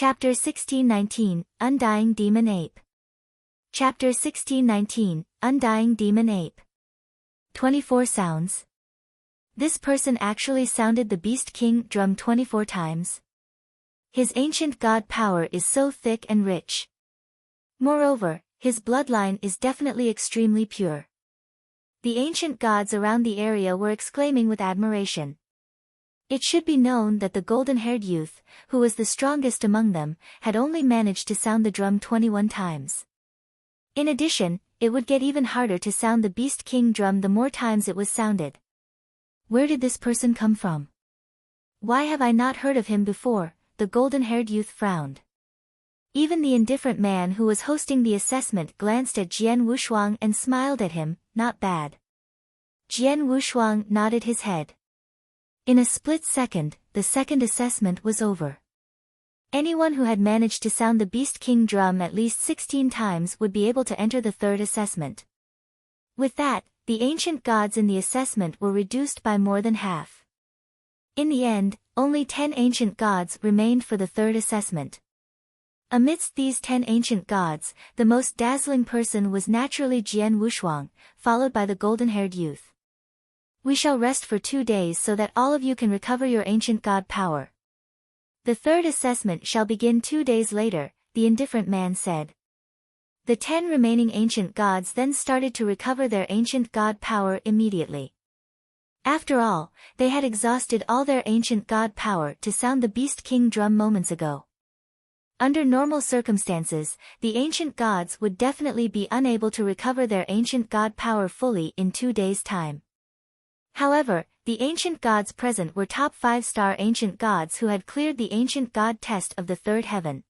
Chapter 1619, Undying Demon Ape. Chapter 1619, Undying Demon Ape. 24 sounds. This person actually sounded the Beast King drum 24 times. His ancient god power is so thick and rich. Moreover, his bloodline is definitely extremely pure. The ancient gods around the area were exclaiming with admiration. It should be known that the golden-haired youth, who was the strongest among them, had only managed to sound the drum 21 times. In addition, it would get even harder to sound the Beast King drum the more times it was sounded. Where did this person come from? Why have I not heard of him before? The golden-haired youth frowned. Even the indifferent man who was hosting the assessment glanced at Jian Wushuang and smiled at him. Not bad. Jian Wushuang nodded his head. In a split second, the second assessment was over. Anyone who had managed to sound the Beast King drum at least 16 times would be able to enter the third assessment. With that, the ancient gods in the assessment were reduced by more than half. In the end, only 10 ancient gods remained for the third assessment. Amidst these 10 ancient gods, the most dazzling person was naturally Jian Wushuang, followed by the golden-haired youth. We shall rest for 2 days so that all of you can recover your ancient god power. The third assessment shall begin 2 days later, the indifferent man said. The 10 remaining ancient gods then started to recover their ancient god power immediately. After all, they had exhausted all their ancient god power to sound the Beast King drum moments ago. Under normal circumstances, the ancient gods would definitely be unable to recover their ancient god power fully in 2 days' time. However, the ancient gods present were top 5-star ancient gods who had cleared the ancient god test of the third heaven.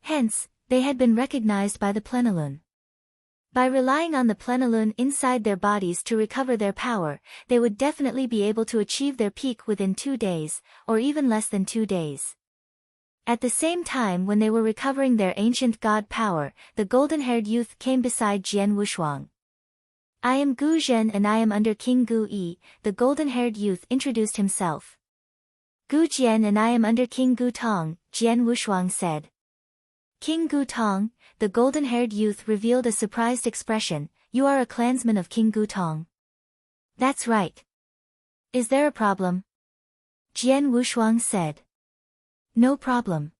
Hence, they had been recognized by the plenilune. By relying on the plenilune inside their bodies to recover their power, they would definitely be able to achieve their peak within 2 days, or even less than 2 days. At the same time when they were recovering their ancient god power, the golden-haired youth came beside Jian Wushuang. I am Gu Zhen and I am under King Gu Yi, the golden-haired youth introduced himself. Gu Jian and I am under King Gu Tong, Jian Wushuang said. King Gu Tong, the golden-haired youth revealed a surprised expression. You are a clansman of King Gu Tong. That's right. Is there a problem? Jian Wushuang said. No problem.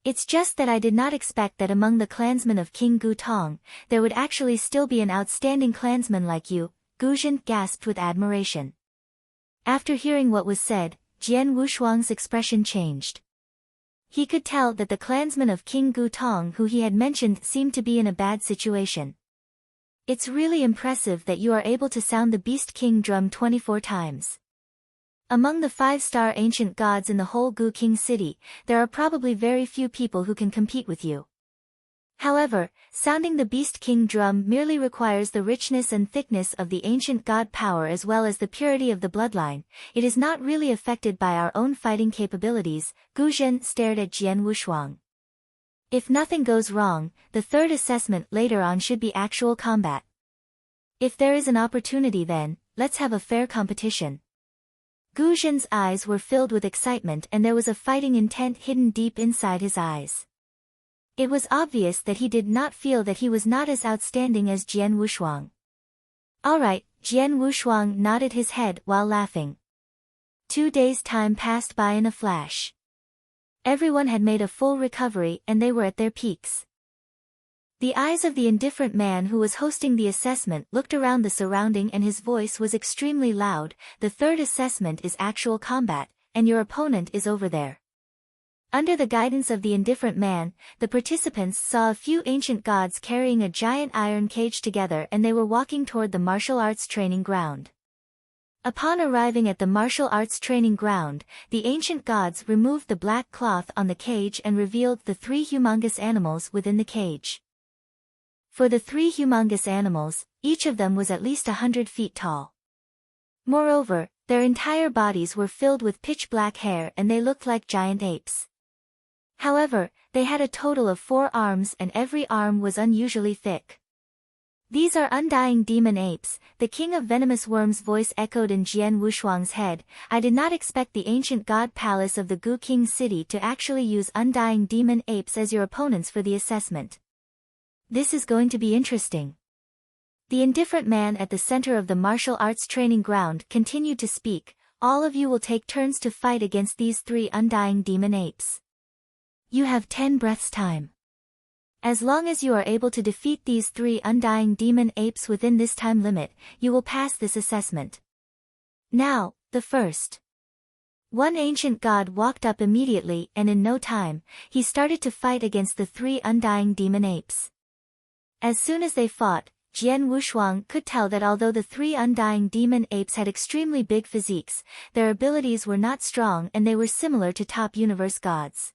It's just that I did not expect that among the clansmen of King Gu Tong, there would actually still be an outstanding clansman like you, Gu Zhen gasped with admiration. After hearing what was said, Jian Wushuang's expression changed. He could tell that the clansmen of King Gu Tong who he had mentioned seemed to be in a bad situation. It's really impressive that you are able to sound the Beast King drum 24 times. Among the 5-star ancient gods in the whole Gu King city, there are probably very few people who can compete with you. However, sounding the Beast King drum merely requires the richness and thickness of the ancient god power as well as the purity of the bloodline. It is not really affected by our own fighting capabilities. Gu Zhen stared at Jian Wushuang. If nothing goes wrong, the third assessment later on should be actual combat. If there is an opportunity then, let's have a fair competition. Gu Zhen's eyes were filled with excitement and there was a fighting intent hidden deep inside his eyes. It was obvious that he did not feel that he was not as outstanding as Jian Wushuang. Alright, Jian Wushuang nodded his head while laughing. 2 days' time passed by in a flash. Everyone had made a full recovery and they were at their peaks. The eyes of the indifferent man who was hosting the assessment looked around the surrounding and his voice was extremely loud. The third assessment is actual combat, and your opponent is over there. Under the guidance of the indifferent man, the participants saw a few ancient gods carrying a giant iron cage together and they were walking toward the martial arts training ground. Upon arriving at the martial arts training ground, the ancient gods removed the black cloth on the cage and revealed the 3 humongous animals within the cage. For the 3 humongous animals, each of them was at least 100 feet tall. Moreover, their entire bodies were filled with pitch-black hair and they looked like giant apes. However, they had a total of 4 arms and every arm was unusually thick. These are undying demon apes, the king of venomous worms' voice echoed in Jian Wushuang's head. I did not expect the ancient god palace of the Gu King city to actually use undying demon apes as your opponents for the assessment. This is going to be interesting. The indifferent man at the center of the martial arts training ground continued to speak. All of you will take turns to fight against these 3 undying demon apes. You have 10 breaths time. As long as you are able to defeat these 3 undying demon apes within this time limit, you will pass this assessment. Now, the first. One ancient god walked up immediately and in no time, he started to fight against the 3 undying demon apes. As soon as they fought, Jian Wushuang could tell that although the 3 undying demon apes had extremely big physiques, their abilities were not strong and they were similar to top universe gods.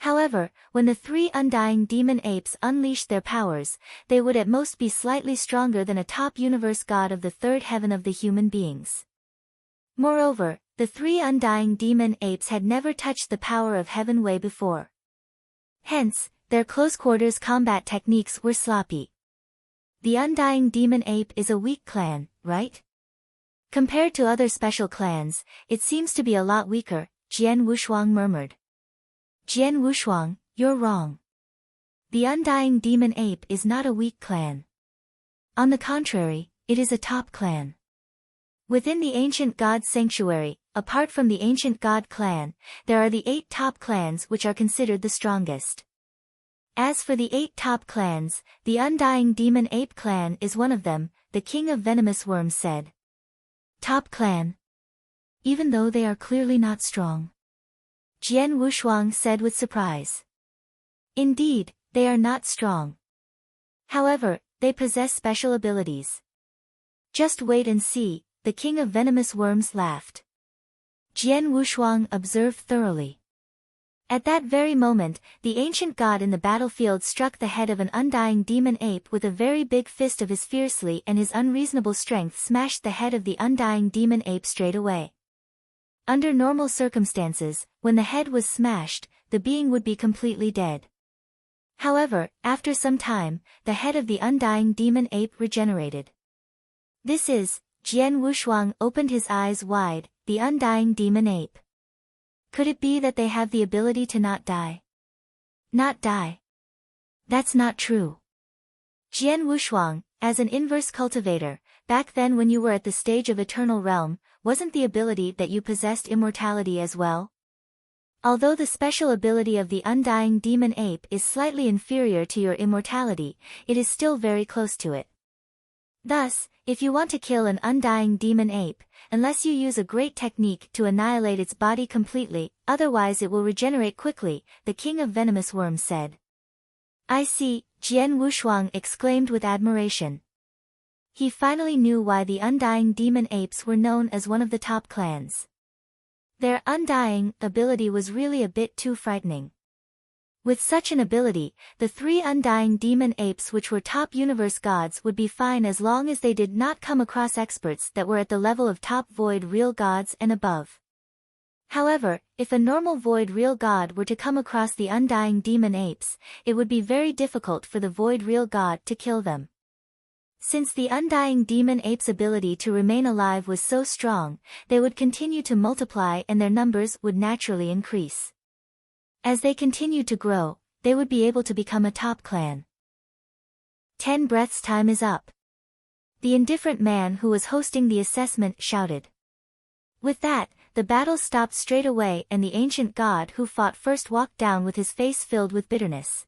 However, when the 3 undying demon apes unleashed their powers, they would at most be slightly stronger than a top universe god of the 3rd heaven of the human beings. Moreover, the 3 undying demon apes had never touched the power of heaven way before. Hence, their close-quarters combat techniques were sloppy. The undying demon ape is a weak clan, right? Compared to other special clans, it seems to be a lot weaker, Jian Wushuang murmured. Jian Wushuang, you're wrong. The undying demon ape is not a weak clan. On the contrary, it is a top clan. Within the ancient god sanctuary, apart from the ancient god clan, there are the 8 top clans which are considered the strongest. As for the 8 top clans, the undying demon ape clan is one of them, the king of venomous worms said. Top clan? Even though they are clearly not strong. Jian Wushuang said with surprise. Indeed, they are not strong. However, they possess special abilities. Just wait and see, the king of venomous worms laughed. Jian Wushuang observed thoroughly. At that very moment, the ancient god in the battlefield struck the head of an undying demon ape with a very big fist of his fiercely, and his unreasonable strength smashed the head of the undying demon ape straight away. Under normal circumstances, when the head was smashed, the being would be completely dead. However, after some time, the head of the undying demon ape regenerated. This is, Jian Wushuang opened his eyes wide, the undying demon ape. Could it be that they have the ability to not die? Not die? That's not true. Jian Wushuang, as an inverse cultivator, back then when you were at the stage of eternal realm, wasn't the ability that you possessed immortality as well? Although the special ability of the undying demon ape is slightly inferior to your immortality, it is still very close to it. Thus, if you want to kill an undying demon ape, unless you use a great technique to annihilate its body completely, otherwise it will regenerate quickly, the king of venomous worms said. I see, Jian Wushuang exclaimed with admiration. He finally knew why the undying demon apes were known as one of the top clans. Their undying ability was really a bit too frightening. With such an ability, the 3 undying demon apes which were top universe gods would be fine as long as they did not come across experts that were at the level of top void real gods and above. However, if a normal void real god were to come across the undying demon apes, it would be very difficult for the void real god to kill them. Since the undying demon apes' ability to remain alive was so strong, they would continue to multiply and their numbers would naturally increase. As they continued to grow, they would be able to become a top clan. 10 breaths time is up. The indifferent man who was hosting the assessment shouted. With that, the battle stopped straight away and the ancient god who fought first walked down with his face filled with bitterness.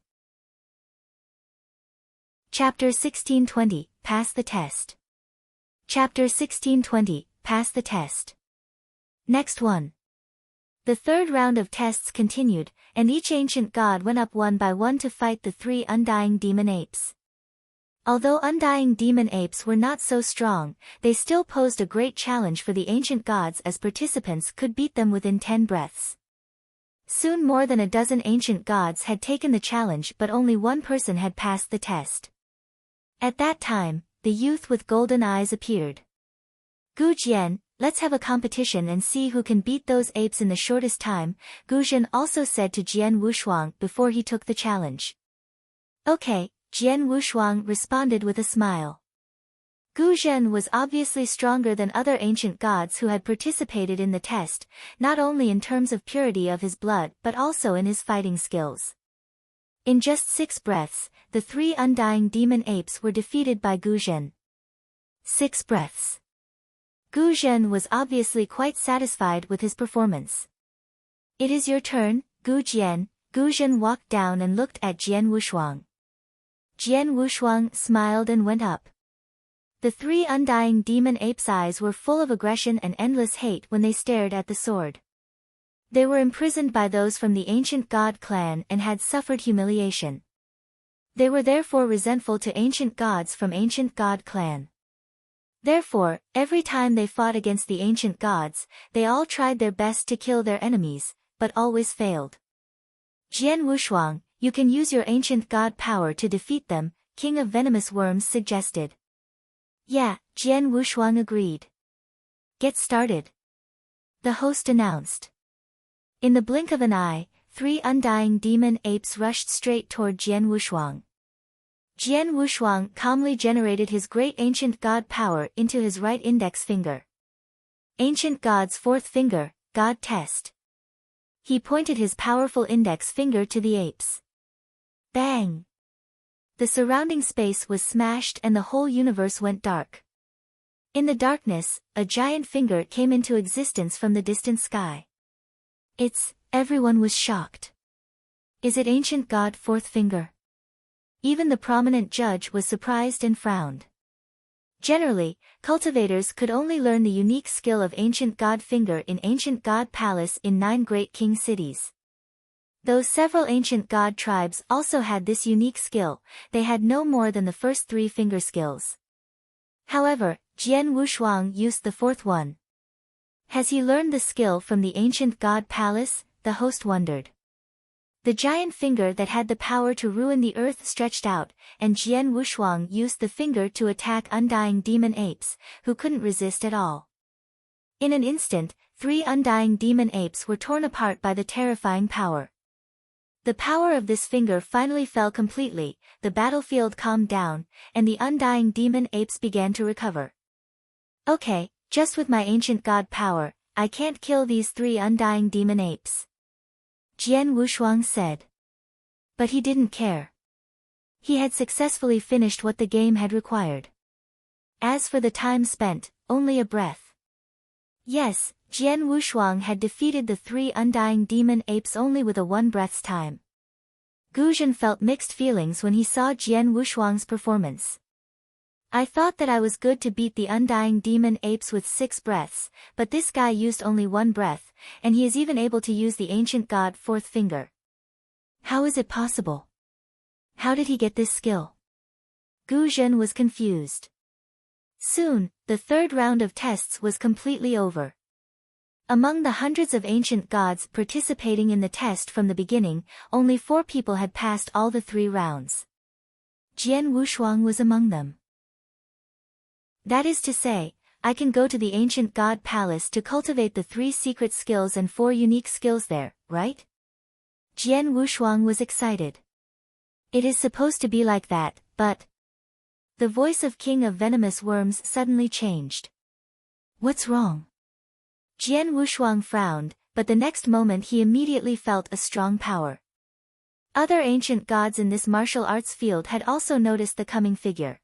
Chapter 1620, Pass the Test. Chapter 1620, Pass the Test. Next one. The third round of tests continued, and each ancient god went up one by one to fight the 3 undying demon apes. Although undying demon apes were not so strong, they still posed a great challenge for the ancient gods as participants could beat them within 10 breaths. Soon more than a dozen ancient gods had taken the challenge but only one person had passed the test. At that time, the youth with golden eyes appeared. Gu Jian, let's have a competition and see who can beat those apes in the shortest time, Gu Jian also said to Jian Wushuang before he took the challenge. Okay, Jian Wushuang responded with a smile. Gu Zhen was obviously stronger than other ancient gods who had participated in the test, not only in terms of purity of his blood but also in his fighting skills. In just 6 breaths, the 3 undying demon apes were defeated by Gu Zhen. 6 breaths. Gu Zhen was obviously quite satisfied with his performance. It is your turn, Gu Jian. Gu Zhen walked down and looked at Jian Wushuang. Jian Wushuang smiled and went up. The 3 undying demon apes' eyes were full of aggression and endless hate when they stared at the sword. They were imprisoned by those from the ancient god clan and had suffered humiliation. They were therefore resentful to ancient gods from ancient god clan. Therefore, every time they fought against the ancient gods, they all tried their best to kill their enemies, but always failed. Jian Wushuang, you can use your ancient god power to defeat them, King of Venomous Worms suggested. Yeah, Jian Wushuang agreed. Get started. The host announced. In the blink of an eye, 3 undying demon apes rushed straight toward Jian Wushuang. Jian Wushuang calmly generated his great ancient god power into his right index finger. Ancient god's 4th finger, God test. He pointed his powerful index finger to the apes. Bang! The surrounding space was smashed and the whole universe went dark. In the darkness, a giant finger came into existence from the distant sky. Everyone was shocked. Is it ancient god 4th finger? Even the prominent judge was surprised and frowned. Generally, cultivators could only learn the unique skill of ancient god finger in ancient god palace in 9 great king cities. Though several ancient god tribes also had this unique skill, they had no more than the first 3 finger skills. However, Jian Wushuang used the 4th one. Has he learned the skill from the ancient god palace? The host wondered. The giant finger that had the power to ruin the earth stretched out, and Jian Wushuang used the finger to attack undying demon apes, who couldn't resist at all. In an instant, 3 undying demon apes were torn apart by the terrifying power. The power of this finger finally fell completely, the battlefield calmed down, and the undying demon apes began to recover. Okay, just with my ancient god power, I can't kill these 3 undying demon apes. Jian Wushuang said. But he didn't care. He had successfully finished what the game had required. As for the time spent, only a breath. Yes, Jian Wushuang had defeated the 3 undying demon apes only with a 1 breath's time. Gu Zhen felt mixed feelings when he saw Jian Wushuang's performance. I thought that I was good to beat the undying demon apes with 6 breaths, but this guy used only 1 breath, and he is even able to use the ancient god 4th finger. How is it possible? How did he get this skill? Gu Zhen was confused. Soon, the 3rd round of tests was completely over. Among the hundreds of ancient gods participating in the test from the beginning, only 4 people had passed all the 3 rounds. Jian Wushuang was among them. That is to say, I can go to the ancient god palace to cultivate the 3 secret skills and 4 unique skills there, right? Jian Wushuang was excited. It is supposed to be like that, but... The voice of King of Venomous Worms suddenly changed. What's wrong? Jian Wushuang frowned, but the next moment he immediately felt a strong power. Other ancient gods in this martial arts field had also noticed the coming figure.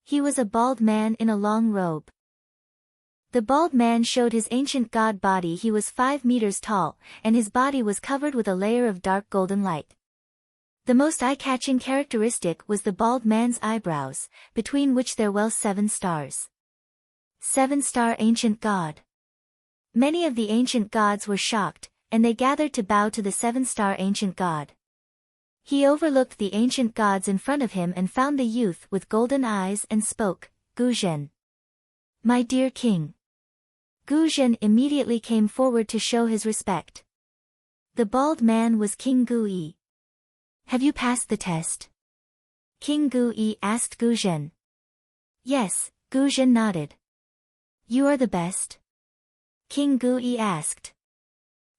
He was a bald man in a long robe. The bald man showed his ancient god body. He was 5 meters tall, and his body was covered with a layer of dark golden light. The most eye-catching characteristic was the bald man's eyebrows, between which there were 7 stars. 7-star ancient god. Many of the ancient gods were shocked, and they gathered to bow to the 7-star ancient god. He overlooked the ancient gods in front of him and found the youth with golden eyes and spoke, Gu Zhen. My dear king. Gu Zhen immediately came forward to show his respect. The bald man was King Gu Yi. Have you passed the test? King Gu Yi asked Gu Zhen. Yes, Gu Zhen nodded. You are the best? King Gu Yi asked.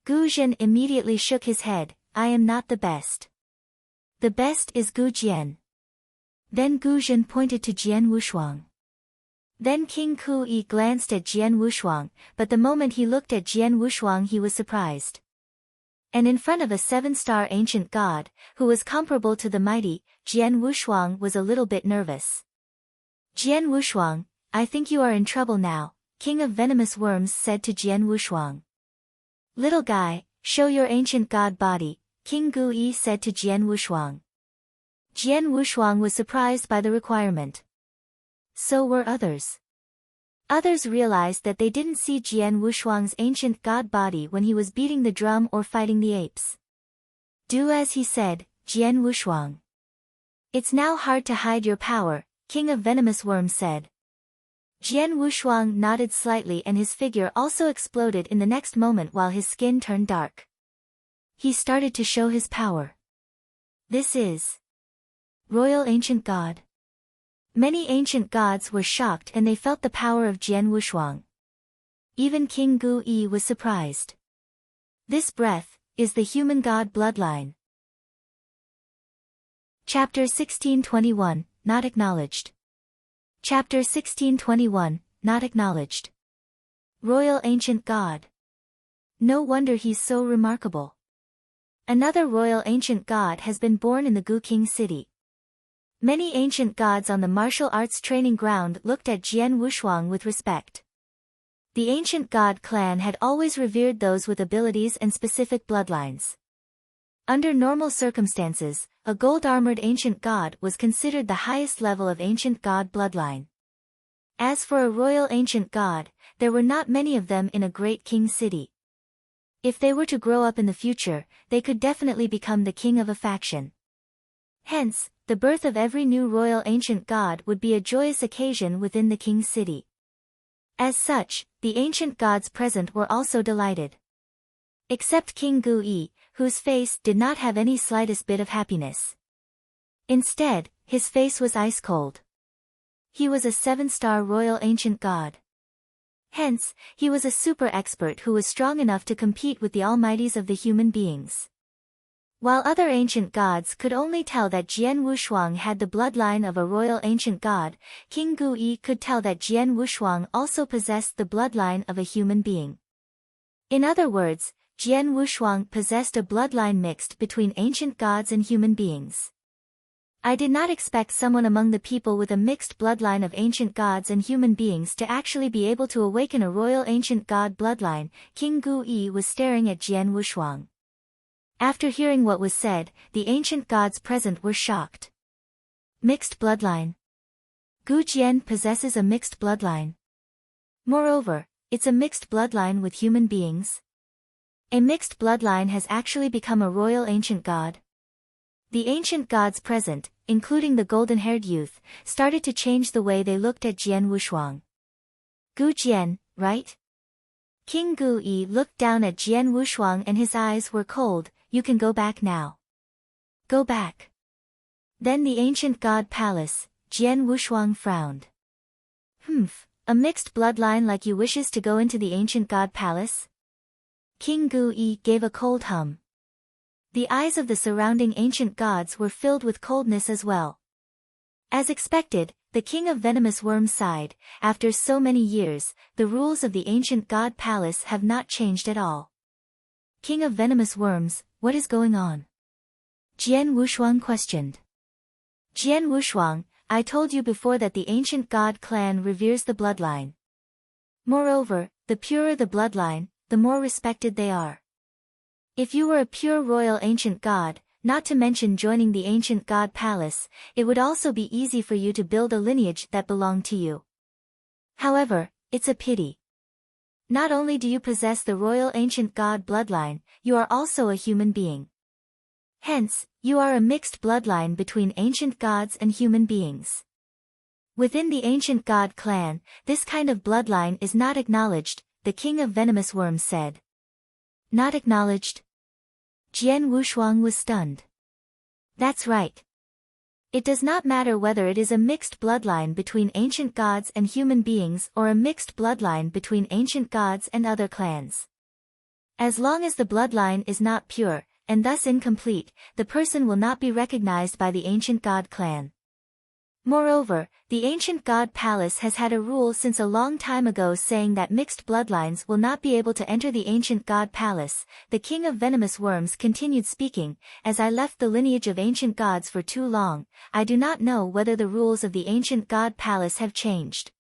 Gu Zhen immediately shook his head, I am not the best. The best is Gu Jian. Then Gu Zhen pointed to Jian Wushuang. Then King Ku Yi glanced at Jian Wushuang, but the moment he looked at Jian Wushuang he was surprised. And in front of a 7-star ancient god, who was comparable to the mighty, Jian Wushuang was a little bit nervous. Jian Wushuang, I think you are in trouble now, King of Venomous Worms said to Jian Wushuang. Little guy, show your ancient god body, King Gu Yi said to Jian Wushuang. Jian Wushuang was surprised by the requirement. So were others. Others realized that they didn't see Jian Wushuang's ancient god body when he was beating the drum or fighting the apes. Do as he said, Jian Wushuang. It's now hard to hide your power, King of Venomous Worms said. Jian Wushuang nodded slightly and his figure also exploded in the next moment while his skin turned dark. He started to show his power. This is Royal Ancient God. Many ancient gods were shocked and they felt the power of Jian Wushuang. Even King Gu Yi was surprised. This breath is the human god bloodline. Chapter 1621, Not Acknowledged. Chapter 1621, Not Acknowledged. Royal Ancient God. No wonder he's so remarkable. Another royal ancient god has been born in the Gu King city. Many ancient gods on the martial arts training ground looked at Jian Wushuang with respect. The ancient god clan had always revered those with abilities and specific bloodlines. Under normal circumstances, a gold-armored ancient god was considered the highest level of ancient god bloodline. As for a royal ancient god, there were not many of them in a great king city. If they were to grow up in the future, they could definitely become the king of a faction. Hence, the birth of every new royal ancient god would be a joyous occasion within the king's city. As such, the ancient gods present were also delighted. Except King Gu Yi, whose face did not have any slightest bit of happiness. Instead, his face was ice cold. He was a 7-star royal ancient god. Hence, he was a super expert who was strong enough to compete with the almighties of the human beings. While other ancient gods could only tell that Jian Wushuang had the bloodline of a royal ancient god, King Gu Yi could tell that Jian Wushuang also possessed the bloodline of a human being. In other words, Jian Wushuang possessed a bloodline mixed between ancient gods and human beings. I did not expect someone among the people with a mixed bloodline of ancient gods and human beings to actually be able to awaken a royal ancient god bloodline. King Gu Yi was staring at Jian Wushuang. After hearing what was said, the ancient gods present were shocked. Mixed bloodline. Gu Jian possesses a mixed bloodline. Moreover, it's a mixed bloodline with human beings. A mixed bloodline has actually become a royal ancient god. The ancient gods present, including the golden-haired youth, started to change the way they looked at Jian Wushuang. Gu Jian, right? King Gu Yi looked down at Jian Wushuang and his eyes were cold. You can go back now. Go back. Then the ancient god palace, Jian Wushuang frowned. A mixed bloodline like you wishes to go into the ancient god palace? King Gu Yi gave a cold hum. The eyes of the surrounding ancient gods were filled with coldness as well. As expected, the king of Venomous Worms sighed. After so many years, the rules of the ancient god palace have not changed at all. King of Venomous Worms, what is going on? Jian Wushuang questioned. Jian Wushuang, I told you before that the ancient god clan reveres the bloodline. Moreover, the purer the bloodline, the more respected they are. If you were a pure royal ancient god, not to mention joining the ancient god palace, it would also be easy for you to build a lineage that belonged to you. However, it's a pity. Not only do you possess the royal ancient god bloodline, you are also a human being. Hence, you are a mixed bloodline between ancient gods and human beings. Within the ancient god clan, this kind of bloodline is not acknowledged, the king of Venomous Worms said. Not acknowledged? Jian Wushuang was stunned. That's right. It does not matter whether it is a mixed bloodline between ancient gods and human beings or a mixed bloodline between ancient gods and other clans. As long as the bloodline is not pure, and thus incomplete, the person will not be recognized by the ancient god clan. Moreover, the ancient god palace has had a rule since a long time ago saying that mixed bloodlines will not be able to enter the ancient god palace. The king of venomous worms continued speaking, as I left the lineage of ancient gods for too long, I do not know whether the rules of the ancient god palace have changed.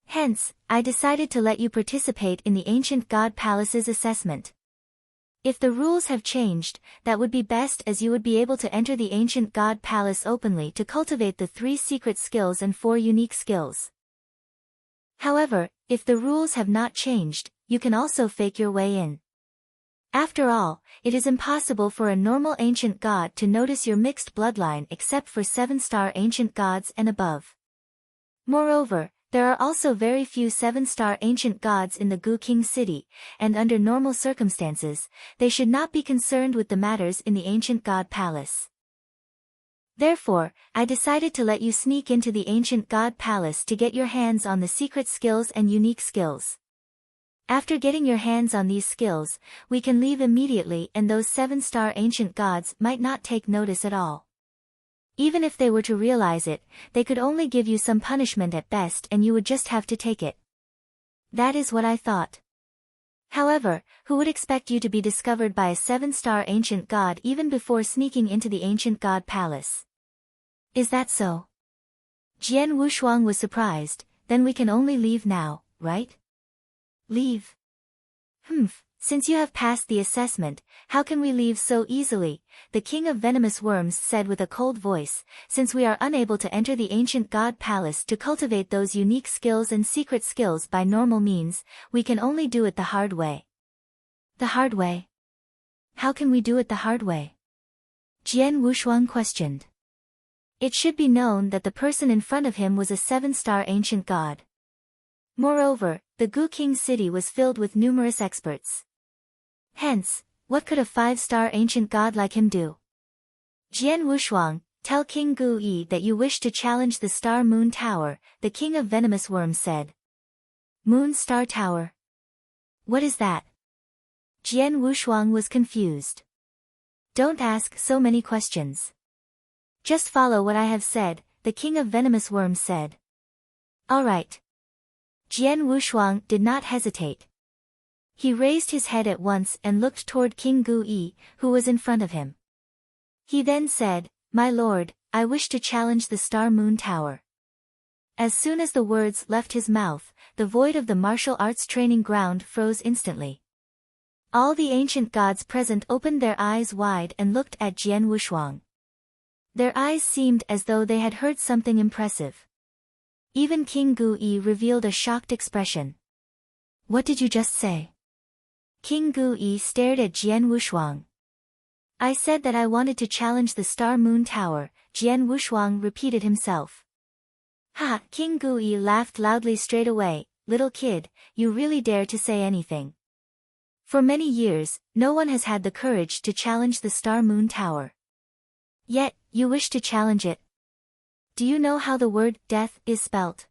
Hence, I decided to let you participate in the ancient god palace's assessment. If the rules have changed, that would be best, as you would be able to enter the ancient god palace openly to cultivate the 3 secret skills and 4 unique skills. However, if the rules have not changed, you can also fake your way in. After all, it is impossible for a normal ancient god to notice your mixed bloodline except for 7-star ancient gods and above. Moreover, there are also very few 7-star ancient gods in the Gu King city, and under normal circumstances, they should not be concerned with the matters in the ancient god palace. Therefore, I decided to let you sneak into the ancient god palace to get your hands on the secret skills and unique skills. After getting your hands on these skills, we can leave immediately, and those 7-star ancient gods might not take notice at all. Even if they were to realize it, they could only give you some punishment at best, and you would just have to take it. That is what I thought. However, who would expect you to be discovered by a 7-star ancient god even before sneaking into the ancient god palace? Is that so? Jian Wushuang was surprised. Then we can only leave now, right? Leave? Since you have passed the assessment, how can we leave so easily? The king of venomous worms said with a cold voice, since we are unable to enter the ancient god palace to cultivate those unique skills and secret skills by normal means, we can only do it the hard way. The hard way? How can we do it the hard way? Jian Wushuang questioned. It should be known that the person in front of him was a 7-star ancient god. Moreover, the Gu King city was filled with numerous experts. Hence, what could a 5-star ancient god like him do? Jian Wushuang, tell King Gu Yi that you wish to challenge the Star Moon Tower, the king of venomous worms said. Moon Star Tower? What is that? Jian Wushuang was confused. Don't ask so many questions. Just follow what I have said, the king of venomous worms said. All right. Jian Wushuang did not hesitate. He raised his head at once and looked toward King Gu Yi, who was in front of him. He then said, My lord, I wish to challenge the Star Moon Tower. As soon as the words left his mouth, the void of the martial arts training ground froze instantly. All the ancient gods present opened their eyes wide and looked at Jian Wushuang. Their eyes seemed as though they had heard something impressive. Even King Gu Yi revealed a shocked expression. What did you just say? King Gu Yi stared at Jian Wushuang. I said that I wanted to challenge the Star Moon Tower, Jian Wushuang repeated himself. Ha! King Gu Yi laughed loudly straight away. Little kid, you really dare to say anything. For many years, no one has had the courage to challenge the Star Moon Tower. Yet, you wish to challenge it. Do you know how the word death is spelt?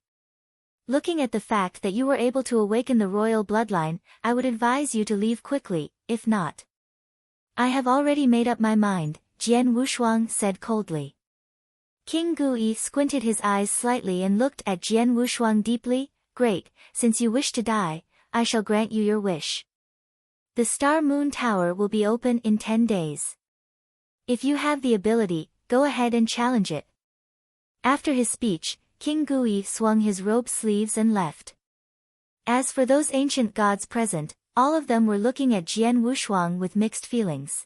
Looking at the fact that you were able to awaken the royal bloodline, I would advise you to leave quickly, if not. I have already made up my mind, Jian Wushuang said coldly. King Gu Yi squinted his eyes slightly and looked at Jian Wushuang deeply. Great, since you wish to die, I shall grant you your wish. The Star Moon Tower will be open in 10 days. If you have the ability, go ahead and challenge it. After his speech, King Gu Yi swung his robe sleeves and left. As for those ancient gods present, all of them were looking at Jian Wushuang with mixed feelings.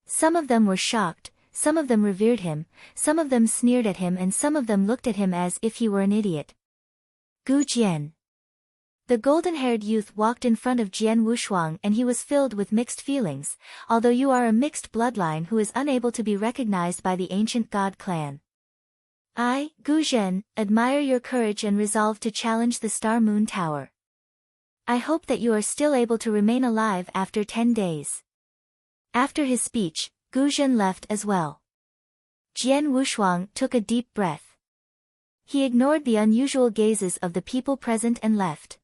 Some of them were shocked, some of them revered him, some of them sneered at him, and some of them looked at him as if he were an idiot. Gu Jian. The golden-haired youth walked in front of Jian Wushuang, and he was filled with mixed feelings, although you are a mixed bloodline who is unable to be recognized by the ancient god clan. I, Gu Zhen, admire your courage and resolve to challenge the Star Moon Tower. I hope that you are still able to remain alive after 10 days. After his speech, Gu Zhen left as well. Jian Wushuang took a deep breath. He ignored the unusual gazes of the people present and left.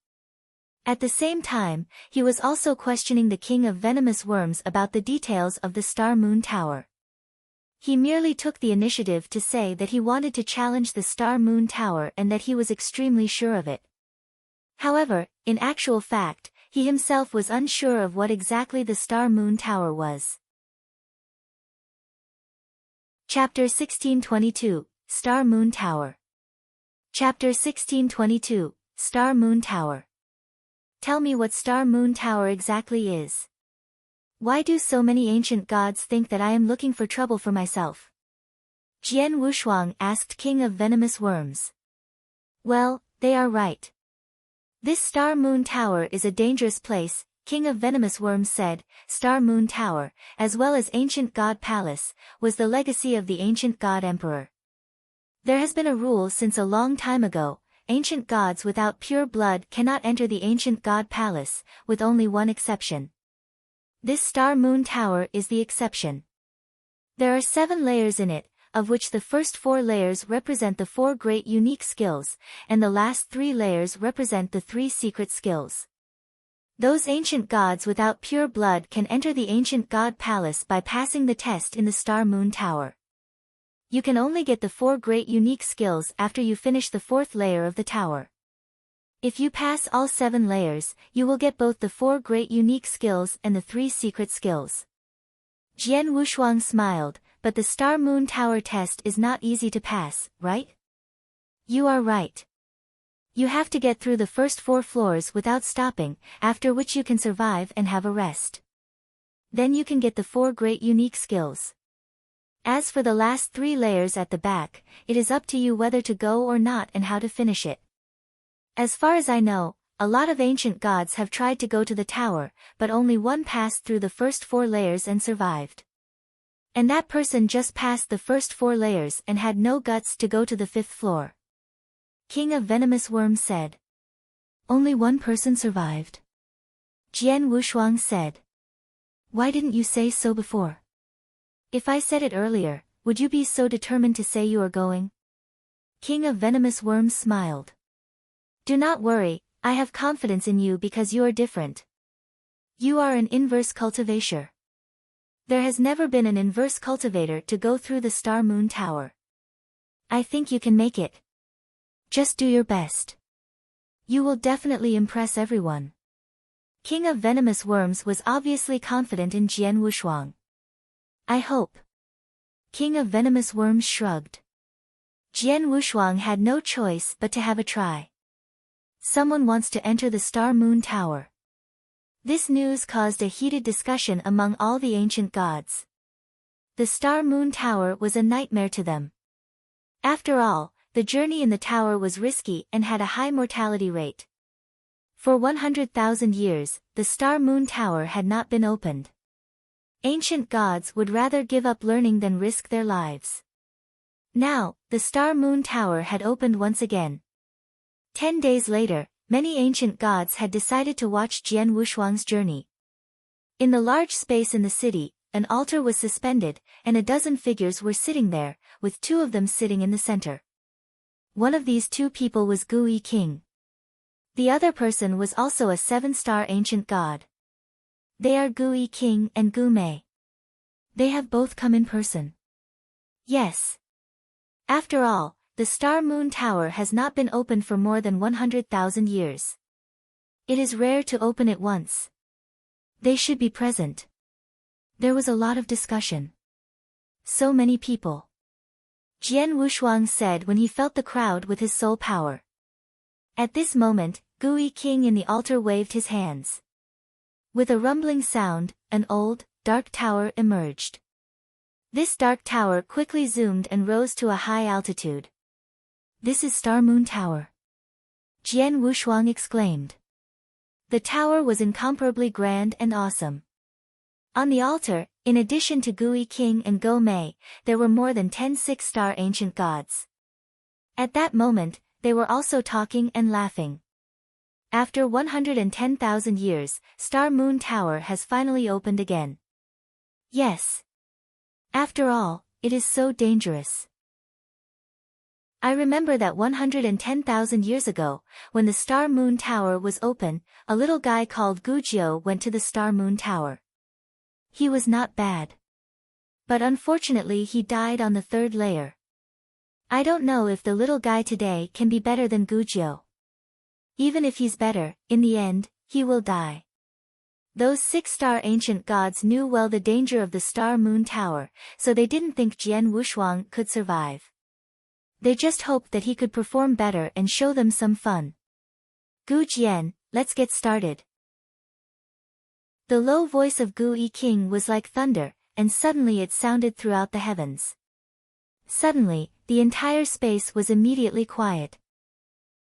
At the same time, he was also questioning the king of venomous worms about the details of the Star Moon Tower. He merely took the initiative to say that he wanted to challenge the Star Moon Tower and that he was extremely sure of it. However, in actual fact, he himself was unsure of what exactly the Star Moon Tower was. Chapter 1622, Star Moon Tower. Chapter 1622, Star Moon Tower. Tell me what Star Moon Tower exactly is. Why do so many ancient gods think that I am looking for trouble for myself? Jian Wushuang asked King of Venomous Worms. Well, they are right. This Star Moon Tower is a dangerous place, King of Venomous Worms said. Star Moon Tower, as well as Ancient God Palace, was the legacy of the ancient god emperor. There has been a rule since a long time ago: ancient gods without pure blood cannot enter the ancient god palace, with only one exception. This Star Moon Tower is the exception. There are 7 layers in it, of which the first 4 layers represent the 4 great unique skills, and the last 3 layers represent the 3 secret skills. Those ancient gods without pure blood can enter the ancient god palace by passing the test in the Star Moon Tower. You can only get the 4 great unique skills after you finish the 4th layer of the tower. If you pass all 7 layers, you will get both the 4 great unique skills and the 3 secret skills. Jian Wushuang smiled, but the Star Moon Tower test is not easy to pass, right? You are right. You have to get through the first 4 floors without stopping, after which you can survive and have a rest. Then you can get the 4 great unique skills. As for the last 3 layers at the back, it is up to you whether to go or not and how to finish it. As far as I know, a lot of ancient gods have tried to go to the tower, but only one passed through the first 4 layers and survived. And that person just passed the first 4 layers and had no guts to go to the 5th floor. King of Venomous Worms said. Only one person survived? Jian Wushuang said. Why didn't you say so before? If I said it earlier, would you be so determined to say you are going? King of Venomous Worms smiled. Do not worry, I have confidence in you because you are different. You are an inverse cultivator. There has never been an inverse cultivator to go through the Star Moon Tower. I think you can make it. Just do your best. You will definitely impress everyone. King of Venomous Worms was obviously confident in Jian Wushuang. I hope. King of Venomous Worms shrugged. Jian Wushuang had no choice but to have a try. Someone wants to enter the Star Moon Tower. This news caused a heated discussion among all the ancient gods. The Star Moon Tower was a nightmare to them. After all, the journey in the tower was risky and had a high mortality rate. For 100,000 years, the Star Moon Tower had not been opened. Ancient gods would rather give up learning than risk their lives. Now, the Star Moon Tower had opened once again. 10 days later, many ancient gods had decided to watch Jian Wushuang's journey. In the large space in the city, an altar was suspended, and a dozen figures were sitting there, with 2 of them sitting in the center. One of these 2 people was Gui King. The other person was also a 7-star ancient god. They are Gui King and Gu Mei. They have both come in person. Yes. After all, the Star Moon Tower has not been opened for more than 100,000 years. It is rare to open it once. They should be present. There was a lot of discussion. So many people. Jian Wushuang said when he felt the crowd with his soul power. At this moment, Gui King in the altar waved his hands. With a rumbling sound, an old, dark tower emerged. This dark tower quickly zoomed and rose to a high altitude. This is Star Moon Tower. Jian Wushuang exclaimed. The tower was incomparably grand and awesome. On the altar, in addition to Gui King and Go Mei, there were more than 10 6-star ancient gods. At that moment, they were also talking and laughing. After 110,000 years, Star Moon Tower has finally opened again. Yes. After all, it is so dangerous. I remember that 110,000 years ago, when the Star Moon Tower was open, a little guy called Gujiu went to the Star Moon Tower. He was not bad. But unfortunately he died on the third layer. I don't know if the little guy today can be better than Gujiu. Even if he's better, in the end, he will die. Those 6-star ancient gods knew well the danger of the Star Moon Tower, so they didn't think Jian Wushuang could survive. They just hoped that he could perform better and show them some fun. Gu Jian, let's get started. The low voice of Gu Yiqing was like thunder, and suddenly it sounded throughout the heavens. Suddenly, the entire space was immediately quiet.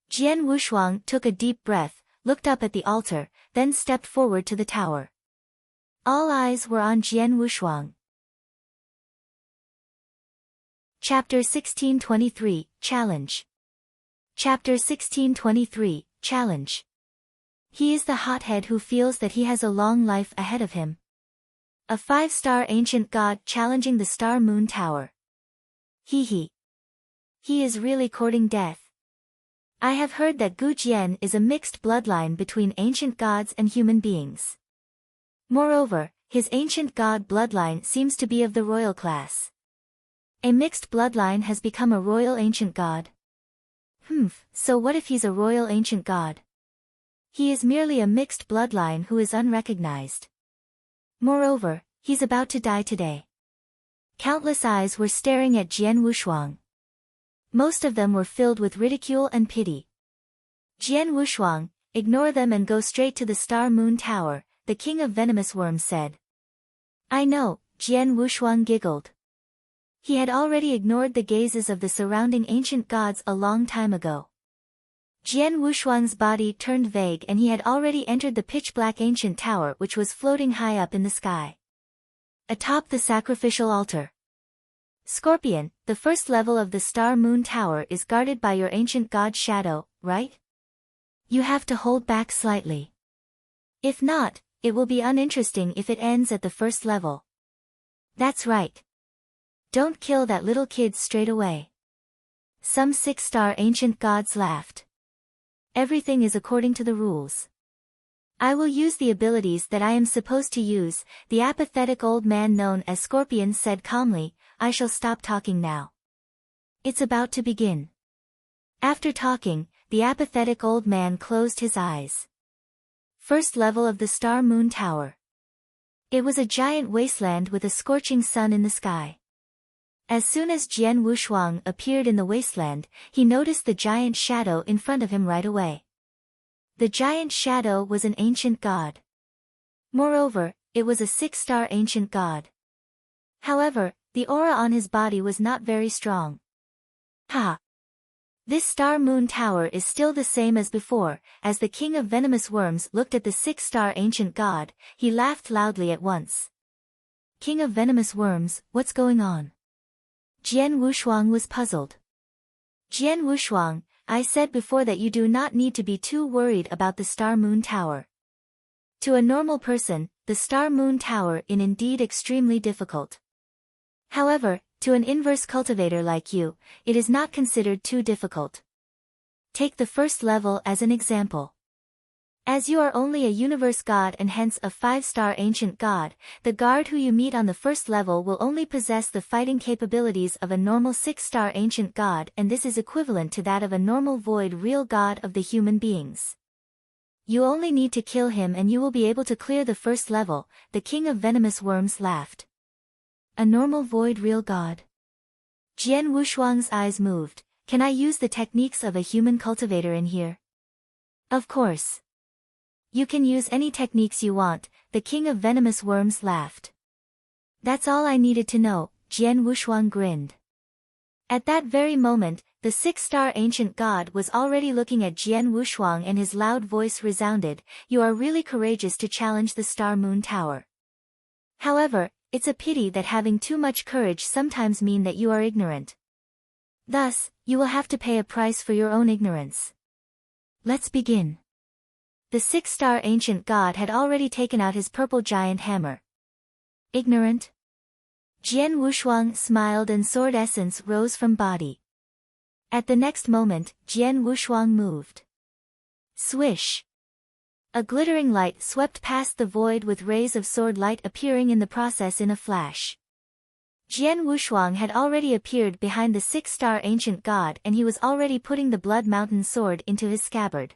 Jian Wushuang took a deep breath, looked up at the altar, then stepped forward to the tower. All eyes were on Jian Wushuang. Chapter 1623, Challenge. Chapter 1623, Challenge. He is the hothead who feels that he has a long life ahead of him. A 5-star ancient god challenging the Star Moon Tower. He is really courting death. I have heard that Gu Jian is a mixed bloodline between ancient gods and human beings. Moreover, his ancient god bloodline seems to be of the royal class. A mixed bloodline has become a royal ancient god. So what if he's a royal ancient god? He is merely a mixed bloodline who is unrecognized. Moreover, he's about to die today. Countless eyes were staring at Jian Wushuang. Most of them were filled with ridicule and pity. Jian Wushuang, ignore them and go straight to the Star Moon Tower, the king of venomous worms said. I know, Jian Wushuang giggled. He had already ignored the gazes of the surrounding ancient gods a long time ago. Jian Wushuang's body turned vague and he had already entered the pitch-black ancient tower which was floating high up in the sky. Atop the sacrificial altar. Scorpion, the first level of the Star Moon Tower is guarded by your ancient god Shadow, right? You have to hold back slightly. If not, it will be uninteresting if it ends at the first level. That's right. Don't kill that little kid straight away. Some 6-star ancient gods laughed. Everything is according to the rules. I will use the abilities that I am supposed to use, the apathetic old man known as Scorpion said calmly. I shall stop talking now. It's about to begin. After talking, the apathetic old man closed his eyes. First level of the Star Moon Tower. It was a giant wasteland with a scorching sun in the sky. As soon as Jian Wushuang appeared in the wasteland, he noticed the giant shadow in front of him right away. The giant shadow was an ancient god. Moreover, it was a 6-star ancient god. However, the aura on his body was not very strong. This Star Moon Tower is still the same as before. As the king of venomous worms looked at the 6-star ancient god, he laughed loudly at once. King of venomous worms, what's going on? Jian Wushuang was puzzled. Jian Wushuang, I said before that you do not need to be too worried about the Star Moon Tower. To a normal person, the Star Moon Tower is indeed extremely difficult. However, to an inverse cultivator like you, it is not considered too difficult. Take the first level as an example. As you are only a universe god and hence a 5-star ancient god, the guard who you meet on the first level will only possess the fighting capabilities of a normal 6-star ancient god, and this is equivalent to that of a normal void real god of the human beings. You only need to kill him and you will be able to clear the first level. The king of venomous worms laughed. A normal void real god. Jian Wushuang's eyes moved. Can I use the techniques of a human cultivator in here? Of course. You can use any techniques you want, the king of venomous worms laughed. That's all I needed to know, Jian Wushuang grinned. At that very moment, the 6-star ancient god was already looking at Jian Wushuang and his loud voice resounded, you are really courageous to challenge the Star Moon Tower. However, it's a pity that having too much courage sometimes mean that you are ignorant. Thus, you will have to pay a price for your own ignorance. Let's begin. The 6-star ancient god had already taken out his purple giant hammer. Ignorant? Jian Wushuang smiled and sword essence rose from body. At the next moment, Jian Wushuang moved. Swish! A glittering light swept past the void with rays of sword light appearing in the process in a flash. Jian Wushuang had already appeared behind the six-star ancient god and he was already putting the Blood Mountain sword into his scabbard.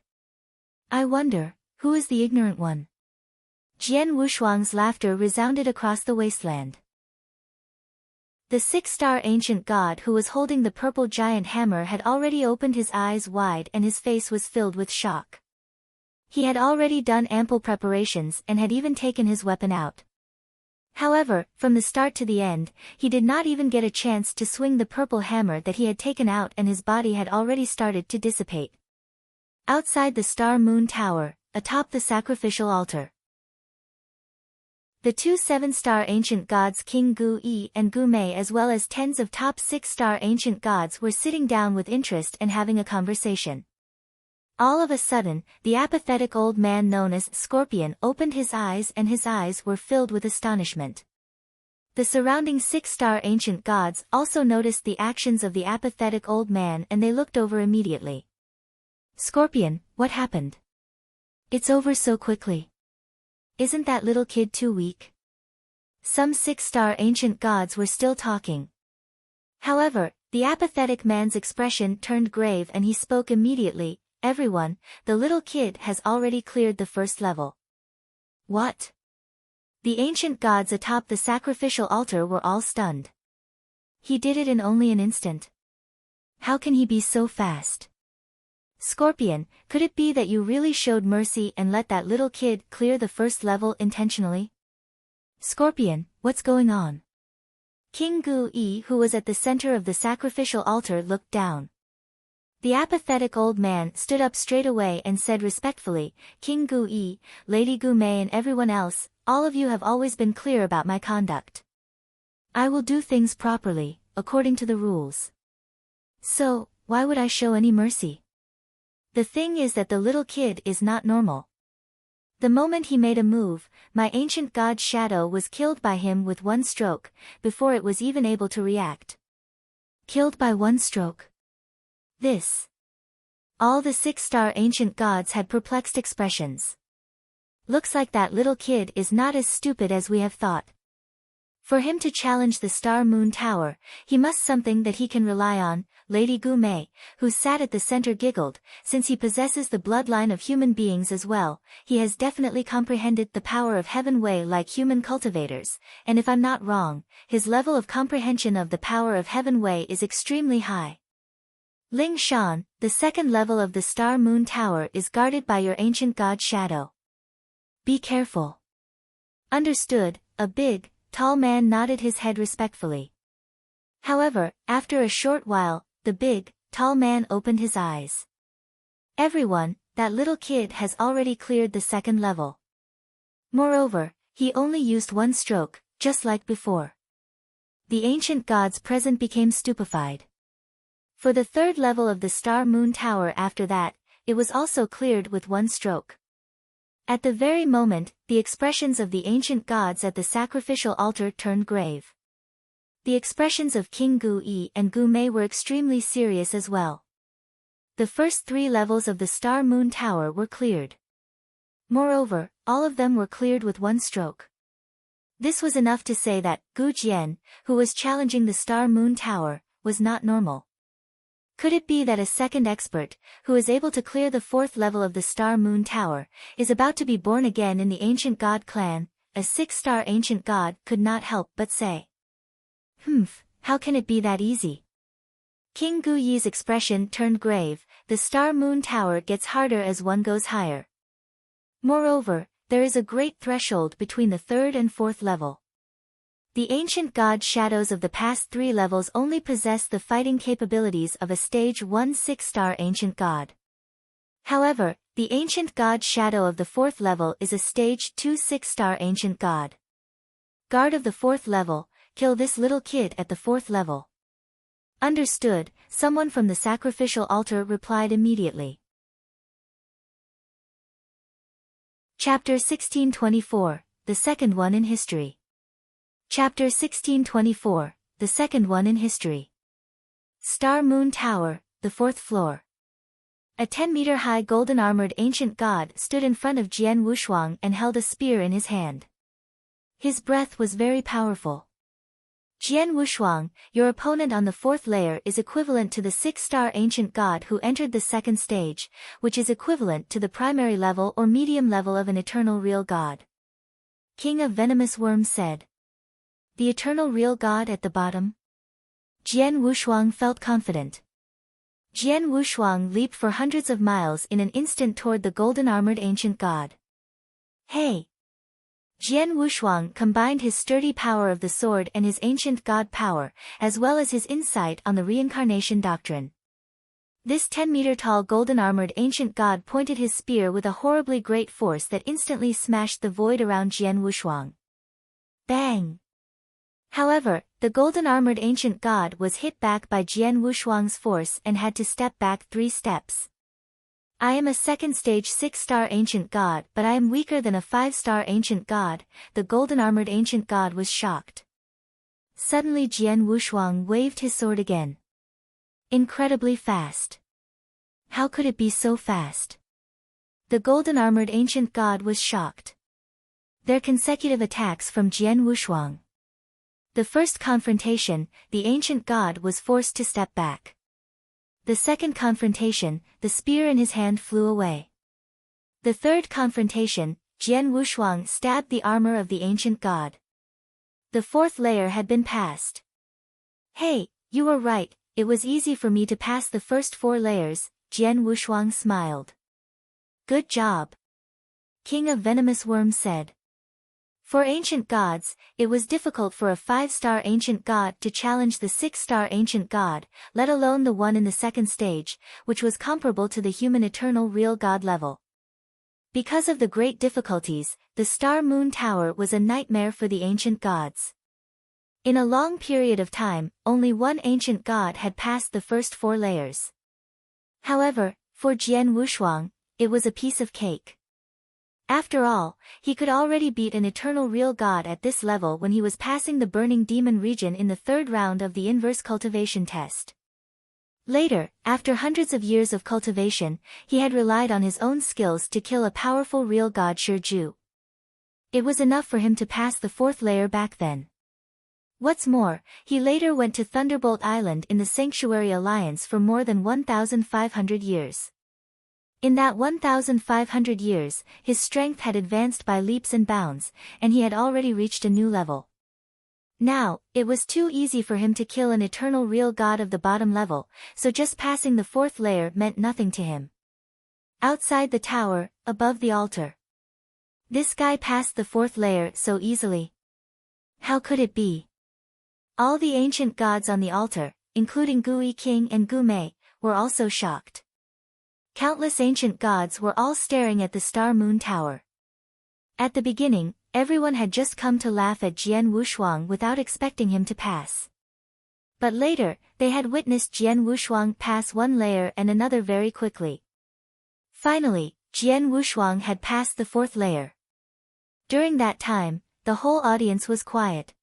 I wonder, who is the ignorant one? Jian Wushuang's laughter resounded across the wasteland. The six-star ancient god who was holding the purple giant hammer had already opened his eyes wide and his face was filled with shock. He had already done ample preparations and had even taken his weapon out. However, from the start to the end, he did not even get a chance to swing the purple hammer that he had taken out and his body had already started to dissipate. Outside the Star Moon Tower, atop the sacrificial altar, the two seven-star ancient gods King Gu Yi and Gu Mei as well as tens of top six-star ancient gods were sitting down with interest and having a conversation. All of a sudden, the apathetic old man known as Scorpion opened his eyes and his eyes were filled with astonishment. The surrounding six-star ancient gods also noticed the actions of the apathetic old man and they looked over immediately. Scorpion, what happened? It's over so quickly. Isn't that little kid too weak? Some six-star ancient gods were still talking. However, the apathetic man's expression turned grave and he spoke immediately. Everyone, the little kid has already cleared the first level. What? The ancient gods atop the sacrificial altar were all stunned. He did it in only an instant. How can he be so fast? Scorpion, could it be that you really showed mercy and let that little kid clear the first level intentionally? Scorpion, what's going on? King Gu Yi, who was at the center of the sacrificial altar, looked down. The apathetic old man stood up straight away and said respectfully, King Gu Yi, Lady Gu Mei and everyone else, all of you have always been clear about my conduct. I will do things properly, according to the rules. So, why would I show any mercy? The thing is that the little kid is not normal. The moment he made a move, my ancient god's shadow was killed by him with one stroke, before it was even able to react. Killed by one stroke. This. All the six-star ancient gods had perplexed expressions. Looks like that little kid is not as stupid as we have thought. For him to challenge the Star Moon Tower, he must something that he can rely on. Lady Gu Mei, who sat at the center, giggled. Since he possesses the bloodline of human beings as well, he has definitely comprehended the power of Heaven Wei like human cultivators, and if I'm not wrong, his level of comprehension of the power of Heaven Wei is extremely high. Ling Shan, the second level of the Star Moon Tower is guarded by your ancient god shadow. Be careful. Understood. A big, tall man nodded his head respectfully. However, after a short while, the big, tall man opened his eyes. Everyone, that little kid has already cleared the second level. Moreover, he only used one stroke, just like before. The ancient gods present became stupefied. For the third level of the Star Moon Tower after that, it was also cleared with one stroke. At the very moment, the expressions of the ancient gods at the sacrificial altar turned grave. The expressions of King Gu Yi and Gu Mei were extremely serious as well. The first three levels of the Star Moon Tower were cleared. Moreover, all of them were cleared with one stroke. This was enough to say that Gu Jian, who was challenging the Star Moon Tower, was not normal. Could it be that a second expert, who is able to clear the fourth level of the Star Moon Tower, is about to be born again in the ancient god clan? A six-star ancient god could not help but say. How can it be that easy? King Gu Yi's expression turned grave. The Star Moon Tower gets harder as one goes higher. Moreover, there is a great threshold between the third and fourth level. The ancient god shadows of the past three levels only possess the fighting capabilities of a stage 1 six-star ancient god. However, the ancient god shadow of the fourth level is a stage 2 six-star ancient god. Guard of the fourth level, kill this little kid at the fourth level. Understood, someone from the sacrificial altar replied immediately. Chapter 1624, the second one in history. Chapter 1624, the second one in history. Star Moon Tower, the fourth floor. A 10-meter-high golden-armored ancient god stood in front of Jian Wushuang and held a spear in his hand. His breath was very powerful. Jian Wushuang, your opponent on the fourth layer is equivalent to the 6-star ancient god who entered the second stage, which is equivalent to the primary level or medium level of an eternal real god. King of Venomous Worms said. The eternal real god at the bottom? Jian Wushuang felt confident. Jian Wushuang leaped for hundreds of miles in an instant toward the golden-armored ancient god. Hey! Jian Wushuang combined his sturdy power of the sword and his ancient god power, as well as his insight on the reincarnation doctrine. This 10-meter-tall golden-armored ancient god pointed his spear with a horribly great force that instantly smashed the void around Jian Wushuang. Bang! However, the golden-armored ancient god was hit back by Jian Wushuang's force and had to step back 3 steps. I am a second-stage 6-star ancient god, but I am weaker than a 5-star ancient god, the golden-armored ancient god was shocked. Suddenly Jian Wushuang waved his sword again. Incredibly fast. How could it be so fast? The golden-armored ancient god was shocked. Their consecutive attacks from Jian Wushuang. The first confrontation, the ancient god was forced to step back. The second confrontation, the spear in his hand flew away. The third confrontation, Jian Wushuang stabbed the armor of the ancient god. The fourth layer had been passed. Hey, you were right, it was easy for me to pass the first 4 layers, Jian Wushuang smiled. Good job. King of Venomous Worms said. For ancient gods, it was difficult for a 5-star ancient god to challenge the 6-star ancient god, let alone the one in the second stage, which was comparable to the human eternal real god level. Because of the great difficulties, the Star Moon Tower was a nightmare for the ancient gods. In a long period of time, only one ancient god had passed the first 4 layers. However, for Jian Wushuang, it was a piece of cake. After all, he could already beat an eternal real god at this level when he was passing the burning demon region in the 3rd round of the inverse cultivation test. Later, after hundreds of years of cultivation, he had relied on his own skills to kill a powerful real god Shiju. It was enough for him to pass the 4th layer back then. What's more, he later went to Thunderbolt Island in the Sanctuary Alliance for more than 1,500 years. In that 1,500 years, his strength had advanced by leaps and bounds, and he had already reached a new level. Now, it was too easy for him to kill an eternal real god of the bottom level, so just passing the 4th layer meant nothing to him. Outside the tower, above the altar. This guy passed the 4th layer so easily. How could it be? All the ancient gods on the altar, including Gui King and Gu Mei, were also shocked. Countless ancient gods were all staring at the Star Moon Tower. At the beginning, everyone had just come to laugh at Jian Wushuang without expecting him to pass. But later, they had witnessed Jian Wushuang pass one layer and another very quickly. Finally, Jian Wushuang had passed the 4th layer. During that time, the whole audience was quiet.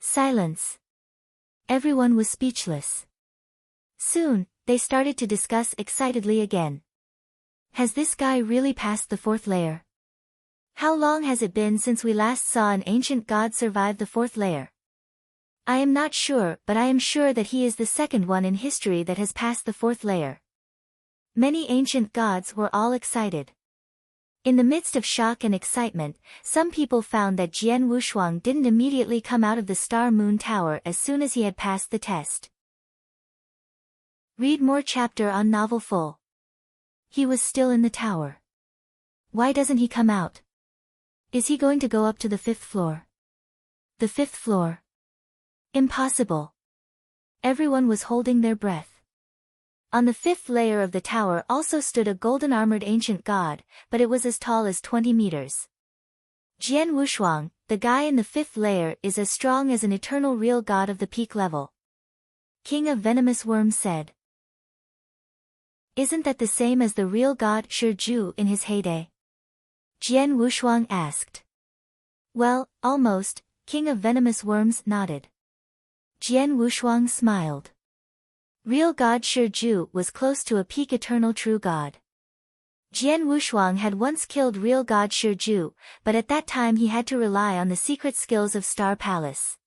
Silence. Everyone was speechless. Soon, they started to discuss excitedly again. Has this guy really passed the 4th layer? How long has it been since we last saw an ancient god survive the 4th layer? I am not sure, but I am sure that he is the second one in history that has passed the 4th layer. Many ancient gods were all excited. In the midst of shock and excitement, some people found that Jian Wushuang didn't immediately come out of the Star Moon Tower as soon as he had passed the test. Read more chapter on novel full. He was still in the tower. Why doesn't he come out? Is he going to go up to the 5th floor? The 5th floor? Impossible. Everyone was holding their breath. On the 5th layer of the tower also stood a golden-armored ancient god, but it was as tall as 20 meters. Jian Wushuang, the guy in the 5th layer, is as strong as an eternal real god of the peak level. King of Venomous Worms said. Isn't that the same as the real god Shiju in his heyday? Jian Wushuang asked. Well, almost, King of Venomous Worms nodded. Jian Wushuang smiled. Real god Shiju was close to a peak eternal true god. Jian Wushuang had once killed real god Shiju, but at that time he had to rely on the secret skills of Star Palace.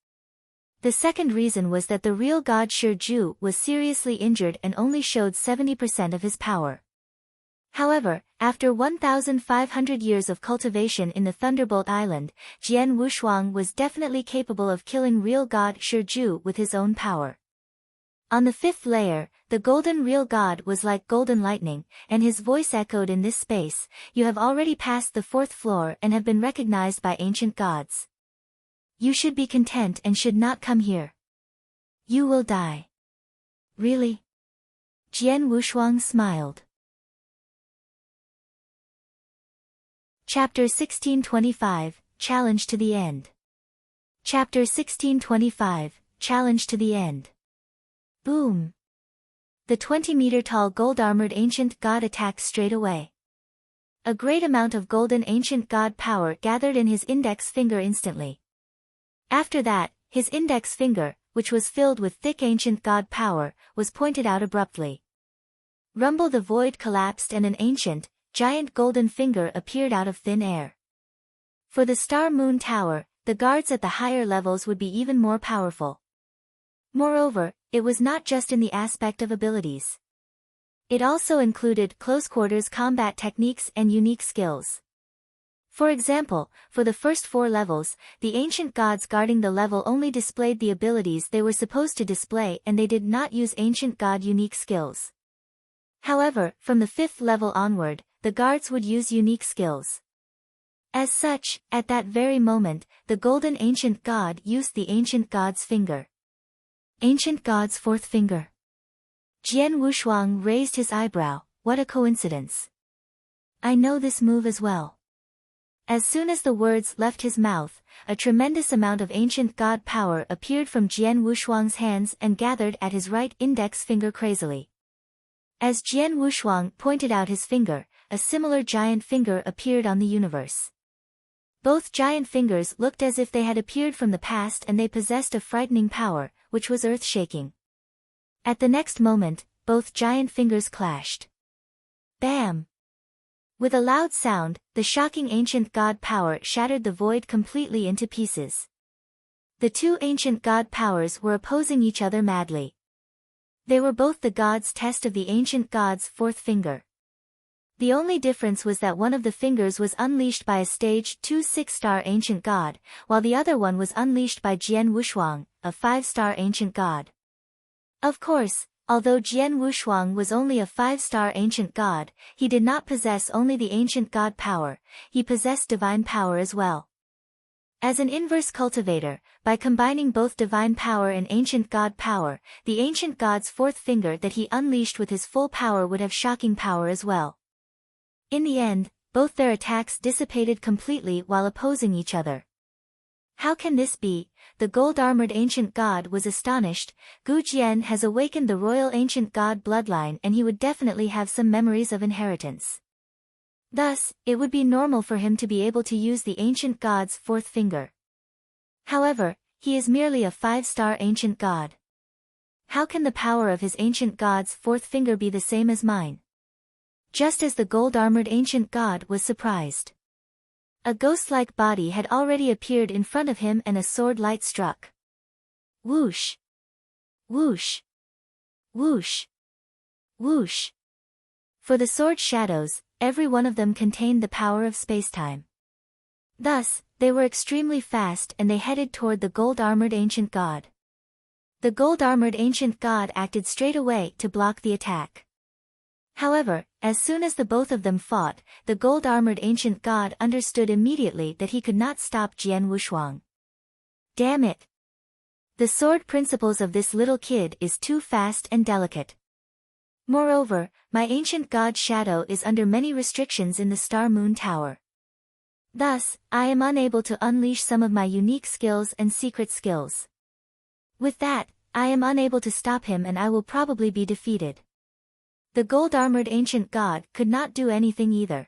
The second reason was that the real god Shi Ju was seriously injured and only showed 70% of his power. However, after 1,500 years of cultivation in the Thunderbolt Island, Jian Wushuang was definitely capable of killing real god Shi Ju with his own power. On the fifth layer, the golden real god was like golden lightning, and his voice echoed in this space. You have already passed the fourth floor and have been recognized by ancient gods. You should be content and should not come here. You will die. Really? Jian Wushuang smiled. Chapter 1625, Challenge to the End. Chapter 1625, Challenge to the End. Boom! The 20-meter-tall gold-armored ancient god attacked straight away. A great amount of golden ancient god power gathered in his index finger instantly. After that, his index finger, which was filled with thick ancient god power, was pointed out abruptly. Rumble the void collapsed and an ancient, giant golden finger appeared out of thin air. For the Star Moon Tower, the guards at the higher levels would be even more powerful. Moreover, it was not just in the aspect of abilities. It also included close-quarters combat techniques and unique skills. For example, for the first 4 levels, the ancient gods guarding the level only displayed the abilities they were supposed to display and they did not use ancient god unique skills. However, from the 5th level onward, the guards would use unique skills. As such, at that very moment, the golden ancient god used the ancient god's finger. Ancient god's 4th finger. Jian Wushuang raised his eyebrow. What a coincidence. I know this move as well. As soon as the words left his mouth, a tremendous amount of ancient god power appeared from Jian Wushuang's hands and gathered at his right index finger crazily. As Jian Wushuang pointed out his finger, a similar giant finger appeared on the universe. Both giant fingers looked as if they had appeared from the past and they possessed a frightening power, which was earth-shaking. At the next moment, both giant fingers clashed. Bam! With a loud sound, the shocking ancient god power shattered the void completely into pieces. The two ancient god powers were opposing each other madly. They were both the gods' test of the ancient god's 4th finger. The only difference was that one of the fingers was unleashed by a stage 2 6-star ancient god, while the other one was unleashed by Jian Wushuang, a 5-star ancient god. Of course, although Jian Wushuang was only a 5-star ancient god, he did not possess only the ancient god power, he possessed divine power as well. As an inverse cultivator, by combining both divine power and ancient god power, the ancient god's 4th finger that he unleashed with his full power would have shocking power as well. In the end, both their attacks dissipated completely while opposing each other. How can this be? The gold-armored ancient god was astonished. Gu Jian has awakened the royal ancient god bloodline and he would definitely have some memories of inheritance. Thus, it would be normal for him to be able to use the ancient god's 4th finger. However, he is merely a 5-star ancient god. How can the power of his ancient god's 4th finger be the same as mine? Just as the gold-armored ancient god was surprised. A ghost-like body had already appeared in front of him and a sword light struck. Whoosh! Whoosh! Whoosh! Whoosh! For the sword shadows, every one of them contained the power of spacetime. Thus, they were extremely fast and they headed toward the gold-armored ancient god. The gold-armored ancient god acted straight away to block the attack. However, as soon as the both of them fought, the gold-armored ancient god understood immediately that he could not stop Jian Wushuang. Damn it! The sword principles of this little kid is too fast and delicate. Moreover, my ancient god shadow is under many restrictions in the Star Moon Tower. Thus, I am unable to unleash some of my unique skills and secret skills. With that, I am unable to stop him and I will probably be defeated. The gold-armored ancient god could not do anything either.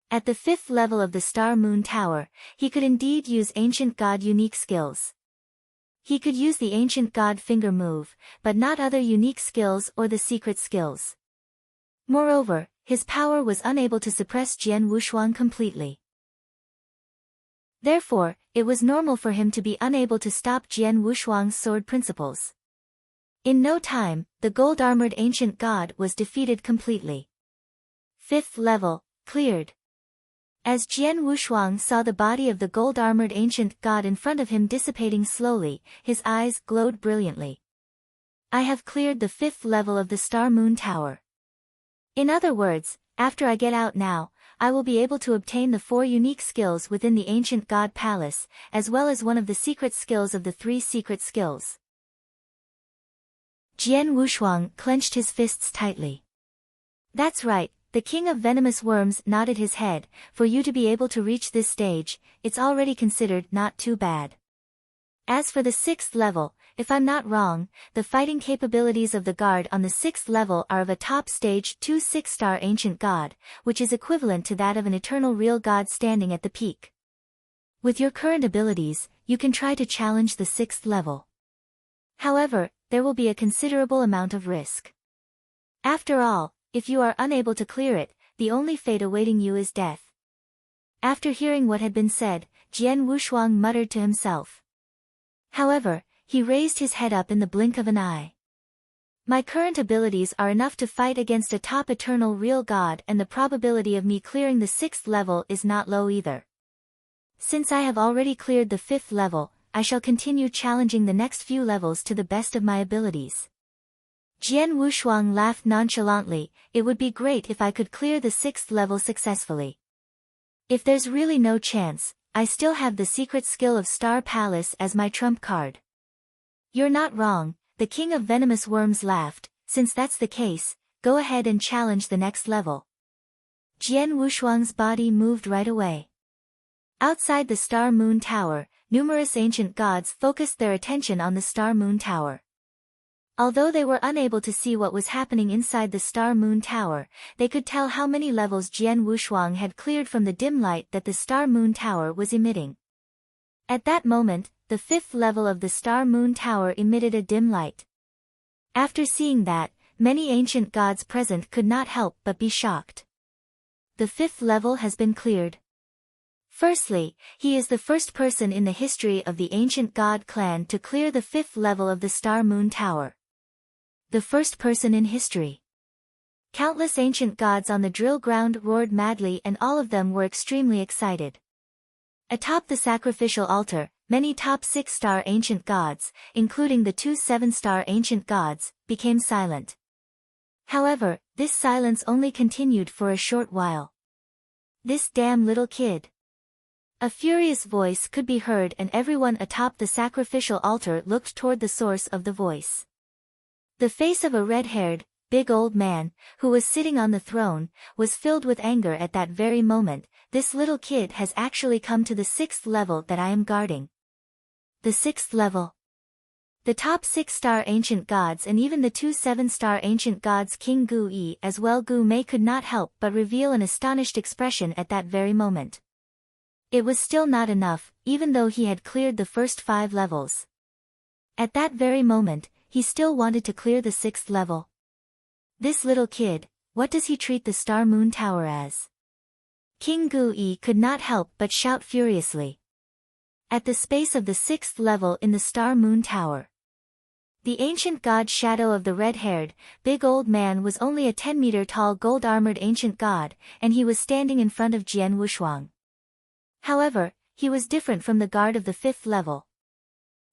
At the 5th level of the Star Moon Tower, he could indeed use ancient god unique skills. He could use the ancient god finger move, but not other unique skills or the secret skills. Moreover, his power was unable to suppress Jian Wushuang completely. Therefore, it was normal for him to be unable to stop Jian Wushuang's sword principles. In no time, the gold-armored ancient god was defeated completely. 5th level, cleared. As Jian Wushuang saw the body of the gold-armored ancient god in front of him dissipating slowly, his eyes glowed brilliantly. I have cleared the 5th level of the Star Moon Tower. In other words, after I get out now, I will be able to obtain the 4 unique skills within the ancient god palace, as well as one of the secret skills of the 3 secret skills. Jian Wushuang clenched his fists tightly. That's right, the king of venomous worms nodded his head. For you to be able to reach this stage, it's already considered not too bad. As for the 6th level, if I'm not wrong, the fighting capabilities of the guard on the 6th level are of a top stage 2 6-star ancient god, which is equivalent to that of an eternal real god standing at the peak. With your current abilities, you can try to challenge the 6th level. However, there will be a considerable amount of risk. After all, if you are unable to clear it, the only fate awaiting you is death. After hearing what had been said, Jian Wushuang muttered to himself. However, he raised his head up in the blink of an eye. My current abilities are enough to fight against a top eternal real god, and the probability of me clearing the 6th level is not low either. Since I have already cleared the 5th level, I shall continue challenging the next few levels to the best of my abilities. Jian Wushuang laughed nonchalantly. It would be great if I could clear the 6th level successfully. If there's really no chance, I still have the secret skill of Star Palace as my trump card. You're not wrong, the king of venomous worms laughed. Since that's the case, go ahead and challenge the next level. Jian Wushuang's body moved right away. Outside the Star Moon Tower, numerous ancient gods focused their attention on the Star Moon Tower. Although they were unable to see what was happening inside the Star Moon Tower, they could tell how many levels Jian Wushuang had cleared from the dim light that the Star Moon Tower was emitting. At that moment, the 5th level of the Star Moon Tower emitted a dim light. After seeing that, many ancient gods present could not help but be shocked. The 5th level has been cleared. Firstly, he is the first person in the history of the ancient god clan to clear the 5th level of the Star Moon Tower. The first person in history. Countless ancient gods on the drill ground roared madly, and all of them were extremely excited. Atop the sacrificial altar, many top 6-star ancient gods, including the 2 7-star ancient gods, became silent. However, this silence only continued for a short while. This damn little kid. A furious voice could be heard, and everyone atop the sacrificial altar looked toward the source of the voice. The face of a red-haired, big old man, who was sitting on the throne, was filled with anger at that very moment. This little kid has actually come to the 6th level that I am guarding. The 6th level. The top 6-star ancient gods and even the 2 7-star ancient gods King Gu Yi as well Gu Mei could not help but reveal an astonished expression at that very moment. It was still not enough, even though he had cleared the first 5 levels. At that very moment, he still wanted to clear the 6th level. This little kid, what does he treat the Star Moon Tower as? King Gu Yi could not help but shout furiously. At the space of the 6th level in the Star Moon Tower, the ancient god shadow of the red-haired, big old man was only a 10-meter-tall gold-armored ancient god, and he was standing in front of Jian Wushuang. However, he was different from the guard of the 5th level.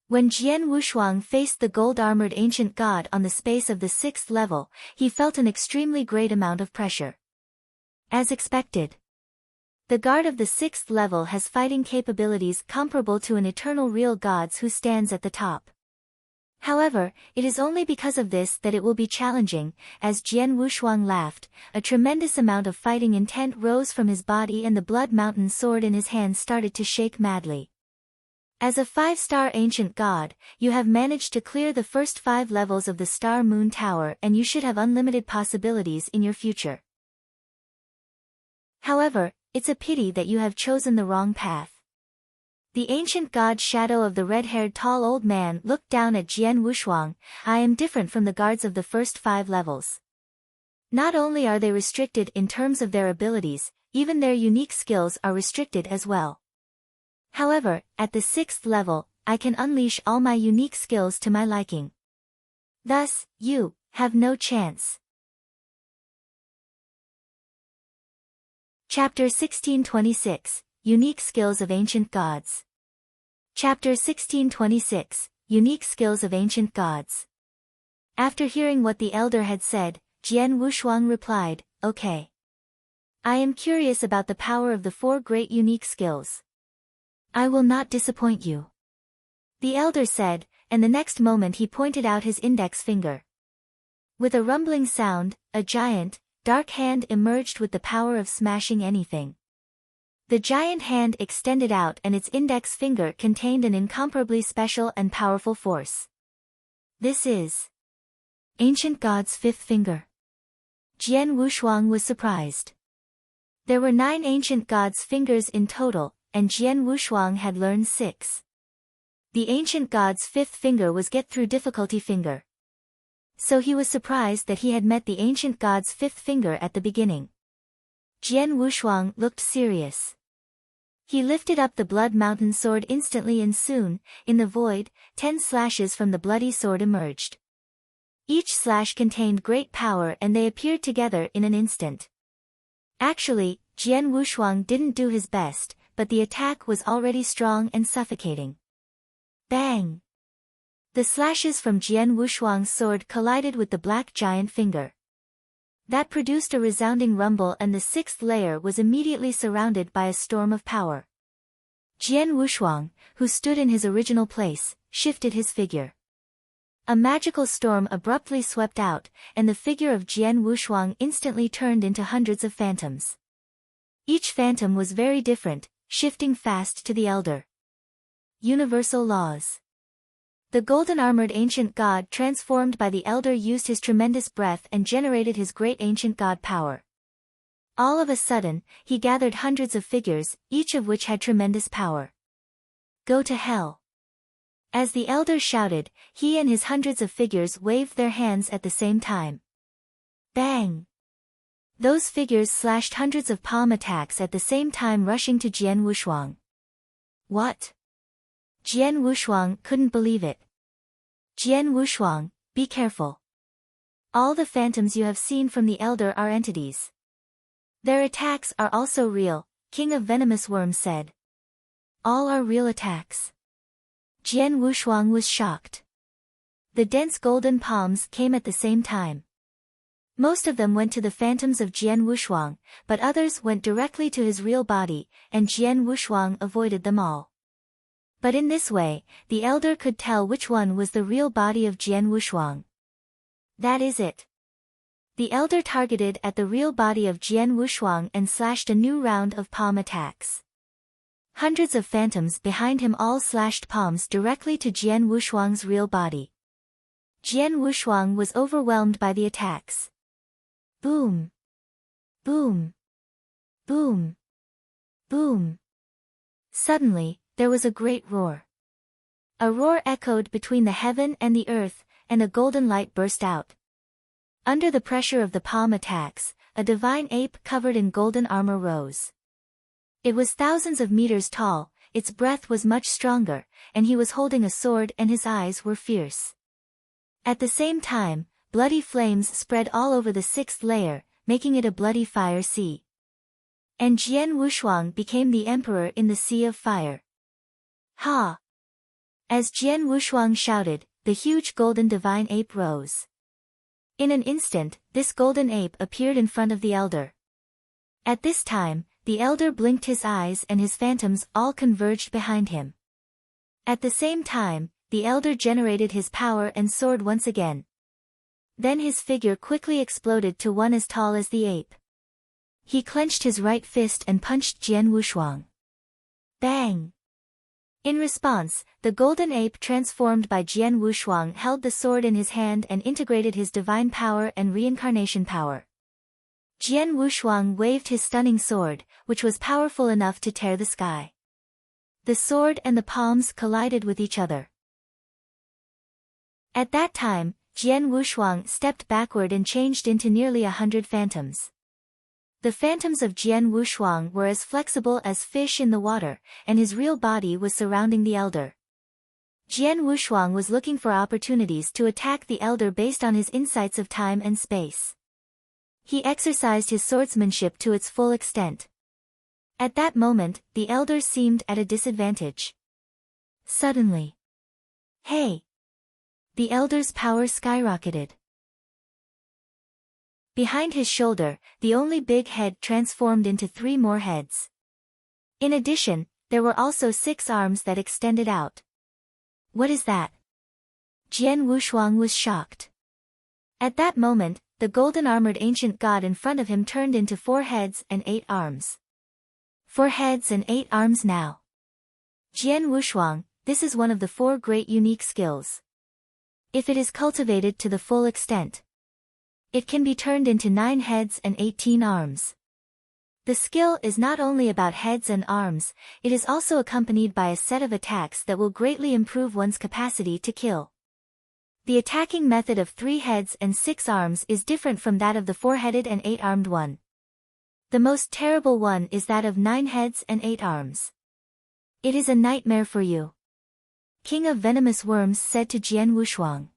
When Jian Wushuang faced the gold-armored ancient god on the space of the 6th level, he felt an extremely great amount of pressure. As expected, the guard of the 6th level has fighting capabilities comparable to an eternal real god who stands at the top. However, it is only because of this that it will be challenging. As Jian Wushuang laughed, a tremendous amount of fighting intent rose from his body, and the Blood Mountain sword in his hand started to shake madly. As a 5-star ancient god, you have managed to clear the first 5 levels of the Star Moon Tower, and you should have unlimited possibilities in your future. However, it's a pity that you have chosen the wrong path. The ancient god shadow of the red-haired tall old man looked down at Jian Wushuang. I am different from the guards of the first 5 levels. Not only are they restricted in terms of their abilities, even their unique skills are restricted as well. However, at the 6th level, I can unleash all my unique skills to my liking. Thus, you have no chance. Chapter 1626, Unique Skills of Ancient Gods. Chapter 1626, Unique Skills of Ancient Gods. After hearing what the elder had said, Jian Wushuang replied, "Okay. I am curious about the power of the 4 great unique skills. I will not disappoint you." The elder said, and the next moment he pointed out his index finger. With a rumbling sound, a giant, dark hand emerged with the power of smashing anything. The giant hand extended out and its index finger contained an incomparably special and powerful force. This is Ancient God's 5th finger. Jian Wushuang was surprised. There were 9 Ancient God's fingers in total, and Jian Wushuang had learned 6. The Ancient God's 5th finger was get through difficulty finger. So he was surprised that he had met the Ancient God's 5th finger at the beginning. Jian Wushuang looked serious. He lifted up the Blood Mountain sword instantly and soon, in the void, 10 slashes from the bloody sword emerged. Each slash contained great power and they appeared together in an instant. Actually, Jian Wushuang didn't do his best, but the attack was already strong and suffocating. Bang! The slashes from Jian Wushuang's sword collided with the black giant finger. That produced a resounding rumble and the 6th layer was immediately surrounded by a storm of power. Jian Wushuang, who stood in his original place, shifted his figure. A magical storm abruptly swept out, and the figure of Jian Wushuang instantly turned into hundreds of phantoms. Each phantom was very different, shifting fast to the elder. Universal laws. The golden-armored ancient god transformed by the elder used his tremendous breath and generated his great ancient god power. All of a sudden, he gathered hundreds of figures, each of which had tremendous power. Go to hell. As the elder shouted, he and his hundreds of figures waved their hands at the same time. Bang! Those figures slashed hundreds of palm attacks at the same time rushing to Jian Wushuang. What? Jian Wushuang couldn't believe it. Jian Wushuang, be careful. All the phantoms you have seen from the elder are entities. Their attacks are also real, King of Venomous Worms said. All are real attacks. Jian Wushuang was shocked. The dense golden palms came at the same time. Most of them went to the phantoms of Jian Wushuang, but others went directly to his real body, and Jian Wushuang avoided them all. But in this way, the elder could tell which one was the real body of Jian Wushuang. That is it. The elder targeted at the real body of Jian Wushuang and slashed a new round of palm attacks. Hundreds of phantoms behind him all slashed palms directly to Jian Wushuang's real body. Jian Wushuang was overwhelmed by the attacks. Boom! Boom! Boom! Boom! Suddenly, there was a great roar. A roar echoed between the heaven and the earth, and a golden light burst out. Under the pressure of the palm attacks, a divine ape covered in golden armor rose. It was thousands of meters tall, its breath was much stronger, and he was holding a sword and his eyes were fierce. At the same time, bloody flames spread all over the 6th layer, making it a bloody fire sea. And Jian Wushuang became the emperor in the sea of fire. Ha! As Jian Wushuang shouted, the huge golden divine ape rose. In an instant, this golden ape appeared in front of the elder. At this time, the elder blinked his eyes and his phantoms all converged behind him. At the same time, the elder generated his power and sword once again. Then his figure quickly exploded to one as tall as the ape. He clenched his right fist and punched Jian Wushuang. Bang! In response, the golden ape transformed by Jian Wushuang held the sword in his hand and integrated his divine power and reincarnation power. Jian Wushuang waved his stunning sword, which was powerful enough to tear the sky. The sword and the palms collided with each other. At that time, Jian Wushuang stepped backward and changed into nearly 100 phantoms. The phantoms of Jian Wushuang were as flexible as fish in the water, and his real body was surrounding the elder. Jian Wushuang was looking for opportunities to attack the elder based on his insights of time and space. He exercised his swordsmanship to its full extent. At that moment, the elder seemed at a disadvantage. Suddenly, hey! The elder's power skyrocketed. Behind his shoulder, the only big head transformed into 3 more heads. In addition, there were also 6 arms that extended out. What is that? Jian Wushuang was shocked. At that moment, the golden-armored ancient god in front of him turned into 4 heads and 8 arms. 4 heads and 8 arms now. Jian Wushuang, this is one of the 4 great unique skills. If it is cultivated to the full extent, it can be turned into 9 heads and 18 arms. The skill is not only about heads and arms, it is also accompanied by a set of attacks that will greatly improve one's capacity to kill. The attacking method of 3 heads and 6 arms is different from that of the 4-headed and 8-armed one. The most terrible one is that of 9 heads and 8 arms. It is a nightmare for you. King of Venomous Worms said to Jian Wushuang.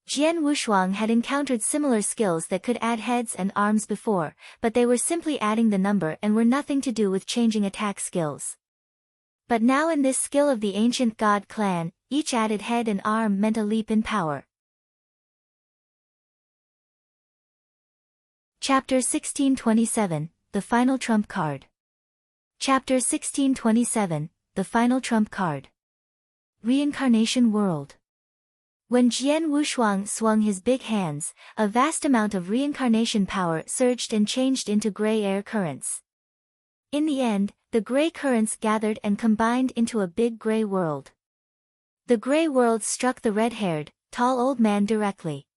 Jian Wushuang had encountered similar skills that could add heads and arms before, but they were simply adding the number and were nothing to do with changing attack skills. But now in this skill of the ancient god clan, each added head and arm meant a leap in power. Chapter 1627, The Final Trump Card. Chapter 1627, The Final Trump Card. Reincarnation World. When Jian Wushuang swung his big hands, a vast amount of reincarnation power surged and changed into gray air currents. In the end, the gray currents gathered and combined into a big gray world. The gray world struck the red-haired, tall old man directly.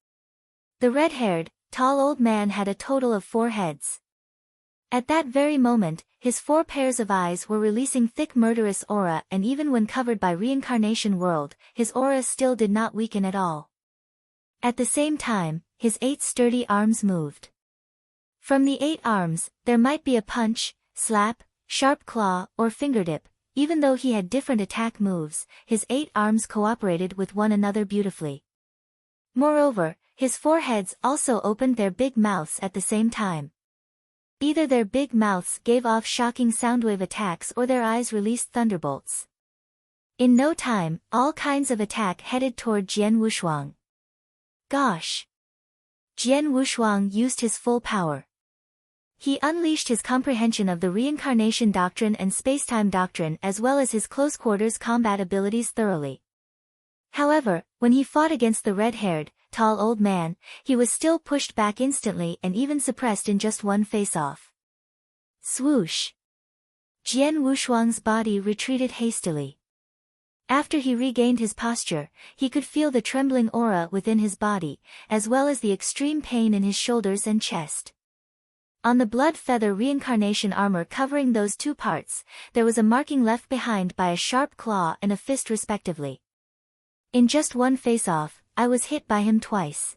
The red-haired, tall old man had a total of 4 heads. At that very moment, his 4 pairs of eyes were releasing thick murderous aura, and even when covered by reincarnation world, his aura still did not weaken at all. At the same time, his 8 sturdy arms moved. From the 8 arms, there might be a punch, slap, sharp claw, or fingertip. Even though he had different attack moves, his 8 arms cooperated with one another beautifully. Moreover, his 4 heads also opened their big mouths at the same time. Either their big mouths gave off shocking soundwave attacks or their eyes released thunderbolts. In no time, all kinds of attack headed toward Jian Wushuang. Gosh! Jian Wushuang used his full power. He unleashed his comprehension of the reincarnation doctrine and spacetime doctrine as well as his close-quarters combat abilities thoroughly. However, when he fought against the red-haired, tall old man, he was still pushed back instantly and even suppressed in just one face-off. Swoosh! Jian Wushuang's body retreated hastily. After he regained his posture, he could feel the trembling aura within his body, as well as the extreme pain in his shoulders and chest. On the blood feather reincarnation armor covering those 2 parts, there was a marking left behind by a sharp claw and a fist respectively. In just one face-off, I was hit by him twice.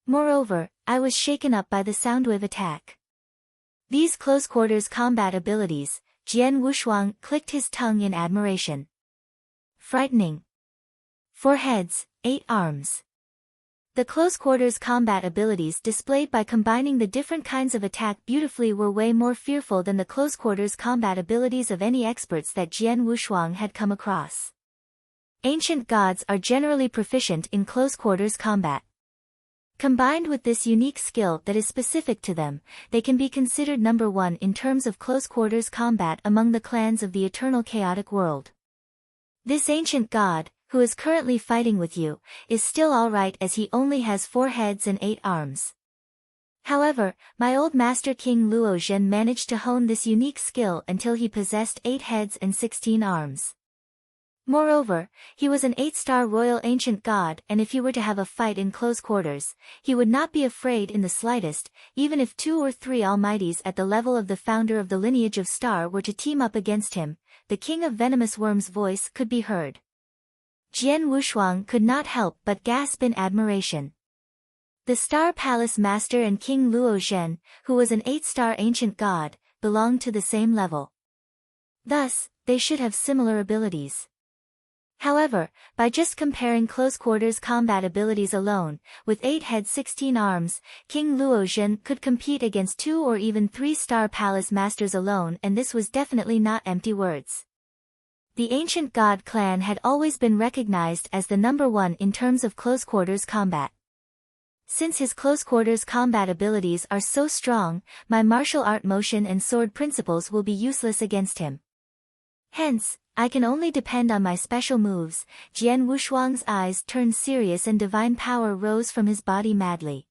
Moreover, I was shaken up by the soundwave attack. These close-quarters combat abilities, Jian Wushuang clicked his tongue in admiration. Frightening. 4 heads, 8 arms. The close-quarters combat abilities displayed by combining the different kinds of attack beautifully were way more fearful than the close-quarters combat abilities of any experts that Jian Wushuang had come across. Ancient gods are generally proficient in close-quarters combat. Combined with this unique skill that is specific to them, they can be considered number 1 in terms of close-quarters combat among the clans of the eternal chaotic world. This ancient god, who is currently fighting with you, is still alright as he only has 4 heads and 8 arms. However, my old master King Luo Zhen managed to hone this unique skill until he possessed 8 heads and 16 arms. Moreover, he was an 8-star royal ancient god, and if he were to have a fight in close quarters, he would not be afraid in the slightest, even if 2 or 3 almighties at the level of the founder of the lineage of Star were to team up against him. The King of Venomous Worms' voice could be heard. Jian Wushuang could not help but gasp in admiration. The Star Palace Master and King Luo Zhen, who was an 8-star ancient god, belonged to the same level. Thus, they should have similar abilities. However, by just comparing close-quarters combat abilities alone, with 8 heads 16 arms, King Luo Zhen could compete against 2 or even 3-star palace masters alone, and this was definitely not empty words. The ancient god clan had always been recognized as the number 1 in terms of close-quarters combat. Since his close-quarters combat abilities are so strong, my martial art motion and sword principles will be useless against him. Hence, I can only depend on my special moves. Jian Wushuang's eyes turned serious and divine power rose from his body madly.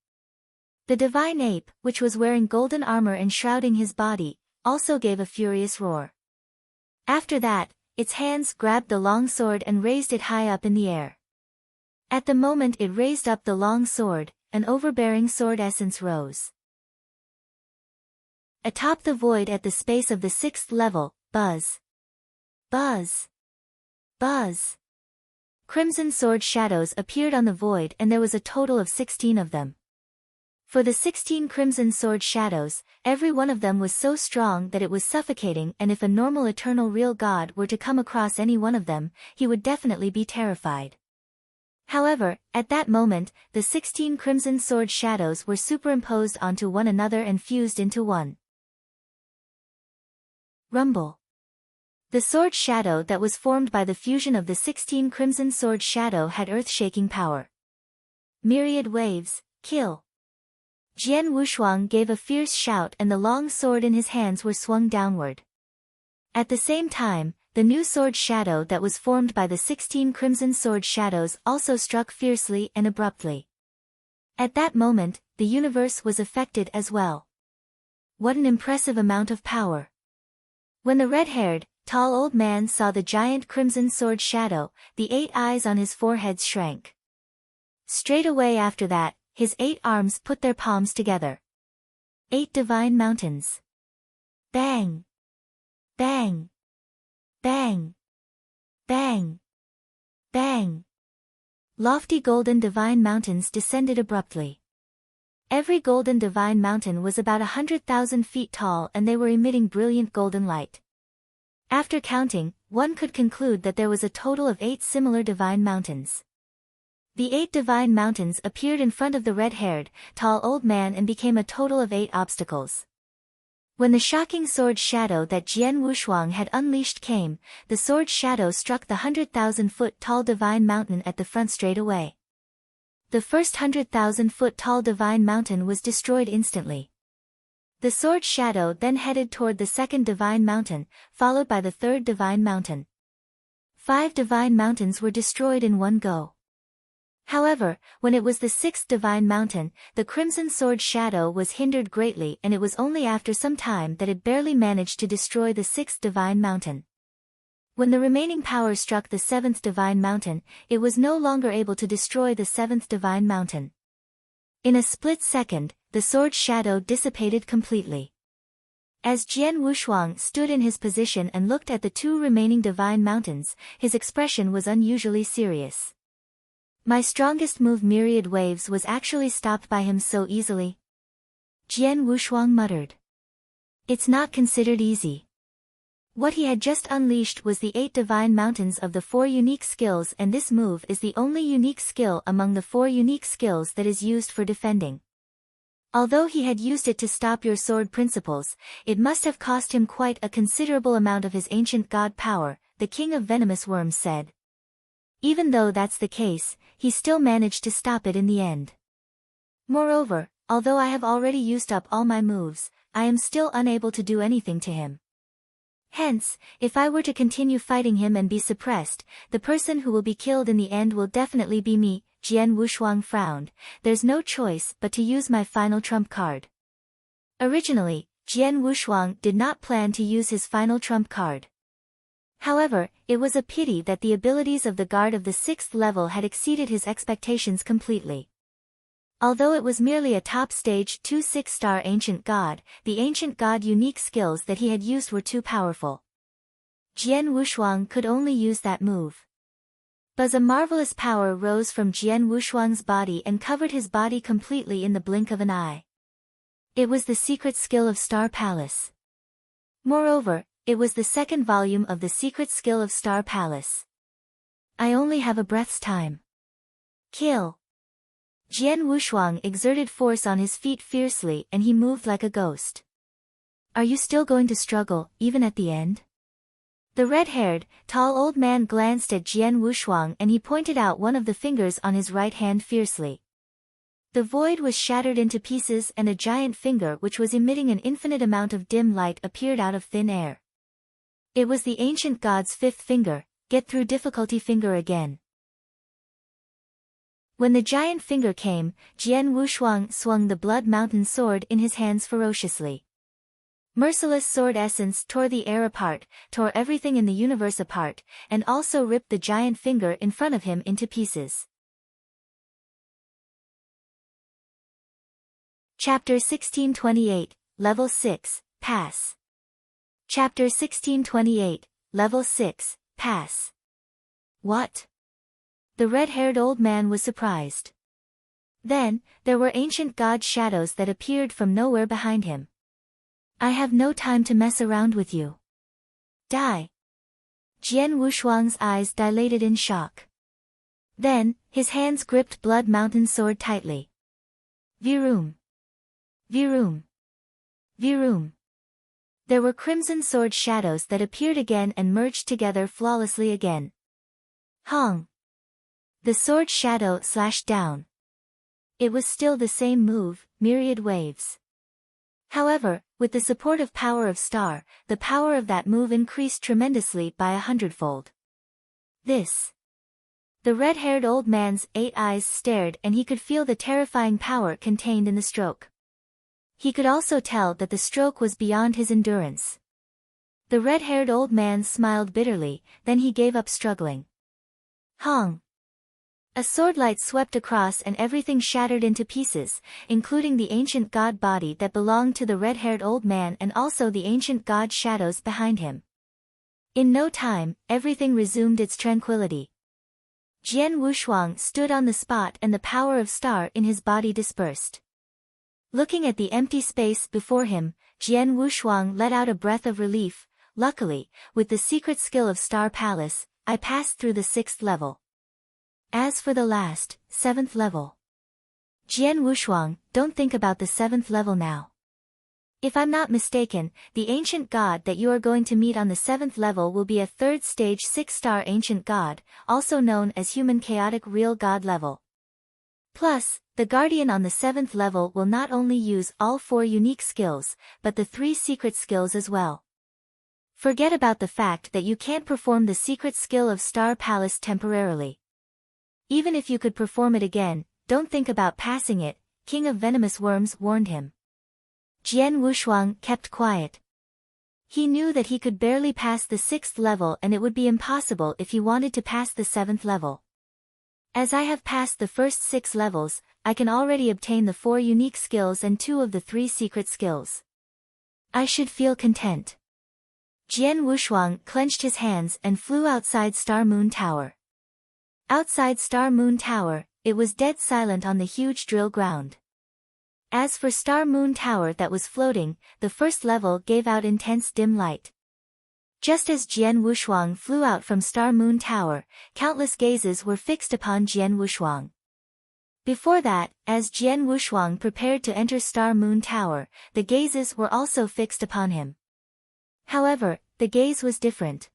The divine ape, which was wearing golden armor enshrouding his body, also gave a furious roar. After that, its hands grabbed the long sword and raised it high up in the air. At the moment it raised up the long sword, an overbearing sword essence rose. Atop the void at the space of the 6th level, buzz. Buzz. Buzz. Crimson sword shadows appeared on the void and there was a total of 16 of them. For the 16 crimson sword shadows, every one of them was so strong that it was suffocating, and if a normal eternal real god were to come across any one of them, he would definitely be terrified. However, at that moment, the 16 crimson sword shadows were superimposed onto one another and fused into one. Rumble. The sword shadow that was formed by the fusion of the 16 crimson sword shadow had earth-shaking power. Myriad waves, kill. Jian Wushuang gave a fierce shout and the long sword in his hands were swung downward. At the same time, the new sword shadow that was formed by the 16 crimson sword shadows also struck fiercely and abruptly. At that moment, the universe was affected as well. What an impressive amount of power! When the red-haired, tall old man saw the giant crimson sword shadow, the 8 eyes on his forehead shrank. Straight away after that, his 8 arms put their palms together. 8 divine mountains. Bang! Bang! Bang! Bang! Bang! Lofty golden divine mountains descended abruptly. Every golden divine mountain was about 100,000 feet tall and they were emitting brilliant golden light. After counting, one could conclude that there was a total of 8 similar divine mountains. The 8 divine mountains appeared in front of the red-haired, tall old man and became a total of 8 obstacles. When the shocking sword shadow that Jian Wushuang had unleashed came, the sword shadow struck the 100,000-foot tall divine mountain at the front straight away. The first 100,000-foot tall divine mountain was destroyed instantly. The sword shadow then headed toward the second divine mountain, followed by the third divine mountain. 5 divine mountains were destroyed in one go. However, when it was the 6th divine mountain, the crimson sword shadow was hindered greatly and it was only after some time that it barely managed to destroy the 6th divine mountain. When the remaining power struck the 7th divine mountain, it was no longer able to destroy the 7th divine mountain. In a split second, the sword shadow dissipated completely. As Jian Wushuang stood in his position and looked at the 2 remaining divine mountains, his expression was unusually serious. My strongest move, Myriad Waves, was actually stopped by him so easily. Jian Wushuang muttered. It's not considered easy. What he had just unleashed was the 8 divine mountains of the 4 unique skills, and this move is the only unique skill among the 4 unique skills that is used for defending. Although he had used it to stop your sword principles, it must have cost him quite a considerable amount of his ancient god power, the king of venomous worms said. Even though that's the case, he still managed to stop it in the end. Moreover, although I have already used up all my moves, I am still unable to do anything to him. Hence, if I were to continue fighting him and be suppressed, the person who will be killed in the end will definitely be me. Jian Wushuang frowned. There's no choice but to use my final trump card. Originally, Jian Wushuang did not plan to use his final trump card. However, it was a pity that the abilities of the guard of the 6th level had exceeded his expectations completely. Although it was merely a top stage 2 6-star ancient god, the ancient god unique skills that he had used were too powerful. Jian Wushuang could only use that move. Buzz, a marvelous power rose from Jian Wushuang's body and covered his body completely in the blink of an eye. It was the secret skill of Star Palace. Moreover, it was the second volume of the secret skill of Star Palace. I only have a breath's time. Kill. Jian Wushuang exerted force on his feet fiercely and he moved like a ghost. Are you still going to struggle, even at the end? The red-haired, tall old man glanced at Jian Wushuang and he pointed out one of the fingers on his right hand fiercely. The void was shattered into pieces and a giant finger which was emitting an infinite amount of dim light appeared out of thin air. It was the ancient god's fifth finger, get through difficulty finger again. When the giant finger came, Jian Wushuang swung the Blood Mountain sword in his hands ferociously. Merciless sword essence tore the air apart, tore everything in the universe apart, and also ripped the giant finger in front of him into pieces. Chapter 1628, Level 6, Pass. Chapter 1628, Level 6, Pass. What? The red-haired old man was surprised. Then, there were ancient god shadows that appeared from nowhere behind him. I have no time to mess around with you. Die. Jian Wushuang's eyes dilated in shock. Then, his hands gripped Blood Mountain sword tightly. Viroom. Viroom. Viroom. There were crimson sword shadows that appeared again and merged together flawlessly again. Hong. The sword shadow slashed down. It was still the same move, myriad waves. However, with the support of power of Star, the power of that move increased tremendously by 100-fold. This. The red-haired old man's 8 eyes stared and he could feel the terrifying power contained in the stroke. He could also tell that the stroke was beyond his endurance. The red-haired old man smiled bitterly, then he gave up struggling. Hong. A swordlight swept across and everything shattered into pieces, including the ancient god body that belonged to the red-haired old man and also the ancient god shadows behind him. In no time, everything resumed its tranquility. Jian Wushuang stood on the spot and the power of Star in his body dispersed. Looking at the empty space before him, Jian Wushuang let out a breath of relief. Luckily, with the secret skill of Star Palace, I passed through the 6th level. As for the last, 7th level. Jian Wushuang, don't think about the 7th level now. If I'm not mistaken, the ancient god that you are going to meet on the 7th level will be a 3rd stage 6-star ancient god, also known as human chaotic real god level. Plus, the guardian on the 7th level will not only use all 4 unique skills, but the 3 secret skills as well. Forget about the fact that you can't perform the secret skill of Star Palace temporarily. Even if you could perform it again, don't think about passing it, King of Venomous Worms warned him. Jian Wushuang kept quiet. He knew that he could barely pass the 6th level and it would be impossible if he wanted to pass the 7th level. As I have passed the first 6 levels, I can already obtain the 4 unique skills and 2 of the 3 secret skills. I should feel content. Jian Wushuang clenched his hands and flew outside Star Moon Tower. Outside Star Moon Tower, it was dead silent on the huge drill ground. As for Star Moon Tower that was floating, the first level gave out intense dim light. Just as Jian Wushuang flew out from Star Moon Tower, countless gazes were fixed upon Jian Wushuang. Before that, as Jian Wushuang prepared to enter Star Moon Tower, the gazes were also fixed upon him. However, the gaze was different.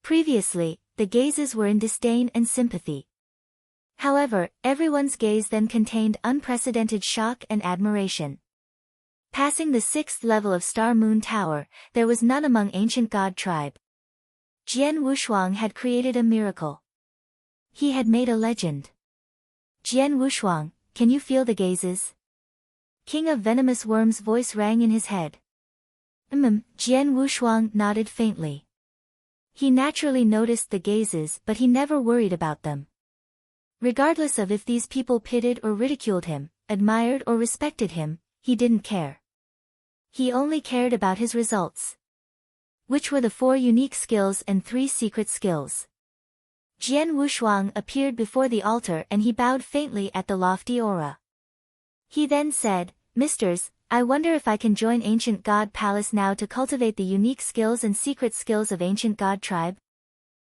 Previously, the gazes were in disdain and sympathy. However, everyone's gaze then contained unprecedented shock and admiration. Passing the 6th level of Star Moon Tower, there was none among ancient god tribe. Jian Wushuang had created a miracle. He had made a legend. Jian Wushuang, can you feel the gazes? King of Venomous Worms' voice rang in his head. Jian Wushuang nodded faintly. He naturally noticed the gazes but he never worried about them. Regardless of if these people pitied or ridiculed him, admired or respected him, he didn't care. He only cared about his results. Which were the 4 unique skills and 3 secret skills. Jian Wushuang appeared before the altar and he bowed faintly at the lofty aura. He then said, "Misters, I wonder if I can join Ancient God Palace now to cultivate the unique skills and secret skills of Ancient God Tribe?"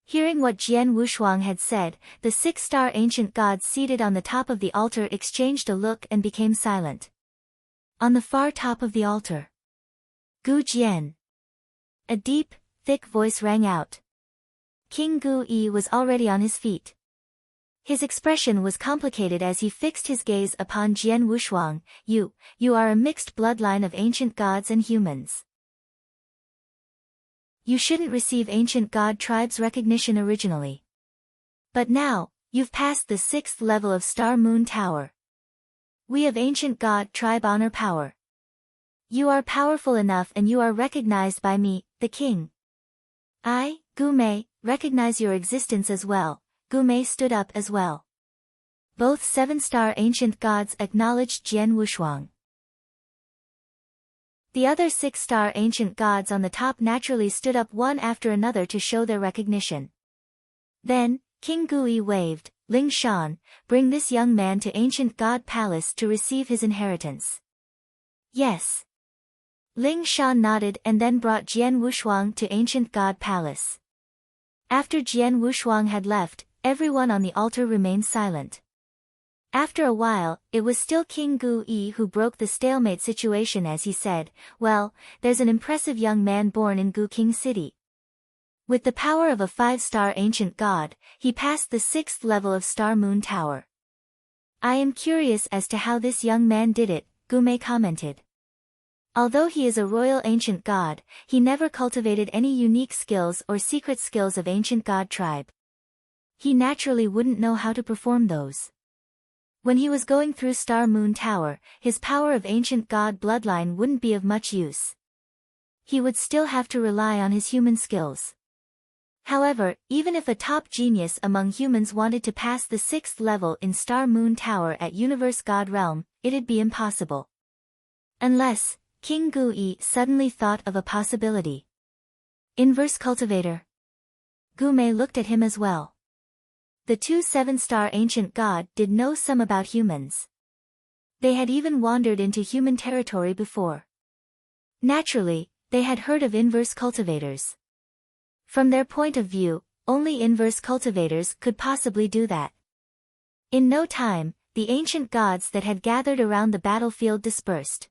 Hearing what Jian Wushuang had said, the 6-star ancient gods seated on the top of the altar exchanged a look and became silent. On the far top of the altar, Gu Jian. A deep, thick voice rang out. King Gu Yi was already on his feet. His expression was complicated as he fixed his gaze upon Jian Wushuang. You are a mixed bloodline of ancient gods and humans. You shouldn't receive ancient god tribes recognition originally. But now, you've passed the 6th level of Star Moon Tower. We of ancient god tribe honor power. You are powerful enough and you are recognized by me, the king. I, Gu Mei, recognize your existence as well. Gu Mei stood up as well. Both 7-star ancient gods acknowledged Jian Wushuang. The other 6-star ancient gods on the top naturally stood up one after another to show their recognition. Then, King Gui waved, "Ling Shan, bring this young man to Ancient God Palace to receive his inheritance." Yes. Ling Shan nodded and then brought Jian Wushuang to Ancient God Palace. After Jian Wushuang had left, everyone on the altar remained silent. After a while, it was still King Gu Yi who broke the stalemate situation as he said, "Well, there's an impressive young man born in Gu King City. With the power of a 5-star ancient god, he passed the 6th level of Star Moon Tower. I am curious as to how this young man did it," Gu Mei commented. Although he is a royal ancient god, he never cultivated any unique skills or secret skills of ancient god tribe. He naturally wouldn't know how to perform those. When he was going through Star Moon Tower, his power of ancient god bloodline wouldn't be of much use. He would still have to rely on his human skills. However, even if a top genius among humans wanted to pass the 6th level in Star Moon Tower at Universe God Realm, it'd be impossible. Unless, King Gu Yi suddenly thought of a possibility. Inverse Cultivator. Gu Mei looked at him as well. The 2 7-star ancient god did know some about humans. They had even wandered into human territory before. Naturally, they had heard of inverse cultivators. From their point of view, only inverse cultivators could possibly do that. In no time, the ancient gods that had gathered around the battlefield dispersed.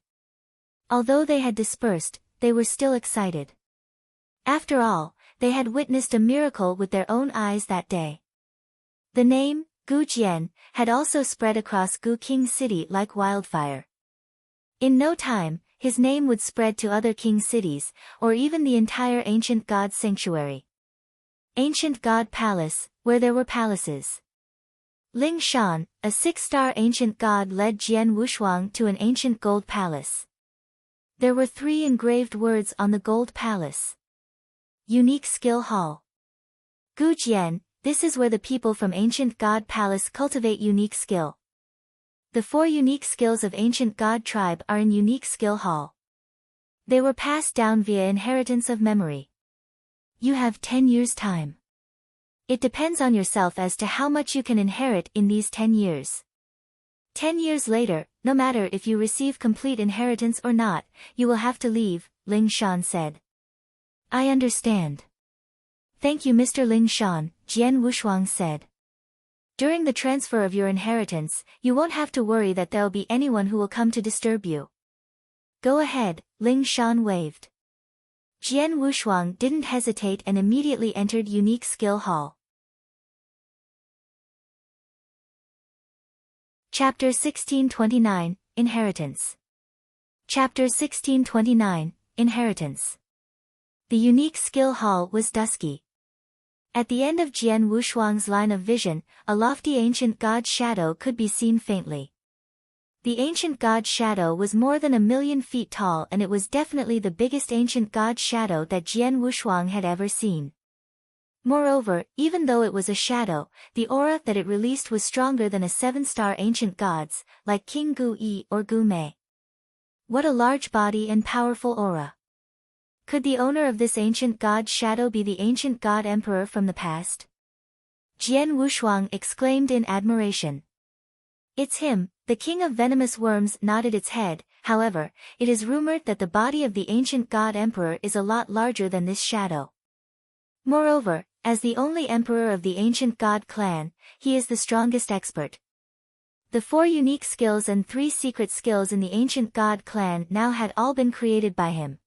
Although they had dispersed, they were still excited. After all, they had witnessed a miracle with their own eyes that day. The name, Gu Jian, had also spread across Gu King City like wildfire. In no time, his name would spread to other king cities, or even the entire ancient god sanctuary. Ancient God Palace, where there were palaces. Ling Shan, a 6-star ancient god, led Jian Wushuang to an ancient gold palace. There were 3 engraved words on the gold palace. Unique Skill Hall. Gu Jian, this is where the people from Ancient God Palace cultivate unique skill. The 4 unique skills of Ancient God Tribe are in Unique Skill Hall. They were passed down via inheritance of memory. You have 10 years' time. It depends on yourself as to how much you can inherit in these 10 years. 10 years later, no matter if you receive complete inheritance or not, you will have to leave, Ling Shan said. I understand. Thank you, Mr. Ling Shan, Jian Wushuang said. During the transfer of your inheritance, you won't have to worry that there'll be anyone who will come to disturb you. Go ahead, Ling Shan waved. Jian Wushuang didn't hesitate and immediately entered Unique Skill Hall. Chapter 1629, Inheritance. Chapter 1629, Inheritance. The Unique Skill Hall was dusky. At the end of Jian Wushuang's line of vision, a lofty ancient god's shadow could be seen faintly. The ancient god's shadow was more than 1,000,000 feet tall, and it was definitely the biggest ancient god's shadow that Jian Wushuang had ever seen. Moreover, even though it was a shadow, the aura that it released was stronger than a 7-star ancient god's, like King Gu Yi or Gu Mei. What a large body and powerful aura. Could the owner of this ancient god's shadow be the ancient god emperor from the past? Jian Wushuang exclaimed in admiration. It's him. The king of venomous worms nodded its head. However, it is rumored that the body of the ancient god emperor is a lot larger than this shadow. Moreover, as the only emperor of the ancient god clan, he is the strongest expert. The 4 unique skills and 3 secret skills in the ancient god clan now had all been created by him.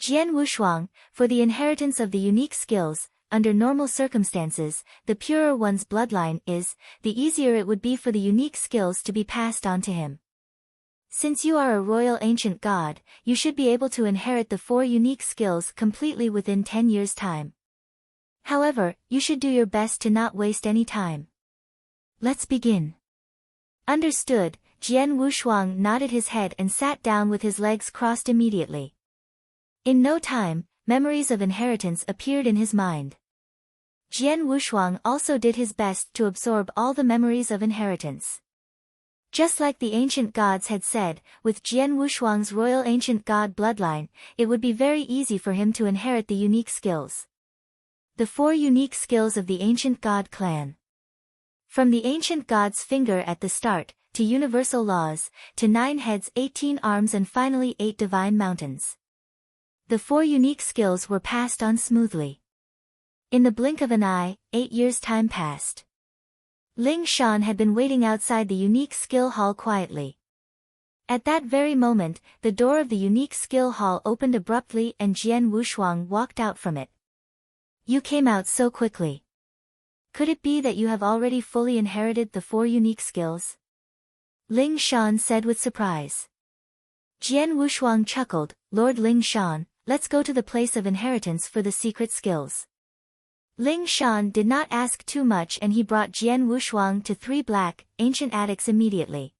Jian Wushuang, for the inheritance of the unique skills, under normal circumstances, the purer one's bloodline is, the easier it would be for the unique skills to be passed on to him. Since you are a royal ancient god, you should be able to inherit the 4 unique skills completely within 10 years' time. However, you should do your best to not waste any time. Let's begin. Understood. Jian Wushuang nodded his head and sat down with his legs crossed immediately. In no time, memories of inheritance appeared in his mind. Jian Wushuang also did his best to absorb all the memories of inheritance. Just like the ancient gods had said, with Jian Wushuang's royal ancient god bloodline, it would be very easy for him to inherit the unique skills. The 4 unique skills of the ancient god clan. From the ancient god's finger at the start, to universal laws, to 9 heads, 18 arms and finally 8 divine mountains. The 4 unique skills were passed on smoothly. In the blink of an eye, 8 years' time passed. Ling Shan had been waiting outside the unique skill hall quietly. At that very moment, the door of the unique skill hall opened abruptly and Jian Wushuang walked out from it. You came out so quickly. Could it be that you have already fully inherited the 4 unique skills? Ling Shan said with surprise. Jian Wushuang chuckled, Lord Ling Shan, let's go to the place of inheritance for the secret skills. Ling Shan did not ask too much and he brought Jian Wushuang to 3 black, ancient attics immediately.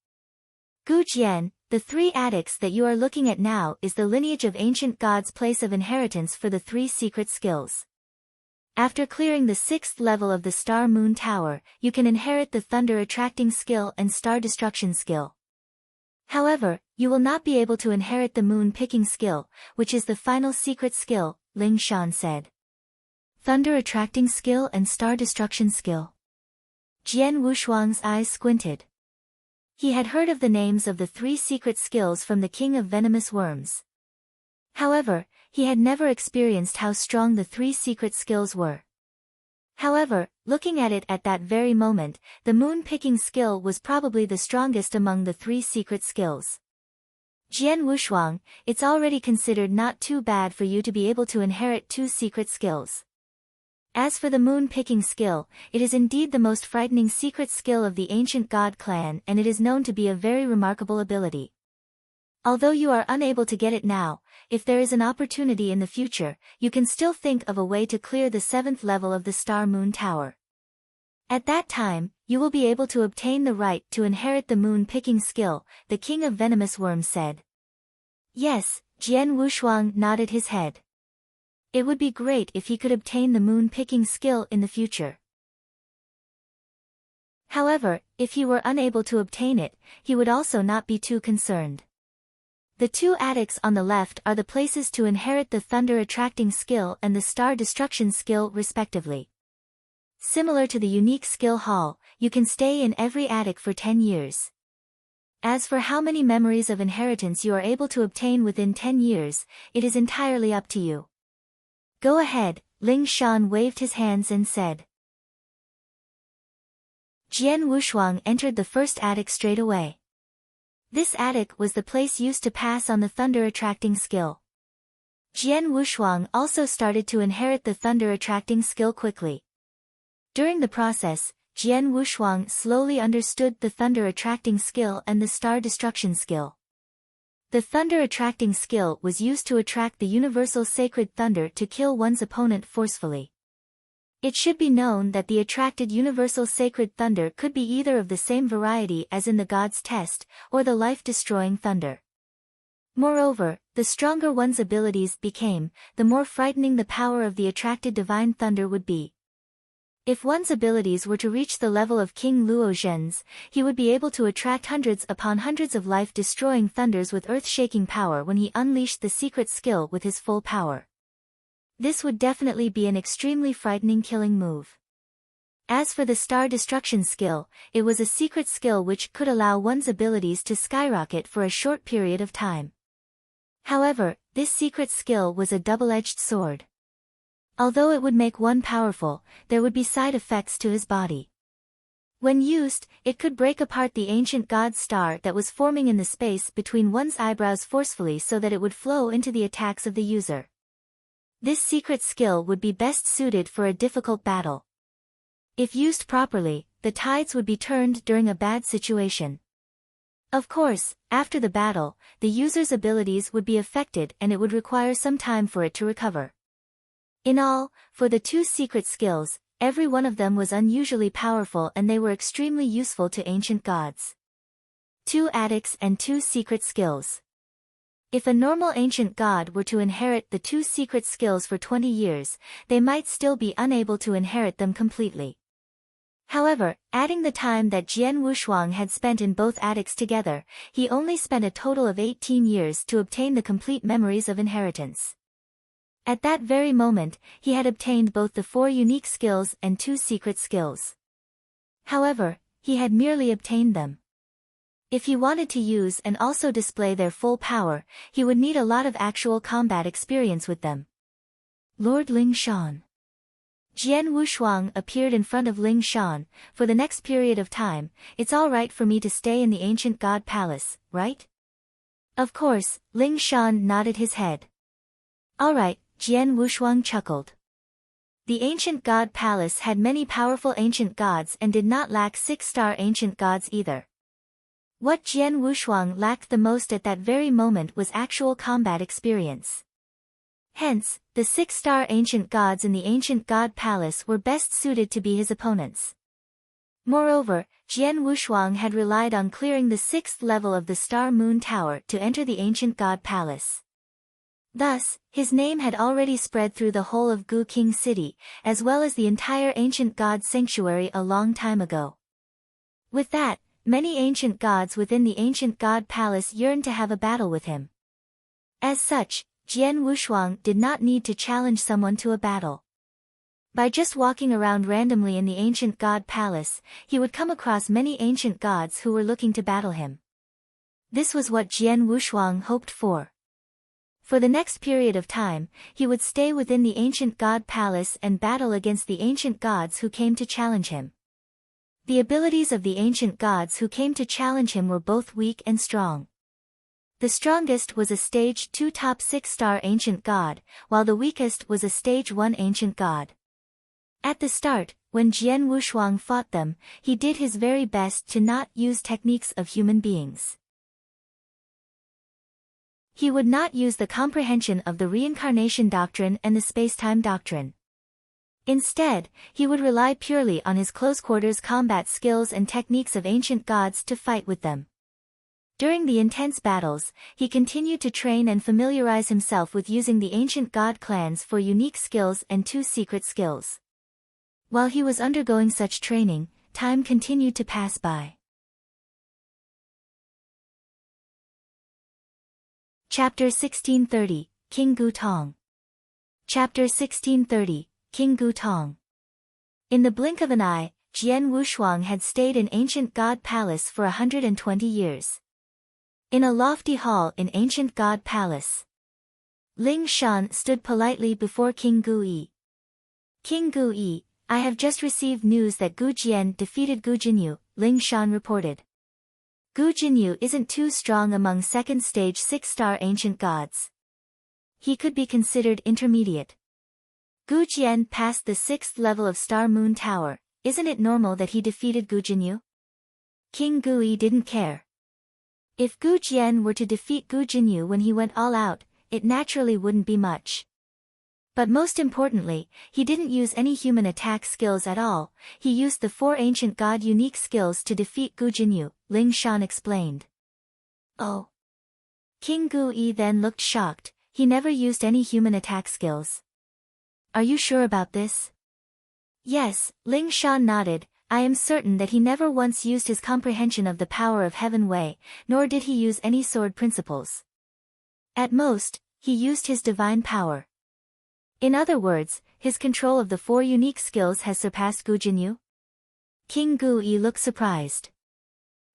Gu Jian, the 3 attics that you are looking at now is the lineage of ancient gods' place of inheritance for the 3 secret skills. After clearing the 6th level of the Star Moon Tower, you can inherit the Thunder Attracting skill and Star Destruction skill. However, you will not be able to inherit the Moon Picking skill, which is the final secret skill, Ling Shan said. Thunder Attracting skill and Star Destruction skill. Jian Wushuang's eyes squinted. He had heard of the names of the 3 secret skills from the King of Venomous Worms. However, he had never experienced how strong the 3 secret skills were. However, looking at it at that very moment, the Moon Picking skill was probably the strongest among the 3 secret skills. Jian Wushuang, it's already considered not too bad for you to be able to inherit 2 secret skills. As for the Moon Picking skill, it is indeed the most frightening secret skill of the ancient god clan and it is known to be a very remarkable ability. Although you are unable to get it now, if there is an opportunity in the future, you can still think of a way to clear the 7th level of the Star Moon Tower. At that time, you will be able to obtain the right to inherit the Moon Picking skill, the King of Venomous Worms said. Yes, Jian Wushuang nodded his head. It would be great if he could obtain the Moon Picking skill in the future. However, if he were unable to obtain it, he would also not be too concerned. The 2 attics on the left are the places to inherit the Thunder Attracting skill and the Star Destruction skill respectively. Similar to the unique skill hall, you can stay in every attic for 10 years. As for how many memories of inheritance you are able to obtain within 10 years, it is entirely up to you. Go ahead, Ling Shan waved his hands and said. Jian Wushuang entered the first attic straight away. This attic was the place used to pass on the Thunder Attracting skill. Jian Wushuang also started to inherit the Thunder Attracting skill quickly. During the process, Jian Wushuang slowly understood the Thunder Attracting skill and the Star Destruction skill. The Thunder Attracting skill was used to attract the universal sacred thunder to kill one's opponent forcefully. It should be known that the attracted universal sacred thunder could be either of the same variety as in the god's test, or the life-destroying thunder. Moreover, the stronger one's abilities became, the more frightening the power of the attracted divine thunder would be. If one's abilities were to reach the level of King Luo Zhen's, he would be able to attract hundreds upon hundreds of life-destroying thunders with earth-shaking power when he unleashed the secret skill with his full power. This would definitely be an extremely frightening killing move. As for the star destruction skill, it was a secret skill which could allow one's abilities to skyrocket for a short period of time. However, this secret skill was a double-edged sword. Although it would make one powerful, there would be side effects to his body. When used, it could break apart the ancient god's star that was forming in the space between one's eyebrows forcefully so that it would flow into the attacks of the user. This secret skill would be best suited for a difficult battle. If used properly, the tides would be turned during a bad situation. Of course, after the battle, the user's abilities would be affected and it would require some time for it to recover. In all, for the two secret skills, every one of them was unusually powerful and they were extremely useful to ancient gods. 2 addicts and 2 secret skills. If a normal ancient god were to inherit the 2 secret skills for 20 years, they might still be unable to inherit them completely. However, adding the time that Jian Wushuang had spent in both addicts together, he only spent a total of 18 years to obtain the complete memories of inheritance. At that very moment, he had obtained both the 4 unique skills and 2 secret skills. However, he had merely obtained them. If he wanted to use and also display their full power, he would need a lot of actual combat experience with them. Lord Ling Shan. Jian Wushuang appeared in front of Ling Shan. For the next period of time, it's all right for me to stay in the ancient god palace, right? Of course, Ling Shan nodded his head. All right, Jian Wushuang chuckled. The ancient god palace had many powerful ancient gods and did not lack 6-star ancient gods either. What Jian Wushuang lacked the most at that very moment was actual combat experience. Hence, the 6-star ancient gods in the ancient god palace were best suited to be his opponents. Moreover, Jian Wushuang had relied on clearing the 6th level of the Star Moon Tower to enter the ancient god palace. Thus, his name had already spread through the whole of Gu King City, as well as the entire ancient god sanctuary a long time ago. With that, many ancient gods within the ancient god palace yearned to have a battle with him. As such, Jian Wushuang did not need to challenge someone to a battle. By just walking around randomly in the ancient god palace, he would come across many ancient gods who were looking to battle him. This was what Jian Wushuang hoped for. For the next period of time, he would stay within the ancient god palace and battle against the ancient gods who came to challenge him. The abilities of the ancient gods who came to challenge him were both weak and strong. The strongest was a stage 2 top 6-star ancient god, while the weakest was a stage 1 ancient god. At the start, when Jian Wushuang fought them, he did his very best to not use techniques of human beings. He would not use the comprehension of the reincarnation doctrine and the space-time doctrine. Instead, he would rely purely on his close-quarters combat skills and techniques of ancient gods to fight with them. During the intense battles, he continued to train and familiarize himself with using the ancient god clans for unique skills and 2 secret skills. While he was undergoing such training, time continued to pass by. Chapter 1630, King Gu Tong. Chapter 1630, King Gu Tong. In the blink of an eye, Jian Wushuang had stayed in ancient god palace for 120 years. In a lofty hall in ancient god palace, Ling Shan stood politely before King Gu Yi. King Gu Yi, I have just received news that Gu Jian defeated Gu Jinyu, Ling Shan reported. Gu Jinyu isn't too strong among second stage 6-star ancient gods. He could be considered intermediate. Gu Jian passed the 6th level of Star Moon Tower, isn't it normal that he defeated Gu Jinyu? King Gu Yi didn't care. If Gu Jian were to defeat Gu Jinyu when he went all out, it naturally wouldn't be much. But most importantly, he didn't use any human attack skills at all, he used the 4 ancient god unique skills to defeat Gu Jinyu, Ling Shan explained. Oh. King Gu Yi then looked shocked, he never used any human attack skills. Are you sure about this? Yes, Ling Shan nodded, I am certain that he never once used his comprehension of the power of Heaven Wei, nor did he use any sword principles. At most, he used his divine power. In other words, his control of the 4 unique skills has surpassed Gu Jinyu? King Gui looked surprised.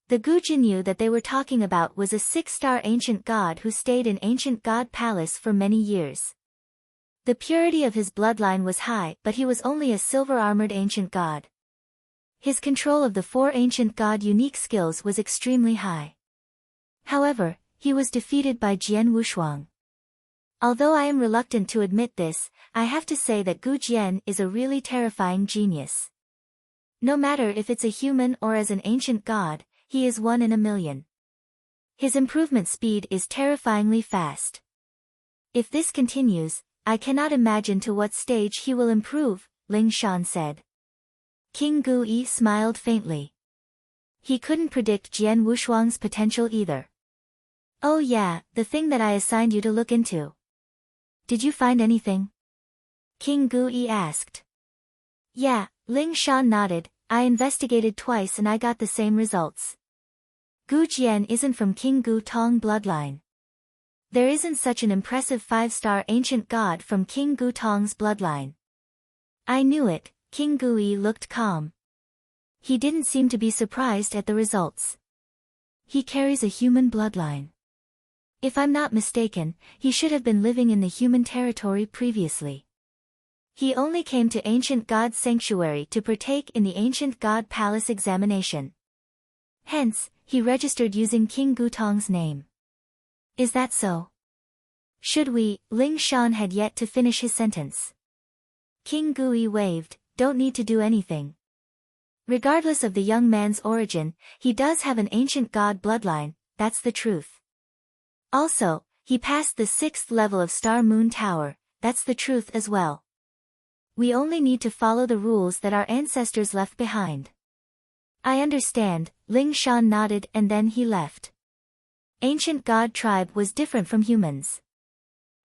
The Guji knew that they were talking about was a 6-star ancient god who stayed in ancient god palace for many years. The purity of his bloodline was high, but he was only a silver-armored ancient god. His control of the 4 ancient god unique skills was extremely high. However, he was defeated by Jian Wushuang. Although I am reluctant to admit this, I have to say that Gu Jian is a really terrifying genius. No matter if it's a human or as an ancient god, he is 1 in a million. His improvement speed is terrifyingly fast. If this continues, I cannot imagine to what stage he will improve, Ling Shan said. King Gui smiled faintly. He couldn't predict Jian Wushuang's potential either. Oh yeah, the thing that I assigned you to look into. Did you find anything? King Gui asked. Yeah, Ling Shan nodded. I investigated twice and I got the same results. Gu Jian isn't from King Gu Tong bloodline. There isn't such an impressive 5-star ancient god from King Gu Tong's bloodline. I knew it. King Gui looked calm. He didn't seem to be surprised at the results. He carries a human bloodline. If I'm not mistaken, he should have been living in the human territory previously. He only came to Ancient God Sanctuary to partake in the Ancient God Palace examination. Hence, he registered using King Gutong's name. Is that so? Should we? Ling Shan had yet to finish his sentence. King Gui waved, don't need to do anything. Regardless of the young man's origin, he does have an ancient god bloodline, that's the truth. Also, he passed the 6th level of Star Moon Tower, that's the truth as well. We only need to follow the rules that our ancestors left behind. I understand, Ling Shan nodded and then he left. Ancient God Tribe was different from humans.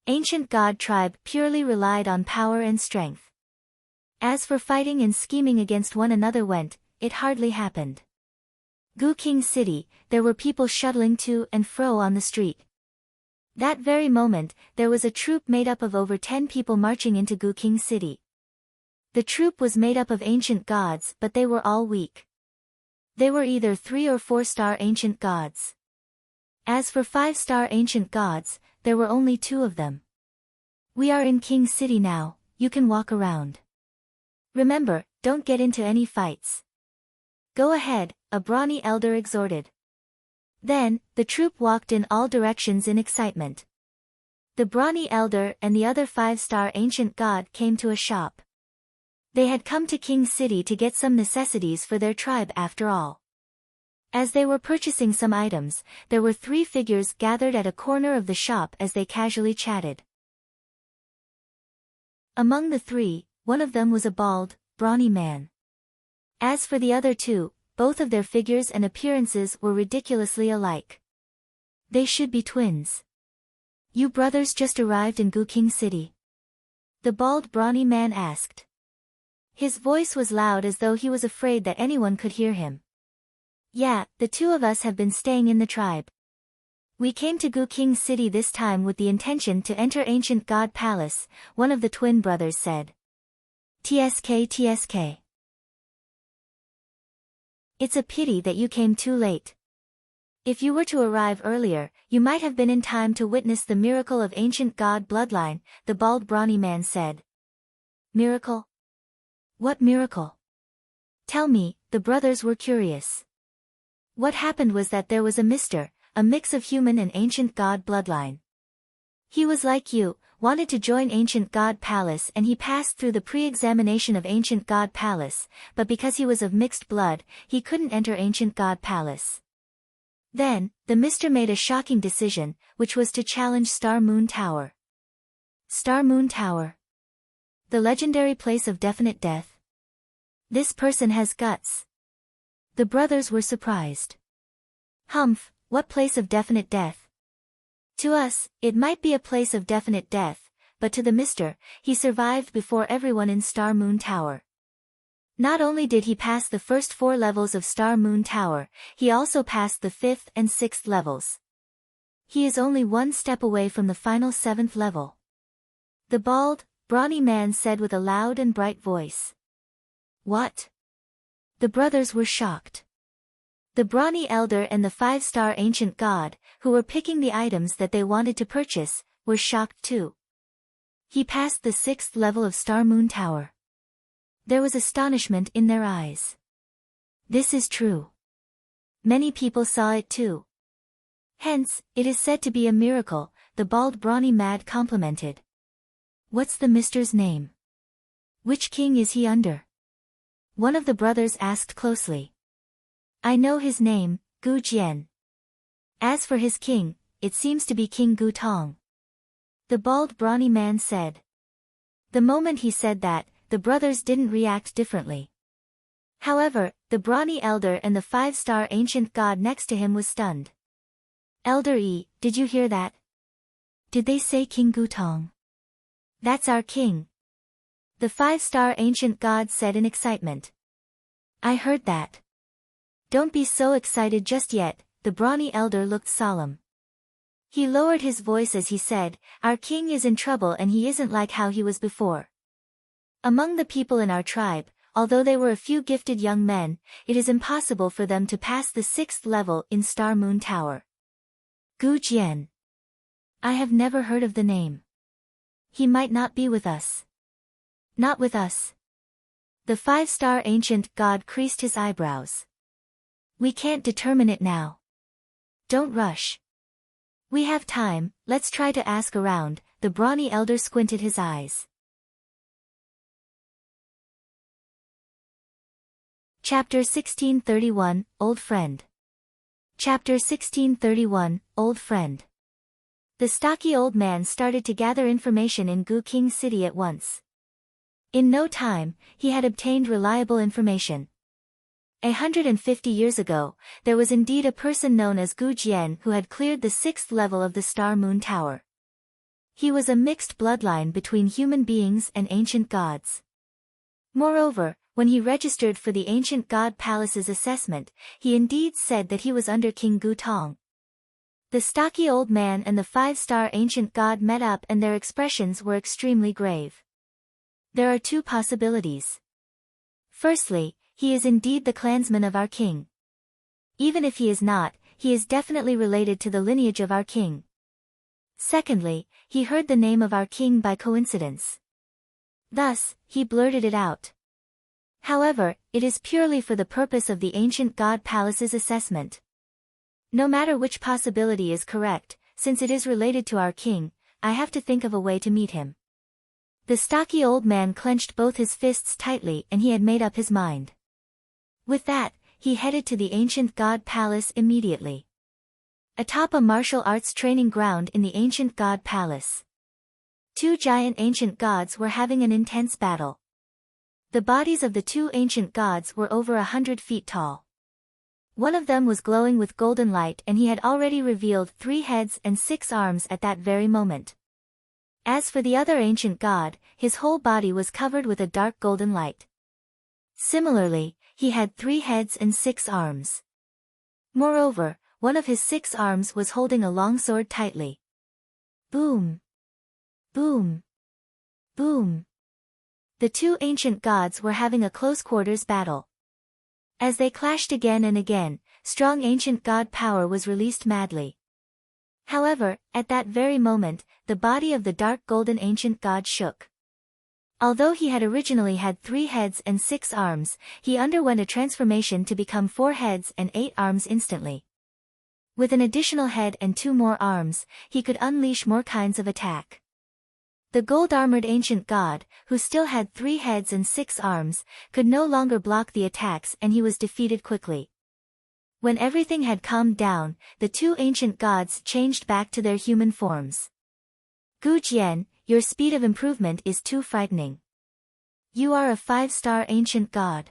Ancient God Tribe purely relied on power and strength. As for fighting and scheming against one another it hardly happened. Gu King City, there were people shuttling to and fro on the street. That very moment, there was a troop made up of over 10 people marching into Gu King City. The troop was made up of ancient gods, but they were all weak. They were either 3 or 4-star ancient gods. As for 5-star ancient gods, there were only 2 of them. We are in King City now, you can walk around. Remember, don't get into any fights. Go ahead, a brawny elder exhorted. Then, the troop walked in all directions in excitement. The brawny elder and the other 5-star ancient god came to a shop. They had come to King City to get some necessities for their tribe after all. As they were purchasing some items, there were 3 figures gathered at a corner of the shop as they casually chatted. Among the 3, one of them was a bald, brawny man. As for the other 2, both of their figures and appearances were ridiculously alike. They should be twins. You brothers just arrived in Gu King City? The bald brawny man asked. His voice was loud as though he was afraid that anyone could hear him. Yeah, the 2 of us have been staying in the tribe. We came to Gu King City this time with the intention to enter Ancient God Palace, one of the twin brothers said. TSK. It's a pity that you came too late. If you were to arrive earlier, you might have been in time to witness the miracle of ancient god bloodline, the bald brawny man said. Miracle? What miracle? Tell me, the brothers were curious. What happened was that there was a mix of human and ancient god bloodline. He was like you, wanted to join Ancient God Palace and he passed through the pre-examination of Ancient God Palace, but because he was of mixed blood, he couldn't enter Ancient God Palace. Then, the Mister made a shocking decision, which was to challenge Star Moon Tower. Star Moon Tower. The legendary place of definite death. This person has guts. The brothers were surprised. Humph, what place of definite death? To us, it might be a place of definite death, but to the Mister, he survived before everyone in Star Moon Tower. Not only did he pass the first 4 levels of Star Moon Tower, he also passed the 5th and 6th levels. He is only 1 step away from the final 7th level. The bald, brawny man said with a loud and bright voice. What? The brothers were shocked. The brawny elder and the 5-star ancient god, who were picking the items that they wanted to purchase, were shocked too. He passed the 6th level of Star Moon Tower. There was astonishment in their eyes. This is true. Many people saw it too. Hence, it is said to be a miracle, the bald brawny mad complimented. What's the mister's name? Which king is he under? One of the brothers asked closely. I know his name, Gu Jian. As for his king, it seems to be King Gu Tong. The bald brawny man said. The moment he said that, the brothers didn't react differently. However, the brawny elder and the 5-star ancient god next to him was stunned. Elder Yi, did you hear that? Did they say King Gu Tong? That's our king. The 5-star ancient god said in excitement. I heard that. Don't be so excited just yet, the brawny elder looked solemn. He lowered his voice as he said, our king is in trouble and he isn't like how he was before. Among the people in our tribe, although they were a few gifted young men, it is impossible for them to pass the 6th level in Star Moon Tower. Gu Jian. I have never heard of the name. He might not be with us. Not with us. The 5-star ancient god creased his eyebrows. We can't determine it now. Don't rush. We have time, let's try to ask around, the brawny elder squinted his eyes. Chapter 1631, Old Friend. Chapter 1631, Old Friend. The stocky old man started to gather information in Gu King City at once. In no time, he had obtained reliable information. 150 years ago, there was indeed a person known as Gu Jian who had cleared the 6th level of the Star Moon Tower. He was a mixed bloodline between human beings and ancient gods. Moreover, when he registered for the ancient god palace's assessment, he indeed said that he was under King Gu Tong. The stocky old man and the 5-star ancient god met up and their expressions were extremely grave. There are two possibilities. Firstly, he is indeed the clansman of our king. Even if he is not, he is definitely related to the lineage of our king. Secondly, he heard the name of our king by coincidence. Thus, he blurted it out. However, it is purely for the purpose of the ancient god palace's assessment. No matter which possibility is correct, since it is related to our king, I have to think of a way to meet him. The stocky old man clenched both his fists tightly and he had made up his mind. With that, he headed to the ancient god palace immediately. Atop a martial arts training ground in the ancient god palace, two giant ancient gods were having an intense battle. The bodies of the two ancient gods were over 100 feet tall. One of them was glowing with golden light and he had already revealed 3 heads and 6 arms at that very moment. As for the other ancient god, his whole body was covered with a dark golden light. Similarly, he had 3 heads and 6 arms. Moreover, one of his 6 arms was holding a long sword tightly. Boom! Boom! Boom! The two ancient gods were having a close-quarters battle. As they clashed again and again, strong ancient god power was released madly. However, at that very moment, the body of the dark golden ancient god shook. Although he had originally had 3 heads and 6 arms, he underwent a transformation to become 4 heads and 8 arms instantly. With an additional head and 2 more arms, he could unleash more kinds of attack. The gold-armored ancient god, who still had 3 heads and 6 arms, could no longer block the attacks and he was defeated quickly. When everything had calmed down, the two ancient gods changed back to their human forms. Gu Jian, your speed of improvement is too frightening. You are a 5-star ancient god.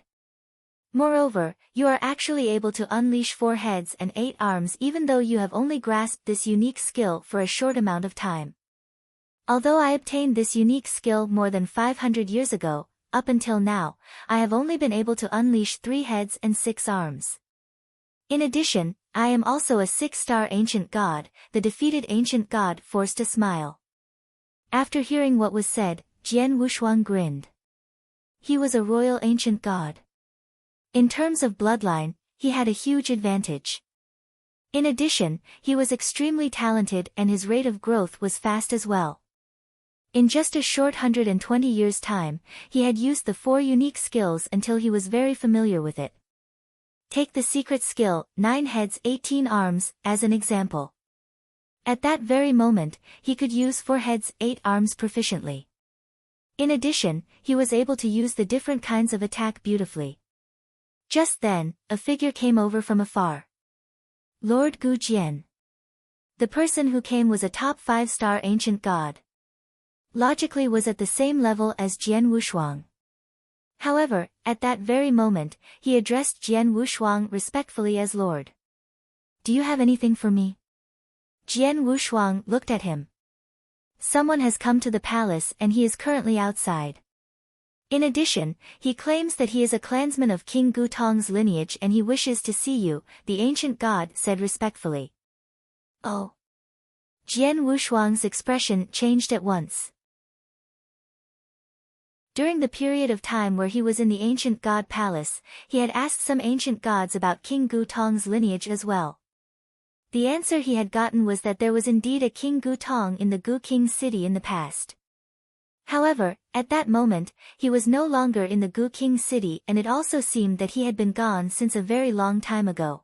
Moreover, you are actually able to unleash 4 heads and 8 arms even though you have only grasped this unique skill for a short amount of time. Although I obtained this unique skill more than 500 years ago, up until now, I have only been able to unleash 3 heads and 6 arms. In addition, I am also a 6-star ancient god, the defeated ancient god forced a smile. After hearing what was said, Jian Wushuang grinned. He was a royal ancient god. In terms of bloodline, he had a huge advantage. In addition, he was extremely talented and his rate of growth was fast as well. In just a short 120 years' time, he had used the 4 unique skills until he was very familiar with it. Take the secret skill, 9 heads 18 arms, as an example. At that very moment, he could use 4 heads 8 arms proficiently. In addition, he was able to use the different kinds of attack beautifully. Just then, a figure came over from afar. Lord Gu Jian. The person who came was a top 5-star ancient god. Logically was at the same level as Jian Wushuang. However, at that very moment, he addressed Jian Wushuang respectfully as Lord. Do you have anything for me? Jian Wushuang looked at him. Someone has come to the palace and he is currently outside. In addition, he claims that he is a clansman of King Gu Tong's lineage and he wishes to see you, the ancient god said respectfully. Oh. Jian Wushuang's expression changed at once. During the period of time where he was in the ancient god palace, he had asked some ancient gods about King Gu Tong's lineage as well. The answer he had gotten was that there was indeed a King Gu Tong in the Gu King city in the past. However, at that moment, he was no longer in the Gu King city and it also seemed that he had been gone since a very long time ago.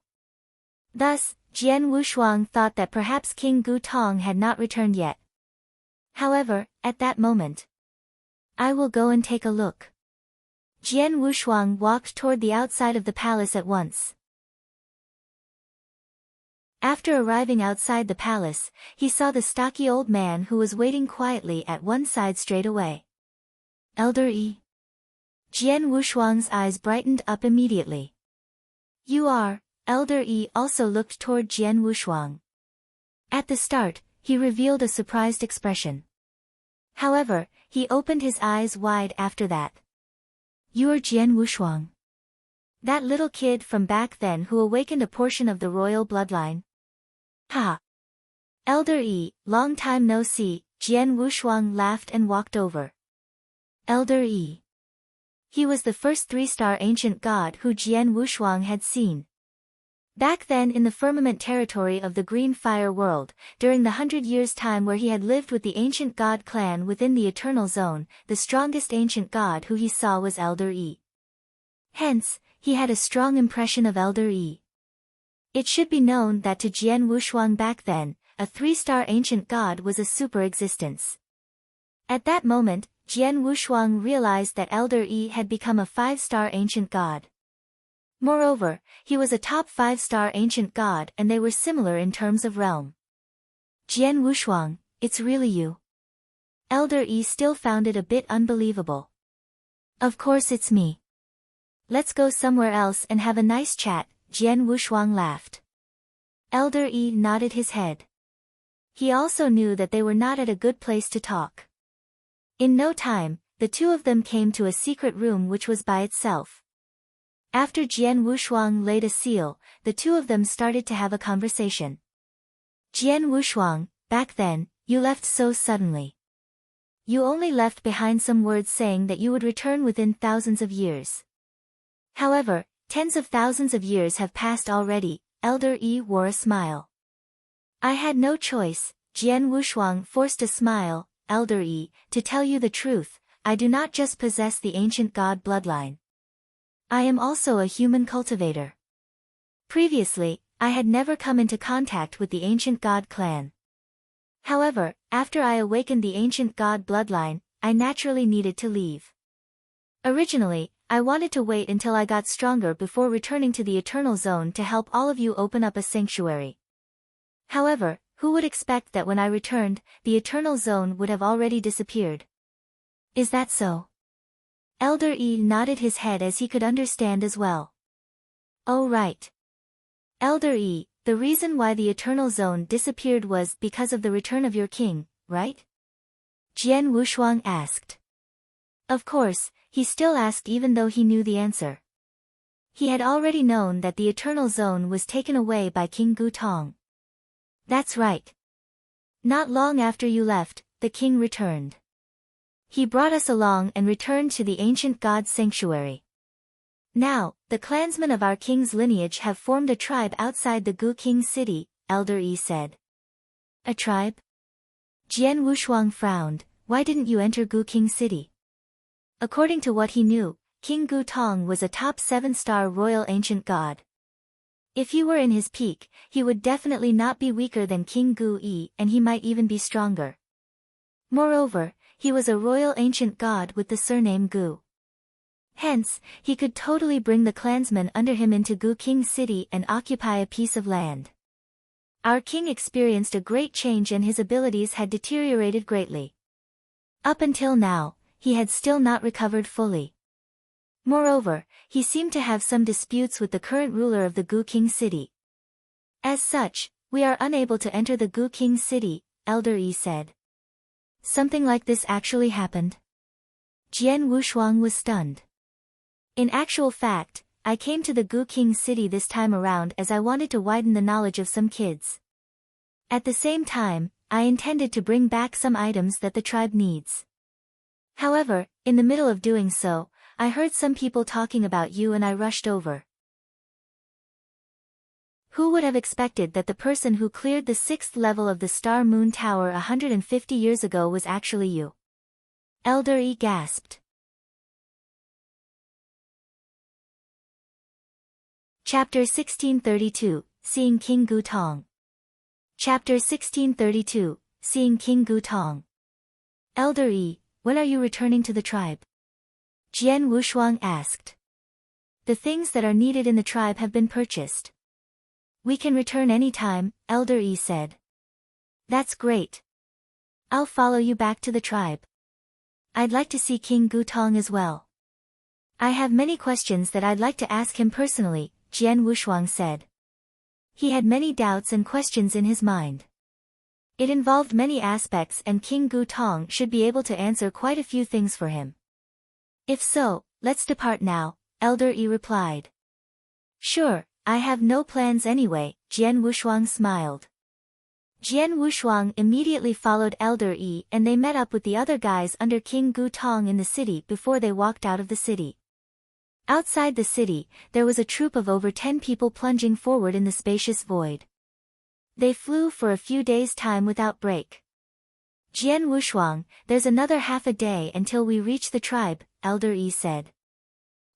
Thus, Jian Wushuang thought that perhaps King Gu Tong had not returned yet. However, at that moment, I will go and take a look. Jian Wushuang walked toward the outside of the palace at once. After arriving outside the palace, he saw the stocky old man who was waiting quietly at one side straight away. Elder Yi. Jian Wushuang's eyes brightened up immediately. You are. Elder Yi also looked toward Jian Wushuang. At the start, he revealed a surprised expression. However, he opened his eyes wide after that. You are Jian Wushuang. That little kid from back then who awakened a portion of the royal bloodline? Ha! Elder Yi, long time no see, Jian Wushuang laughed and walked over. Elder Yi. He was the first 3-star ancient god who Jian Wushuang had seen. Back then in the firmament territory of the Green Fire world, during the 100 years' time where he had lived with the ancient god clan within the Eternal Zone, the strongest ancient god who he saw was Elder Yi. Hence, he had a strong impression of Elder Yi. It should be known that to Jian Wushuang back then, a 3-star ancient god was a super existence. At that moment, Jian Wushuang realized that Elder Yi had become a 5-star ancient god. Moreover, he was a top 5-star ancient god and they were similar in terms of realm. Jian Wushuang, it's really you. Elder Yi still found it a bit unbelievable. Of course it's me. Let's go somewhere else and have a nice chat, Jian Wushuang laughed. Elder Yi nodded his head. He also knew that they were not at a good place to talk. In no time, the two of them came to a secret room which was by itself. After Jian Wushuang laid a seal, the two of them started to have a conversation. Jian Wushuang, back then, you left so suddenly. You only left behind some words saying that you would return within thousands of years. However, tens of thousands of years have passed already, Elder Yi wore a smile. I had no choice, Jian Wushuang forced a smile, Elder Yi, to tell you the truth, I do not just possess the ancient god bloodline. I am also a human cultivator. Previously, I had never come into contact with the ancient god clan. However, after I awakened the ancient god bloodline, I naturally needed to leave. Originally, I wanted to wait until I got stronger before returning to the Eternal Zone to help all of you open up a sanctuary. However, who would expect that when I returned, the Eternal Zone would have already disappeared? Is that so? Elder Yi nodded his head as he could understand as well. Oh right. Elder Yi, the reason why the Eternal Zone disappeared was because of the return of your king, right? Jian Wushuang asked. Of course, he still asked even though he knew the answer. He had already known that the Eternal Zone was taken away by King Gu Tong. That's right. Not long after you left, the king returned. He brought us along and returned to the ancient god's sanctuary. Now, the clansmen of our king's lineage have formed a tribe outside the Gu King city, Elder Yi said. A tribe? Jian Wushuang frowned. Why didn't you enter Gu King city? According to what he knew, King Gu Tong was a top 7-star royal ancient god. If he were in his peak, he would definitely not be weaker than King Gu Yi, and he might even be stronger. Moreover, he was a royal ancient god with the surname Gu. Hence, he could totally bring the clansmen under him into Gu King city and occupy a piece of land. Our king experienced a great change and his abilities had deteriorated greatly. Up until now, he had still not recovered fully. Moreover, he seemed to have some disputes with the current ruler of the Gu King city. As such, we are unable to enter the Gu King city, Elder Yi said. Something like this actually happened? Jian Wushuang was stunned. In actual fact, I came to the Gu King city this time around as I wanted to widen the knowledge of some kids. At the same time, I intended to bring back some items that the tribe needs. However, in the middle of doing so, I heard some people talking about you and I rushed over. Who would have expected that the person who cleared the 6th level of the Star Moon Tower 150 years ago was actually you? Elder Yi gasped. Chapter 1632, Seeing King Gu Tong. Chapter 1632, Seeing King Gu Tong. Elder Yi, when are you returning to the tribe? Jian Wushuang asked. The things that are needed in the tribe have been purchased. We can return any time, Elder Yi said. That's great. I'll follow you back to the tribe. I'd like to see King Gu Tong as well. I have many questions that I'd like to ask him personally, Jian Wushuang said. He had many doubts and questions in his mind. It involved many aspects and King Gu Tong should be able to answer quite a few things for him. If so, let's depart now, Elder Yi replied. Sure, I have no plans anyway, Jian Wushuang smiled. Jian Wushuang immediately followed Elder Yi and they met up with the other guys under King Gu Tong in the city before they walked out of the city. Outside the city, there was a troop of over 10 people plunging forward in the spacious void. They flew for a few days' time without break. Jian Wushuang, there's another half a day until we reach the tribe, Elder Yi said.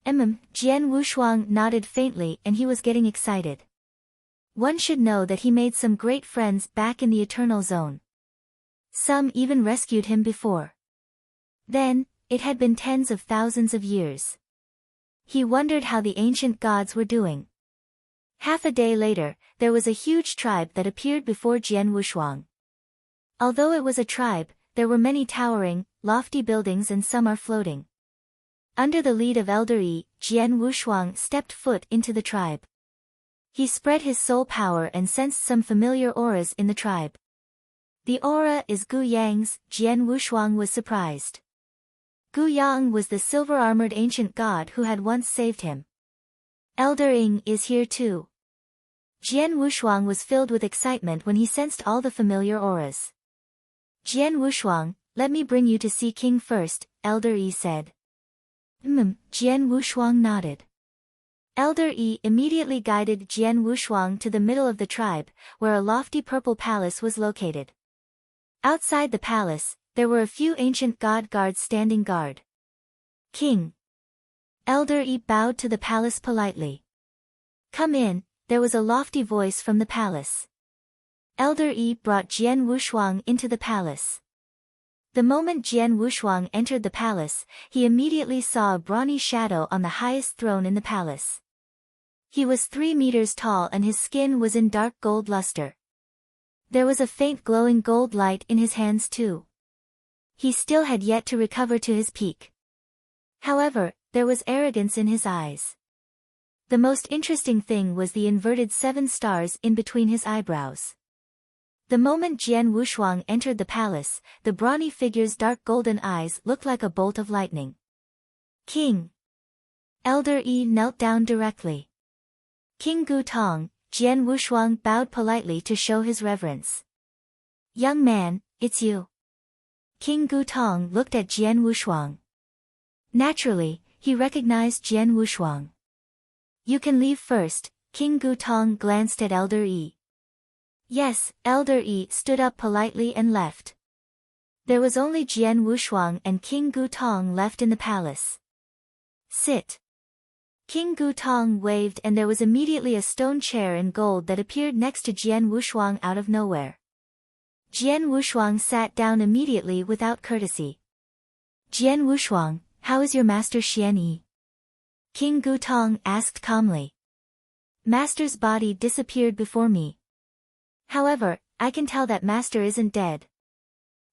Jian Wushuang nodded faintly and he was getting excited. One should know that he made some great friends back in the Eternal Zone. Some even rescued him before. Then, it had been tens of thousands of years. He wondered how the ancient gods were doing. Half a day later, there was a huge tribe that appeared before Jian Wushuang. Although it was a tribe, there were many towering, lofty buildings and some are floating. Under the lead of Elder Yi, Jian Wushuang stepped foot into the tribe. He spread his soul power and sensed some familiar auras in the tribe. The aura is Gu Yang's, Jian Wushuang was surprised. Gu Yang was the silver-armored ancient god who had once saved him. Elder Ying is here too. Jian Wushuang was filled with excitement when he sensed all the familiar auras. Jian Wushuang, let me bring you to see King first, Elder Yi said. Jian Wushuang nodded. Elder Yi immediately guided Jian Wushuang to the middle of the tribe, where a lofty purple palace was located. Outside the palace, there were a few ancient god guards standing guard. King. Elder Yi bowed to the palace politely. Come in, there was a lofty voice from the palace. Elder Yi brought Jian Wushuang into the palace. The moment Jian Wushuang entered the palace, he immediately saw a brawny shadow on the highest throne in the palace. He was 3 meters tall and his skin was in dark gold luster. There was a faint glowing gold light in his hands too. He still had yet to recover to his peak. However, there was arrogance in his eyes. The most interesting thing was the inverted 7 stars in between his eyebrows. The moment Jian Wushuang entered the palace, the brawny figure's dark golden eyes looked like a bolt of lightning. King. Elder Yi knelt down directly. King Gu Tong, Jian Wushuang bowed politely to show his reverence. Young man, it's you. King Gu Tong looked at Jian Wushuang. Naturally, he recognized Jian Wushuang. You can leave first. King Gutong glanced at Elder Yi. Yes, Elder Yi stood up politely and left. There was only Jian Wushuang and King Gutong left in the palace. Sit. King Gutong waved and there was immediately a stone chair in gold that appeared next to Jian Wushuang out of nowhere. Jian Wushuang sat down immediately without courtesy. Jian Wushuang, how is your master Xian Yi? King Gutong asked calmly. Master's body disappeared before me. However, I can tell that master isn't dead.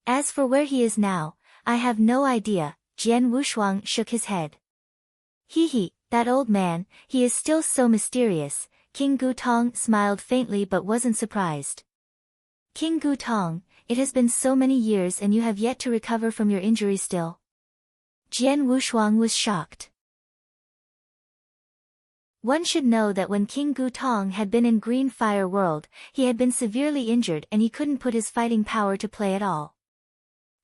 As for where he is now, I have no idea. Jian Wushuang shook his head. He, that old man, he is still so mysterious. King Gutong smiled faintly but wasn't surprised. King Gutong, it has been so many years and you have yet to recover from your injury still. Jian Wushuang was shocked. One should know that when King Gutong had been in Green Fire World, he had been severely injured and he couldn't put his fighting power to play at all.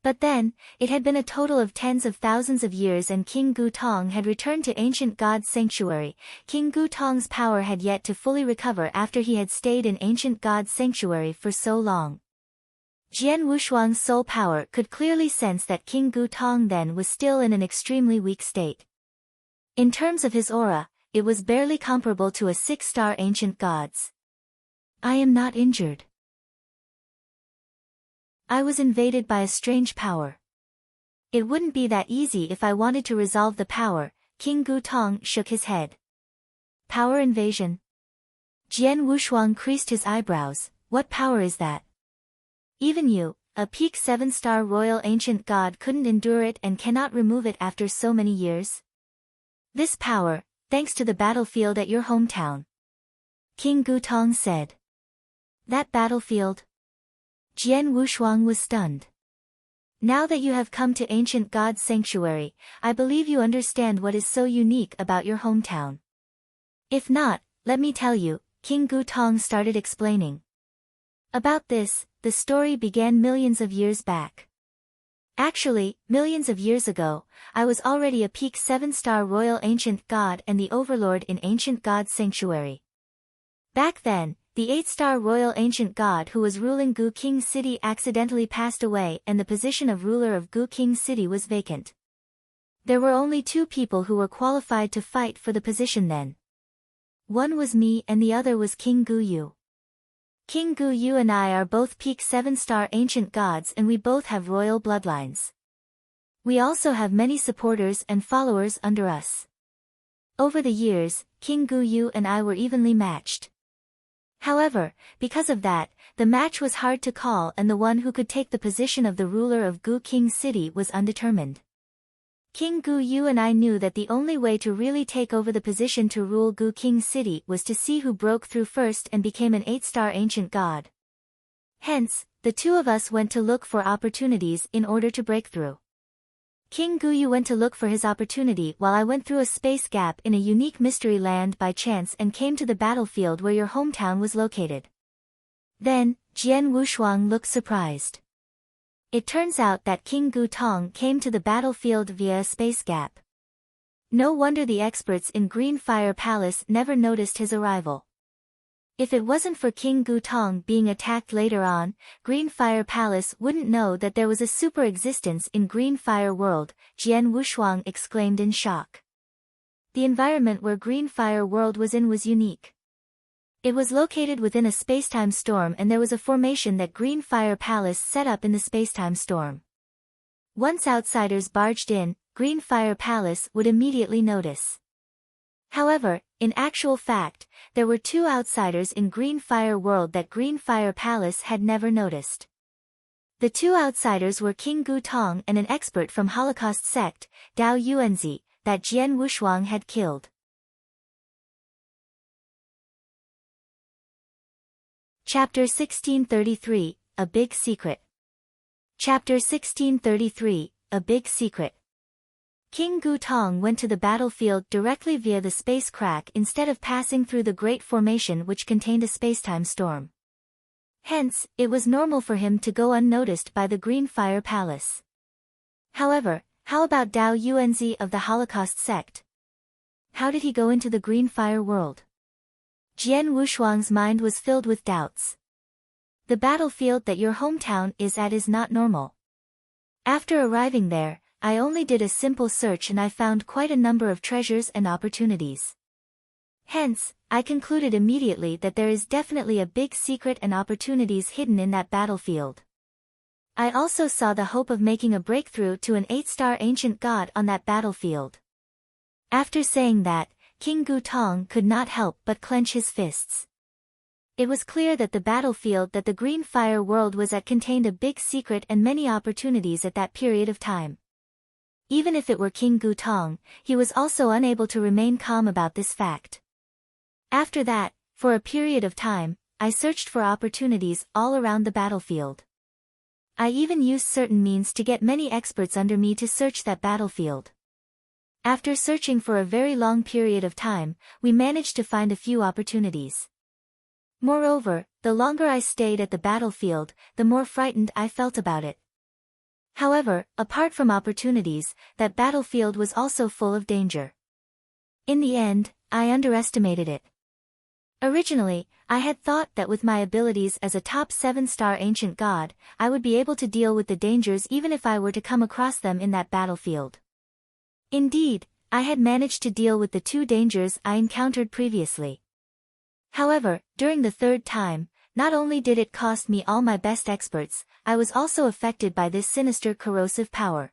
But then, it had been a total of tens of thousands of years and King Gutong had returned to Ancient God's Sanctuary. King Gutong's power had yet to fully recover after he had stayed in Ancient God's Sanctuary for so long. Jian Wushuang's soul power could clearly sense that King Gutong then was still in an extremely weak state. In terms of his aura, it was barely comparable to a 6-star Ancient God's. I am not injured. I was invaded by a strange power. It wouldn't be that easy if I wanted to resolve the power. King Gutong shook his head. Power invasion? Jian Wushuang creased his eyebrows. What power is that? Even you, a peak 7-star royal ancient god, couldn't endure it and cannot remove it after so many years? This power, thanks to the battlefield at your hometown. King Gutong said. That battlefield? Jian Wushuang was stunned. Now that you have come to Ancient God's Sanctuary, I believe you understand what is so unique about your hometown. If not, let me tell you, King Gutong started explaining. About this, the story began millions of years back. Actually, millions of years ago, I was already a peak 7-star royal ancient god and the overlord in Ancient God's Sanctuary. Back then, the 8-star royal ancient god who was ruling Gu King City accidentally passed away and the position of ruler of Gu King City was vacant. There were only 2 people who were qualified to fight for the position then. One was me and the other was King Gu Yu. King Gu Yu and I are both peak 7-star ancient gods and we both have royal bloodlines. We also have many supporters and followers under us. Over the years, King Gu Yu and I were evenly matched. However, because of that, the match was hard to call and the one who could take the position of the ruler of Gu King City was undetermined. King Gu Yu and I knew that the only way to really take over the position to rule Gu King City was to see who broke through first and became an 8-star ancient god. Hence, the 2 of us went to look for opportunities in order to break through. King Gu Yu went to look for his opportunity while I went through a space gap in a unique mystery land by chance and came to the battlefield where your hometown was located. Then, Jian Wushuang looked surprised. It turns out that King Gutong came to the battlefield via a space gap. No wonder the experts in Green Fire Palace never noticed his arrival. If it wasn't for King Gutong being attacked later on, Green Fire Palace wouldn't know that there was a super existence in Green Fire World, Jian Wushuang exclaimed in shock. The environment where Green Fire World was in was unique. It was located within a spacetime storm and there was a formation that Green Fire Palace set up in the spacetime storm. Once outsiders barged in, Green Fire Palace would immediately notice. However, in actual fact, there were 2 outsiders in Green Fire World that Green Fire Palace had never noticed. The 2 outsiders were King Gutong and an expert from Holocaust sect, Dao Yuanzi, that Jian Wushuang had killed. Chapter 1633, A Big Secret. Chapter 1633, A Big Secret. King Gutong went to the battlefield directly via the space crack instead of passing through the Great Formation which contained a spacetime storm. Hence, it was normal for him to go unnoticed by the Green Fire Palace. However, how about Dao Yuanzi of the Holocaust sect? how did he go into the green fire world? Jian Wushuang's mind was filled with doubts. The battlefield that your hometown is at is not normal. After arriving there, I only did a simple search and I found quite a number of treasures and opportunities. Hence, I concluded immediately that there is definitely a big secret and opportunities hidden in that battlefield. I also saw the hope of making a breakthrough to an 8-star ancient god on that battlefield. After saying that, King Gutong could not help but clench his fists. It was clear that the battlefield that the Green Fire world was at contained a big secret and many opportunities at that period of time. Even if it were King Gutong, he was also unable to remain calm about this fact. After that, for a period of time, I searched for opportunities all around the battlefield. I even used certain means to get many experts under me to search that battlefield. After searching for a very long period of time, we managed to find a few opportunities. Moreover, the longer I stayed at the battlefield, the more frightened I felt about it. However, apart from opportunities, that battlefield was also full of danger. In the end, I underestimated it. Originally, I had thought that with my abilities as a top 7-star ancient god, I would be able to deal with the dangers even if I were to come across them in that battlefield. Indeed, I had managed to deal with the 2 dangers I encountered previously. However, during the 3rd time, not only did it cost me all my best experts, I was also affected by this sinister corrosive power.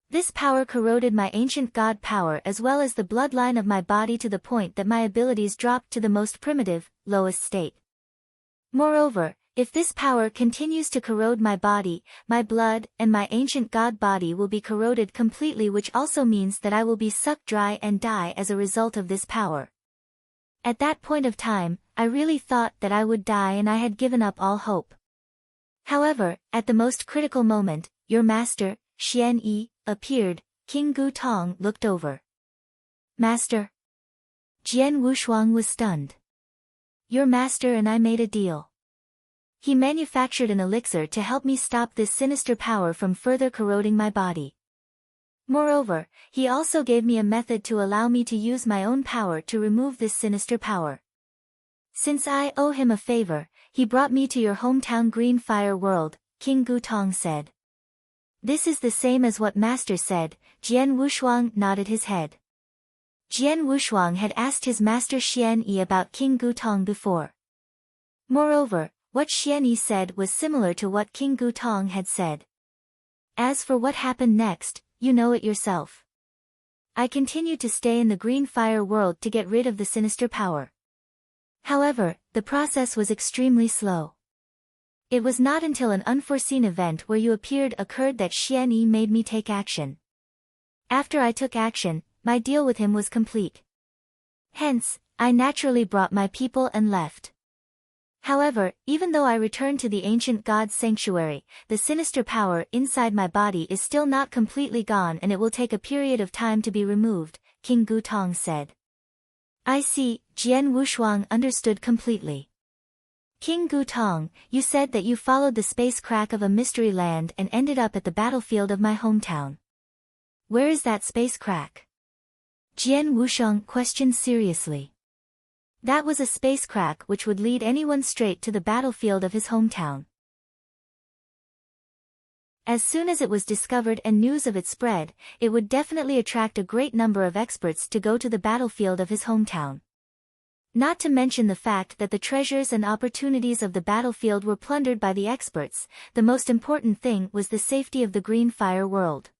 This power corroded my ancient god power as well as the bloodline of my body to the point that my abilities dropped to the most primitive, lowest state. Moreover, if this power continues to corrode my body, my blood and my ancient god body will be corroded completely, which also means that I will be sucked dry and die as a result of this power. At that point of time, I really thought that I would die and I had given up all hope. However, at the most critical moment, your master, Xian Yi, appeared. King Gutong looked over. Master? Jian Wushuang was stunned. Your master and I made a deal. He manufactured an elixir to help me stop this sinister power from further corroding my body. Moreover, he also gave me a method to allow me to use my own power to remove this sinister power. Since I owe him a favor, he brought me to your hometown Green Fire world, King Gutong said. This is the same as what Master said. Jian Wushuang nodded his head. Jian Wushuang had asked his master Xian Yi about King Gutong before. Moreover, what Xian Yi said was similar to what King Gutong had said. As for what happened next, you know it yourself. I continued to stay in the Green Fire world to get rid of the sinister power. However, the process was extremely slow. It was not until an unforeseen event where you appeared occurred that Xian Yi made me take action. After I took action, my deal with him was complete. Hence, I naturally brought my people and left. However, even though I returned to the ancient god's sanctuary, the sinister power inside my body is still not completely gone and it will take a period of time to be removed, King Gutong said. I see. Jian Wushuang understood completely. King Gutong, you said that you followed the space crack of a mystery land and ended up at the battlefield of my hometown. Where is that space crack? Jian Wushuang questioned seriously. That was a space crack which would lead anyone straight to the battlefield of his hometown. As soon as it was discovered and news of it spread, it would definitely attract a great number of experts to go to the battlefield of his hometown. Not to mention the fact that the treasures and opportunities of the battlefield were plundered by the experts, the most important thing was the safety of the Green Fire world.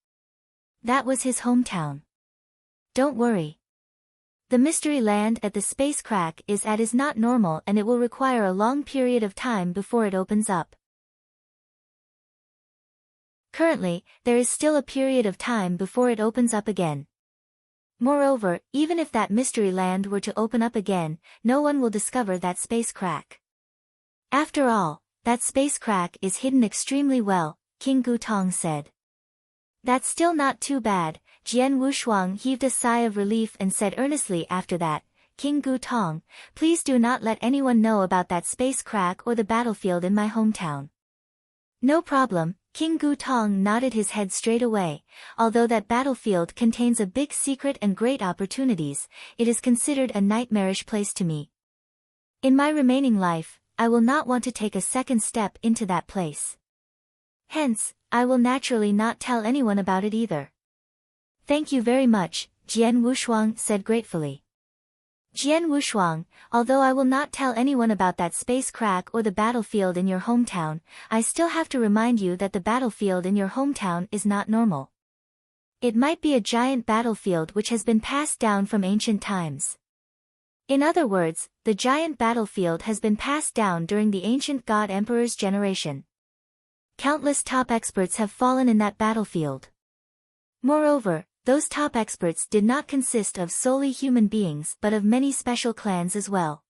That was his hometown. Don't worry. The mystery land at the space crack is not normal and it will require a long period of time before it opens up. Currently, there is still a period of time before it opens up again. Moreover, even if that mystery land were to open up again, no one will discover that space crack. After all, that space crack is hidden extremely well, King Gutong said. That's still not too bad. Jian Wushuang heaved a sigh of relief and said earnestly after that, King Gutong, please do not let anyone know about that space crack or the battlefield in my hometown. No problem, King Gutong nodded his head straight away. Although that battlefield contains a big secret and great opportunities, it is considered a nightmarish place to me. In my remaining life, I will not want to take a second step into that place. Hence, I will naturally not tell anyone about it either. Thank you very much, Jian Wushuang said gratefully. Jian Wushuang, although I will not tell anyone about that space crack or the battlefield in your hometown, I still have to remind you that the battlefield in your hometown is not normal. It might be a giant battlefield which has been passed down from ancient times. In other words, the giant battlefield has been passed down during the ancient God Emperor's generation. Countless top experts have fallen in that battlefield. Moreover, those top experts did not consist of solely human beings but of many special clans as well.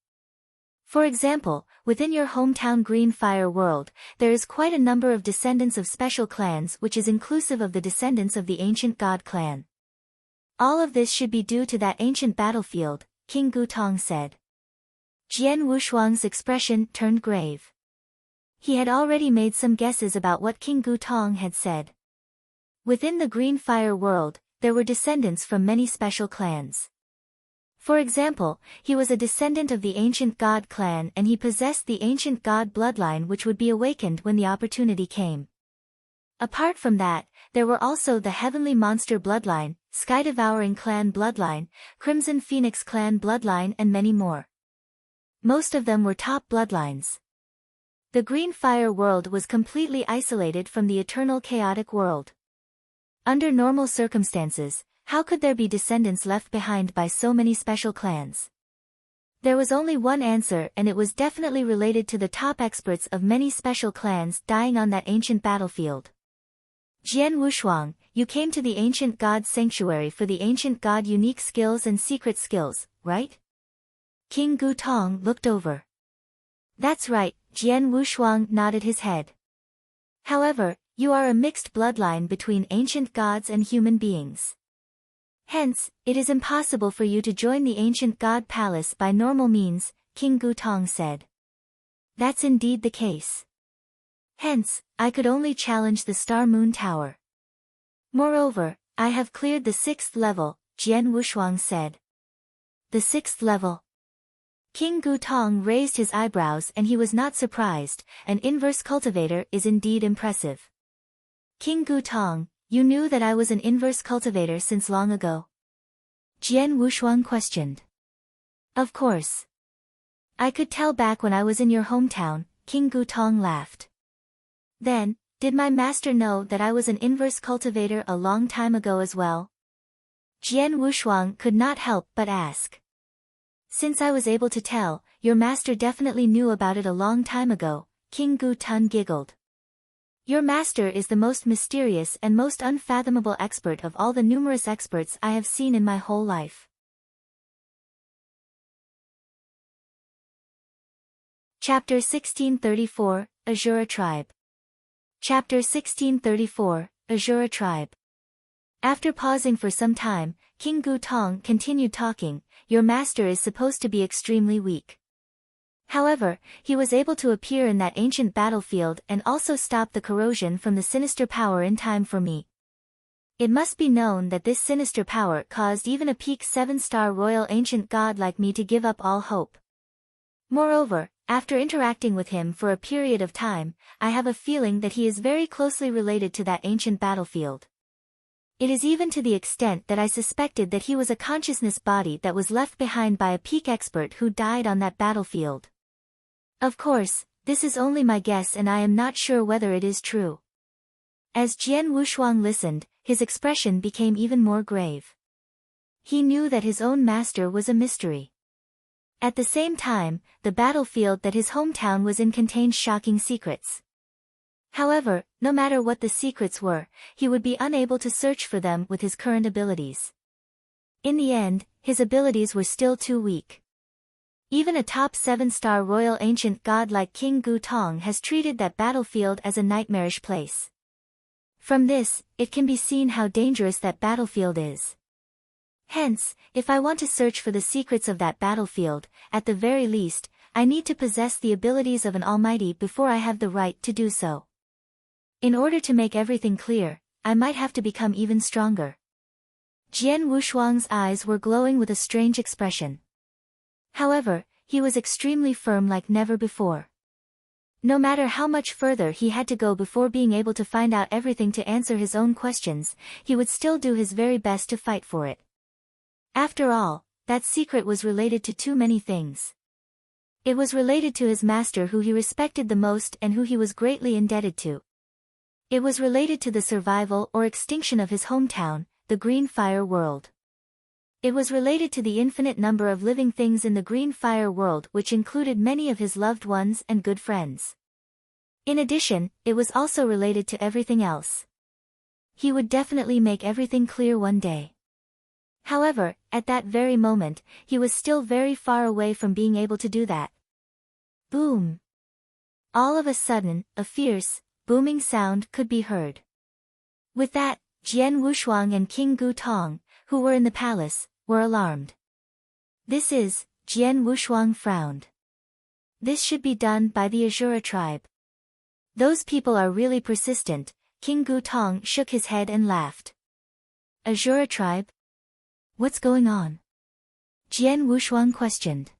For example, within your hometown Green Fire world, there is quite a number of descendants of special clans which is inclusive of the descendants of the ancient God clan. All of this should be due to that ancient battlefield, King Gutong said. Jian Wushuang's expression turned grave. He had already made some guesses about what King Gutong had said. Within the Green Fire world, there were descendants from many special clans. For example, he was a descendant of the ancient God clan and he possessed the ancient God bloodline which would be awakened when the opportunity came. Apart from that, there were also the Heavenly Monster bloodline, Sky Devouring clan bloodline, Crimson Phoenix clan bloodline and many more. Most of them were top bloodlines. The Green Fire world was completely isolated from the eternal chaotic world. Under normal circumstances, how could there be descendants left behind by so many special clans? There was only one answer and it was definitely related to the top experts of many special clans dying on that ancient battlefield. Jian Wushuang, you came to the ancient God sanctuary for the ancient God unique skills and secret skills, right? King Gutong looked over. That's right, Jian Wushuang nodded his head. However, you are a mixed bloodline between ancient gods and human beings. Hence, it is impossible for you to join the ancient god palace by normal means, King Gutong said. That's indeed the case. Hence, I could only challenge the Star Moon Tower. Moreover, I have cleared the 6th level, Jian Wushuang said. The 6th level. King Gutong raised his eyebrows and he was not surprised, an inverse cultivator is indeed impressive. King Gutong, you knew that I was an inverse cultivator since long ago? Jian Wushuang questioned. Of course. I could tell back when I was in your hometown, King Gutong laughed. Then, did my master know that I was an inverse cultivator a long time ago as well? Jian Wushuang could not help but ask. Since I was able to tell, your master definitely knew about it a long time ago, King Gutong giggled. Your master is the most mysterious and most unfathomable expert of all the numerous experts I have seen in my whole life. Chapter 1634, Azura Tribe. Chapter 1634, Azura Tribe. After pausing for some time, King Gutong continued talking. Your master is supposed to be extremely weak. However, he was able to appear in that ancient battlefield and also stop the corrosion from the sinister power in time for me. It must be known that this sinister power caused even a peak 7-star royal ancient god like me to give up all hope. Moreover, after interacting with him for a period of time, I have a feeling that he is very closely related to that ancient battlefield. It is even to the extent that I suspected that he was a consciousness body that was left behind by a peak expert who died on that battlefield. Of course, this is only my guess and I am not sure whether it is true. As Jian Wushuang listened, his expression became even more grave. He knew that his own master was a mystery. At the same time, the battlefield that his hometown was in contained shocking secrets. However, no matter what the secrets were, he would be unable to search for them with his current abilities. In the end, his abilities were still too weak. Even a top 7-star royal ancient god like King Gutong has treated that battlefield as a nightmarish place. From this, it can be seen how dangerous that battlefield is. Hence, if I want to search for the secrets of that battlefield, at the very least, I need to possess the abilities of an almighty before I have the right to do so. In order to make everything clear, I might have to become even stronger. Jian Wushuang's eyes were glowing with a strange expression. However, he was extremely firm like never before. No matter how much further he had to go before being able to find out everything to answer his own questions, he would still do his very best to fight for it. After all, that secret was related to too many things. It was related to his master who he respected the most and who he was greatly indebted to. It was related to the survival or extinction of his hometown, the Green Fire World. It was related to the infinite number of living things in the Green Fire World, which included many of his loved ones and good friends. In addition, it was also related to everything else. He would definitely make everything clear one day. However, at that very moment, he was still very far away from being able to do that. Boom! All of a sudden, a fierce, booming sound could be heard. With that, Jian Wushuang and King Gu Tong, who were in the palace, were alarmed. This is, Jian Wushuang frowned. This should be done by the Azura tribe. Those people are really persistent. King Gu Tong shook his head and laughed. Azura tribe? What's going on? Jian Wushuang questioned.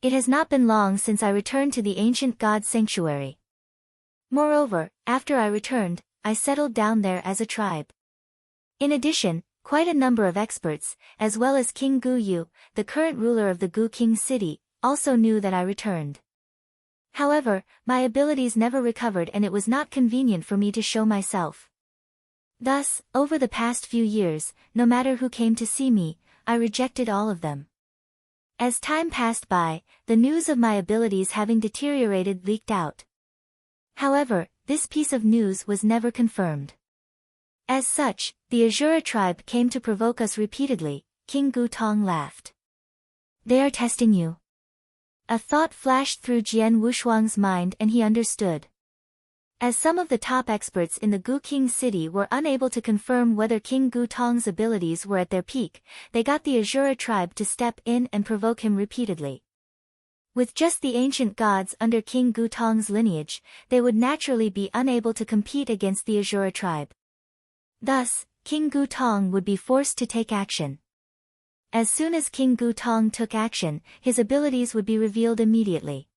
It has not been long since I returned to the ancient god sanctuary. Moreover, after I returned, I settled down there as a tribe. In addition, quite a number of experts, as well as King Gu Yu, the current ruler of the Gu King city, also knew that I returned. However, my abilities never recovered and it was not convenient for me to show myself. Thus, over the past few years, no matter who came to see me, I rejected all of them. As time passed by, the news of my abilities having deteriorated leaked out. However, this piece of news was never confirmed. As such, the Azura tribe came to provoke us repeatedly. King Gu Tong laughed. They are testing you. A thought flashed through Jian Wushuang's mind and he understood. As some of the top experts in the Gu King city were unable to confirm whether King Gu Tong's abilities were at their peak, they got the Azura tribe to step in and provoke him repeatedly. With just the ancient gods under King Gu Tong's lineage, they would naturally be unable to compete against the Azura tribe. Thus, King Gu Tong would be forced to take action. As soon as King Gu Tong took action, his abilities would be revealed immediately.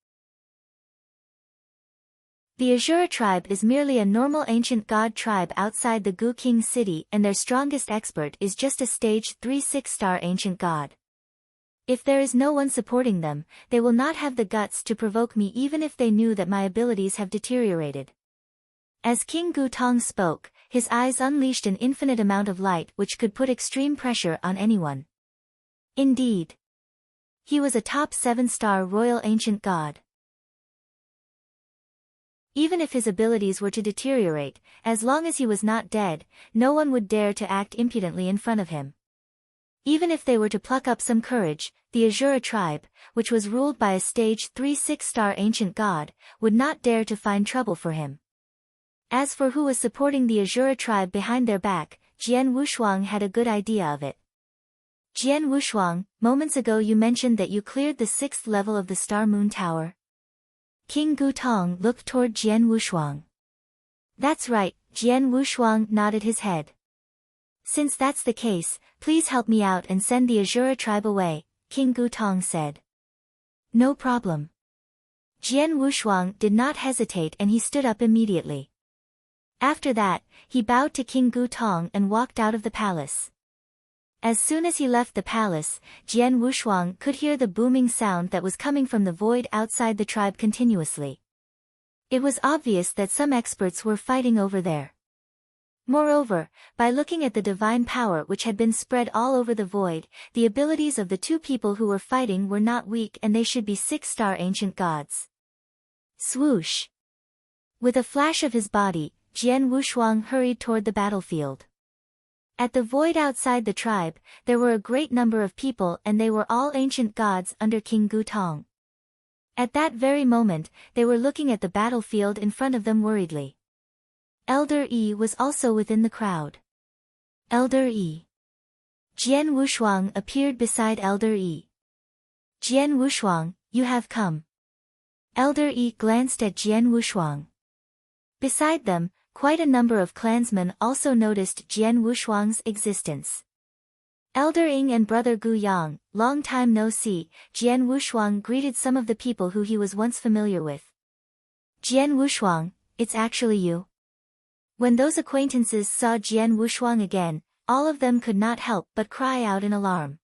The Azura tribe is merely a normal ancient god tribe outside the Gu King city and their strongest expert is just a stage 3 6-star ancient god. If there is no one supporting them, they will not have the guts to provoke me even if they knew that my abilities have deteriorated. As King Gu Tong spoke, his eyes unleashed an infinite amount of light which could put extreme pressure on anyone. Indeed. He was a top 7-star royal ancient god. Even if his abilities were to deteriorate, as long as he was not dead, no one would dare to act impudently in front of him. Even if they were to pluck up some courage, the Azura tribe, which was ruled by a stage 3 6-star ancient god, would not dare to find trouble for him. As for who was supporting the Azura tribe behind their back, Jian Wushuang had a good idea of it. Jian Wushuang, moments ago you mentioned that you cleared the 6th level of the Star Moon Tower. King Gu Tong looked toward Jian Wushuang. That's right, Jian Wushuang nodded his head. Since that's the case, please help me out and send the Azura tribe away, King Gu Tong said. No problem. Jian Wushuang did not hesitate and he stood up immediately. After that, he bowed to King Gu Tong and walked out of the palace. As soon as he left the palace, Jian Wushuang could hear the booming sound that was coming from the void outside the tribe continuously. It was obvious that some experts were fighting over there. Moreover, by looking at the divine power which had been spread all over the void, the abilities of the two people who were fighting were not weak and they should be 6-star ancient gods. Swoosh! With a flash of his body, Jian Wushuang hurried toward the battlefield. At the void outside the tribe, there were a great number of people and they were all ancient gods under King Gu Tong. At that very moment, they were looking at the battlefield in front of them worriedly. Elder Yi was also within the crowd. Elder Yi. Jian Wushuang appeared beside Elder Yi. Jian Wushuang, you have come. Elder Yi glanced at Jian Wushuang. Beside them, quite a number of clansmen also noticed Jian Wushuang's existence. Elder Ying and brother Gu Yang, long time no see, Jian Wushuang greeted some of the people who he was once familiar with. Jian Wushuang, it's actually you. When those acquaintances saw Jian Wushuang again, all of them could not help but cry out in alarm.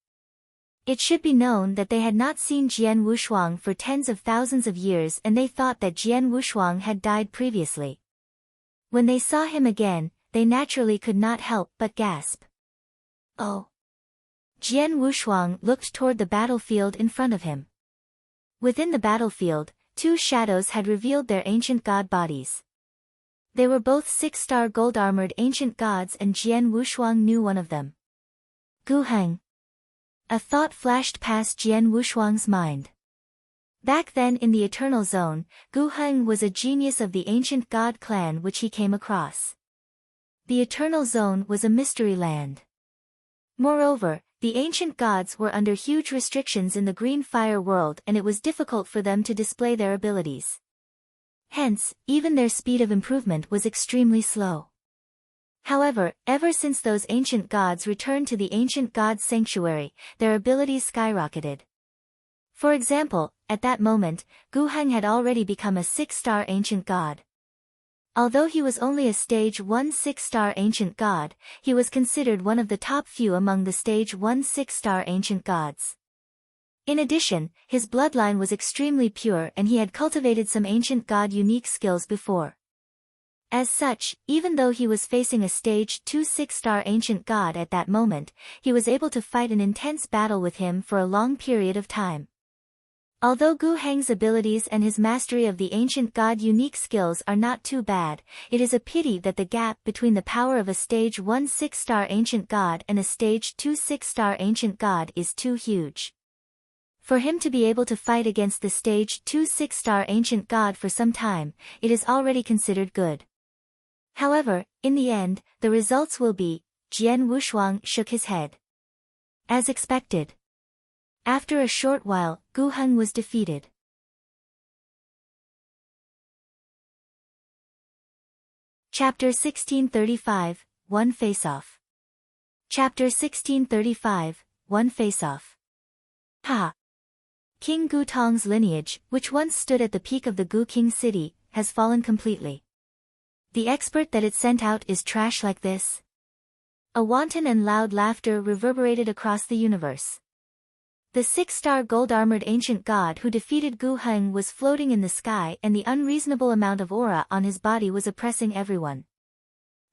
It should be known that they had not seen Jian Wushuang for tens of thousands of years, and they thought that Jian Wushuang had died previously. When they saw him again, they naturally could not help but gasp. Oh! Jian Wushuang looked toward the battlefield in front of him. Within the battlefield, two shadows had revealed their ancient god bodies. They were both six-star gold-armored ancient gods, and Jian Wushuang knew one of them. Gu Heng. A thought flashed past Jian Wushuang's mind. Back then in the Eternal Zone, Gu Heng was a genius of the ancient god clan which he came across. The Eternal Zone was a mystery land. Moreover, the ancient gods were under huge restrictions in the Green Fire world, and it was difficult for them to display their abilities. Hence, even their speed of improvement was extremely slow. However, ever since those ancient gods returned to the ancient gods' sanctuary, their abilities skyrocketed. For example, at that moment, Gu Heng had already become a six-star ancient god. Although he was only a stage 1 six-star ancient god, he was considered one of the top few among the stage 1 six-star ancient gods. In addition, his bloodline was extremely pure, and he had cultivated some ancient god unique skills before. As such, even though he was facing a stage 2 six-star ancient god at that moment, he was able to fight an intense battle with him for a long period of time. Although Gu Heng's abilities and his mastery of the ancient god unique skills are not too bad, it is a pity that the gap between the power of a stage 1 six-star ancient god and a stage 2 six-star ancient god is too huge. For him to be able to fight against the stage 2 six-star ancient god for some time, it is already considered good. However, in the end, the results will be, Jian Wushuang shook his head. As expected. After a short while, Gu Heng was defeated. Chapter 1635, One Face-Off. Chapter 1635, One Face-Off. Ha! King Gu Tong's lineage, which once stood at the peak of the Gu King city, has fallen completely. The expert that it sent out is trash like this? A wanton and loud laughter reverberated across the universe. The six-star gold-armored ancient god who defeated Gu Heng was floating in the sky, and the unreasonable amount of aura on his body was oppressing everyone.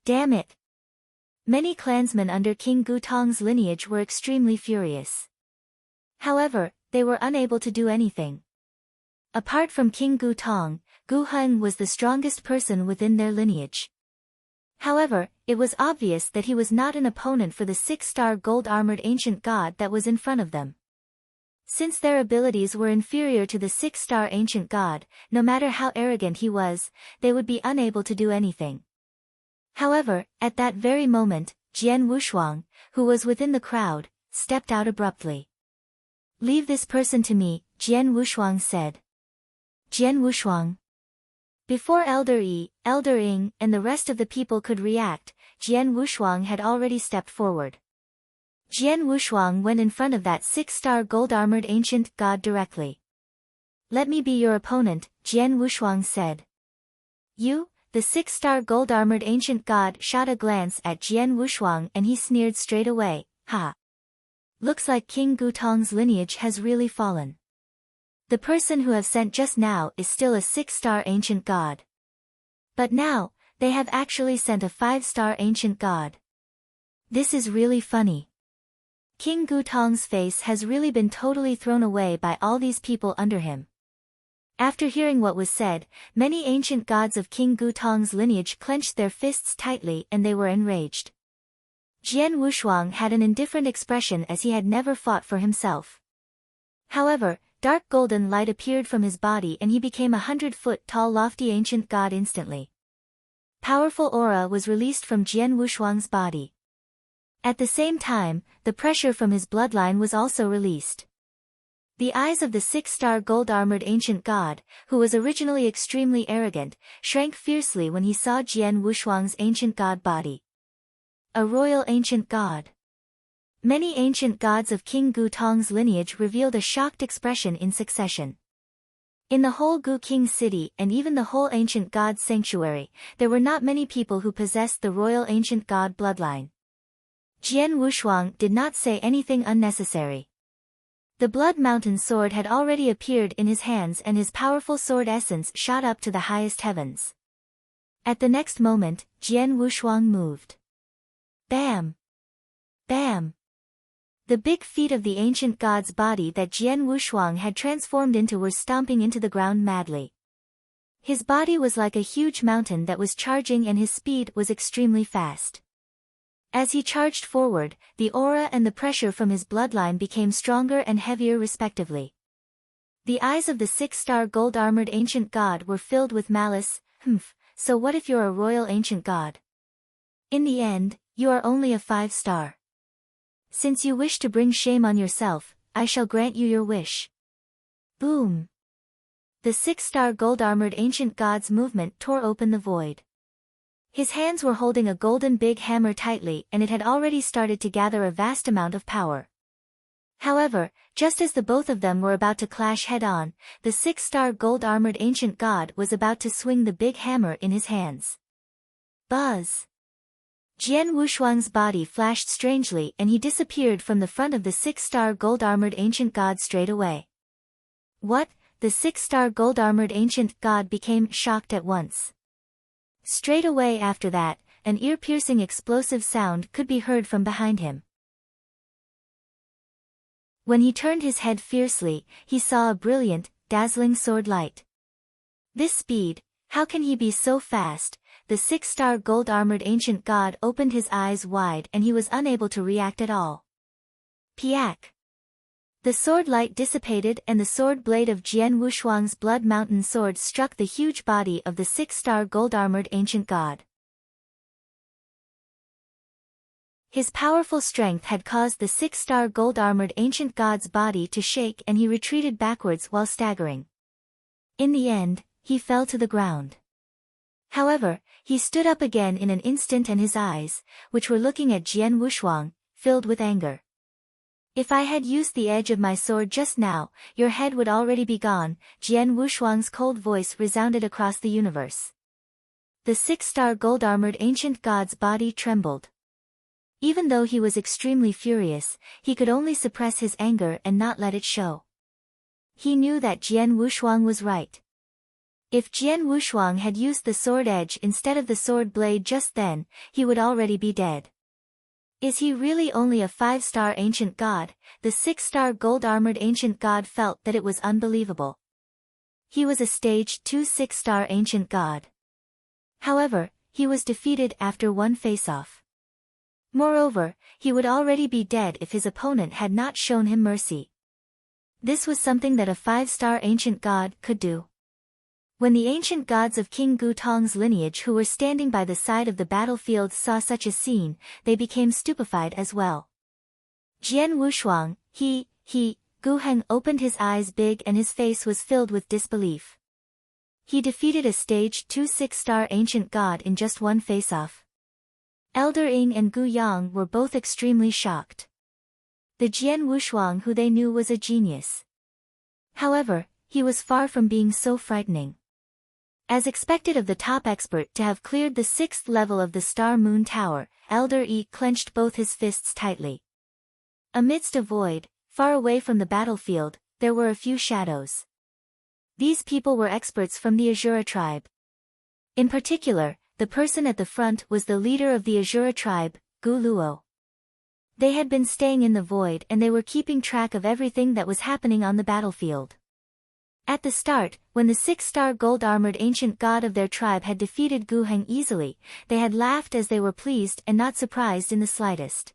Damn it! Many clansmen under King Gu Tong's lineage were extremely furious. However, they were unable to do anything. Apart from King Gu Tong, Gu Heng was the strongest person within their lineage. However, it was obvious that he was not an opponent for the six-star gold-armored ancient god that was in front of them. Since their abilities were inferior to the six-star ancient god, no matter how arrogant he was, they would be unable to do anything. However, at that very moment, Jian Wushuang, who was within the crowd, stepped out abruptly. "Leave this person to me," Jian Wushuang said. Jian Wushuang. Before Elder Yi, Elder Ying, and the rest of the people could react, Jian Wushuang had already stepped forward. Jian Wushuang went in front of that six-star gold-armored ancient god directly. "Let me be your opponent," Jian Wushuang said. "You?" The six-star gold-armored ancient god shot a glance at Jian Wushuang and he sneered straight away, "Ha! Looks like King Gu Tong's lineage has really fallen. The person who have sent just now is still a six-star ancient god. But now, they have actually sent a five-star ancient god. This is really funny. King Gu Tong's face has really been totally thrown away by all these people under him." After hearing what was said, many ancient gods of King Gu Tong's lineage clenched their fists tightly and they were enraged. Jian Wushuang had an indifferent expression as he had never fought for himself. However, dark golden light appeared from his body and he became 100-foot-tall lofty ancient god instantly. Powerful aura was released from Jian Wushuang's body. At the same time, the pressure from his bloodline was also released. The eyes of the 6-star gold-armored ancient god, who was originally extremely arrogant, shrank fiercely when he saw Jian Wushuang's ancient god body. A royal ancient god. Many ancient gods of King Gu Tong's lineage revealed a shocked expression in succession. In the whole Gu King city and even the whole ancient god's sanctuary, there were not many people who possessed the royal ancient god bloodline. Jian Wushuang did not say anything unnecessary. The Blood Mountain sword had already appeared in his hands and his powerful sword essence shot up to the highest heavens. At the next moment, Jian Wushuang moved. Bam! Bam! The big feet of the ancient god's body that Jian Wushuang had transformed into were stomping into the ground madly. His body was like a huge mountain that was charging and his speed was extremely fast. As he charged forward, the aura and the pressure from his bloodline became stronger and heavier respectively. The eyes of the 6-star gold-armored ancient god were filled with malice. So what if you're a royal ancient god? In the end, you are only a 5-star. Since you wish to bring shame on yourself, I shall grant you your wish. Boom! The 6-star gold-armored ancient god's movement tore open the void. His hands were holding a golden big hammer tightly and it had already started to gather a vast amount of power. However, just as the both of them were about to clash head-on, the 6-star gold-armored ancient god was about to swing the big hammer in his hands. Buzz! Jian Wushuang's body flashed strangely and he disappeared from the front of the 6-star gold-armored ancient god straight away. What? The 6-star gold-armored ancient god became shocked at once. Straight away after that, an ear-piercing explosive sound could be heard from behind him. When he turned his head fiercely, he saw a brilliant, dazzling sword light. This speed, how can he be so fast? The 6-star gold-armored ancient god opened his eyes wide and he was unable to react at all. Piak! The sword light dissipated and the sword blade of Jian Wushuang's Blood Mountain sword struck the huge body of the 6-star gold-armored ancient god. His powerful strength had caused the 6-star gold-armored ancient god's body to shake and he retreated backwards while staggering. In the end, he fell to the ground. However, he stood up again in an instant and his eyes, which were looking at Jian Wushuang, filled with anger. If I had used the edge of my sword just now, your head would already be gone. Jian Wushuang's cold voice resounded across the universe. The 6-star gold-armored ancient god's body trembled. Even though he was extremely furious, he could only suppress his anger and not let it show. He knew that Jian Wushuang was right. If Jian Wushuang had used the sword edge instead of the sword blade just then, he would already be dead. Is he really only a 5-star ancient god? The 6-star gold-armored ancient god felt that it was unbelievable. He was a stage 2 6-star ancient god. However, he was defeated after one face-off. Moreover, he would already be dead if his opponent had not shown him mercy. This was something that a 5-star ancient god could do. When the ancient gods of King Gu Tong's lineage who were standing by the side of the battlefield saw such a scene, they became stupefied as well. Jian Wushuang, Gu Heng opened his eyes big and his face was filled with disbelief. He defeated a stage 2 6-star ancient god in just one face-off. Elder Ying and Gu Yang were both extremely shocked. The Jian Wushuang who they knew was a genius. However, he was far from being so frightening. As expected of the top expert to have cleared the 6th level of the Star Moon Tower, Elder Yi clenched both his fists tightly. Amidst a void, far away from the battlefield, there were a few shadows. These people were experts from the Azura tribe. In particular, the person at the front was the leader of the Azura tribe, Gu Luo. They had been staying in the void and they were keeping track of everything that was happening on the battlefield. At the start, when the 6-star gold-armored ancient god of their tribe had defeated Gu Heng easily, they had laughed as they were pleased and not surprised in the slightest.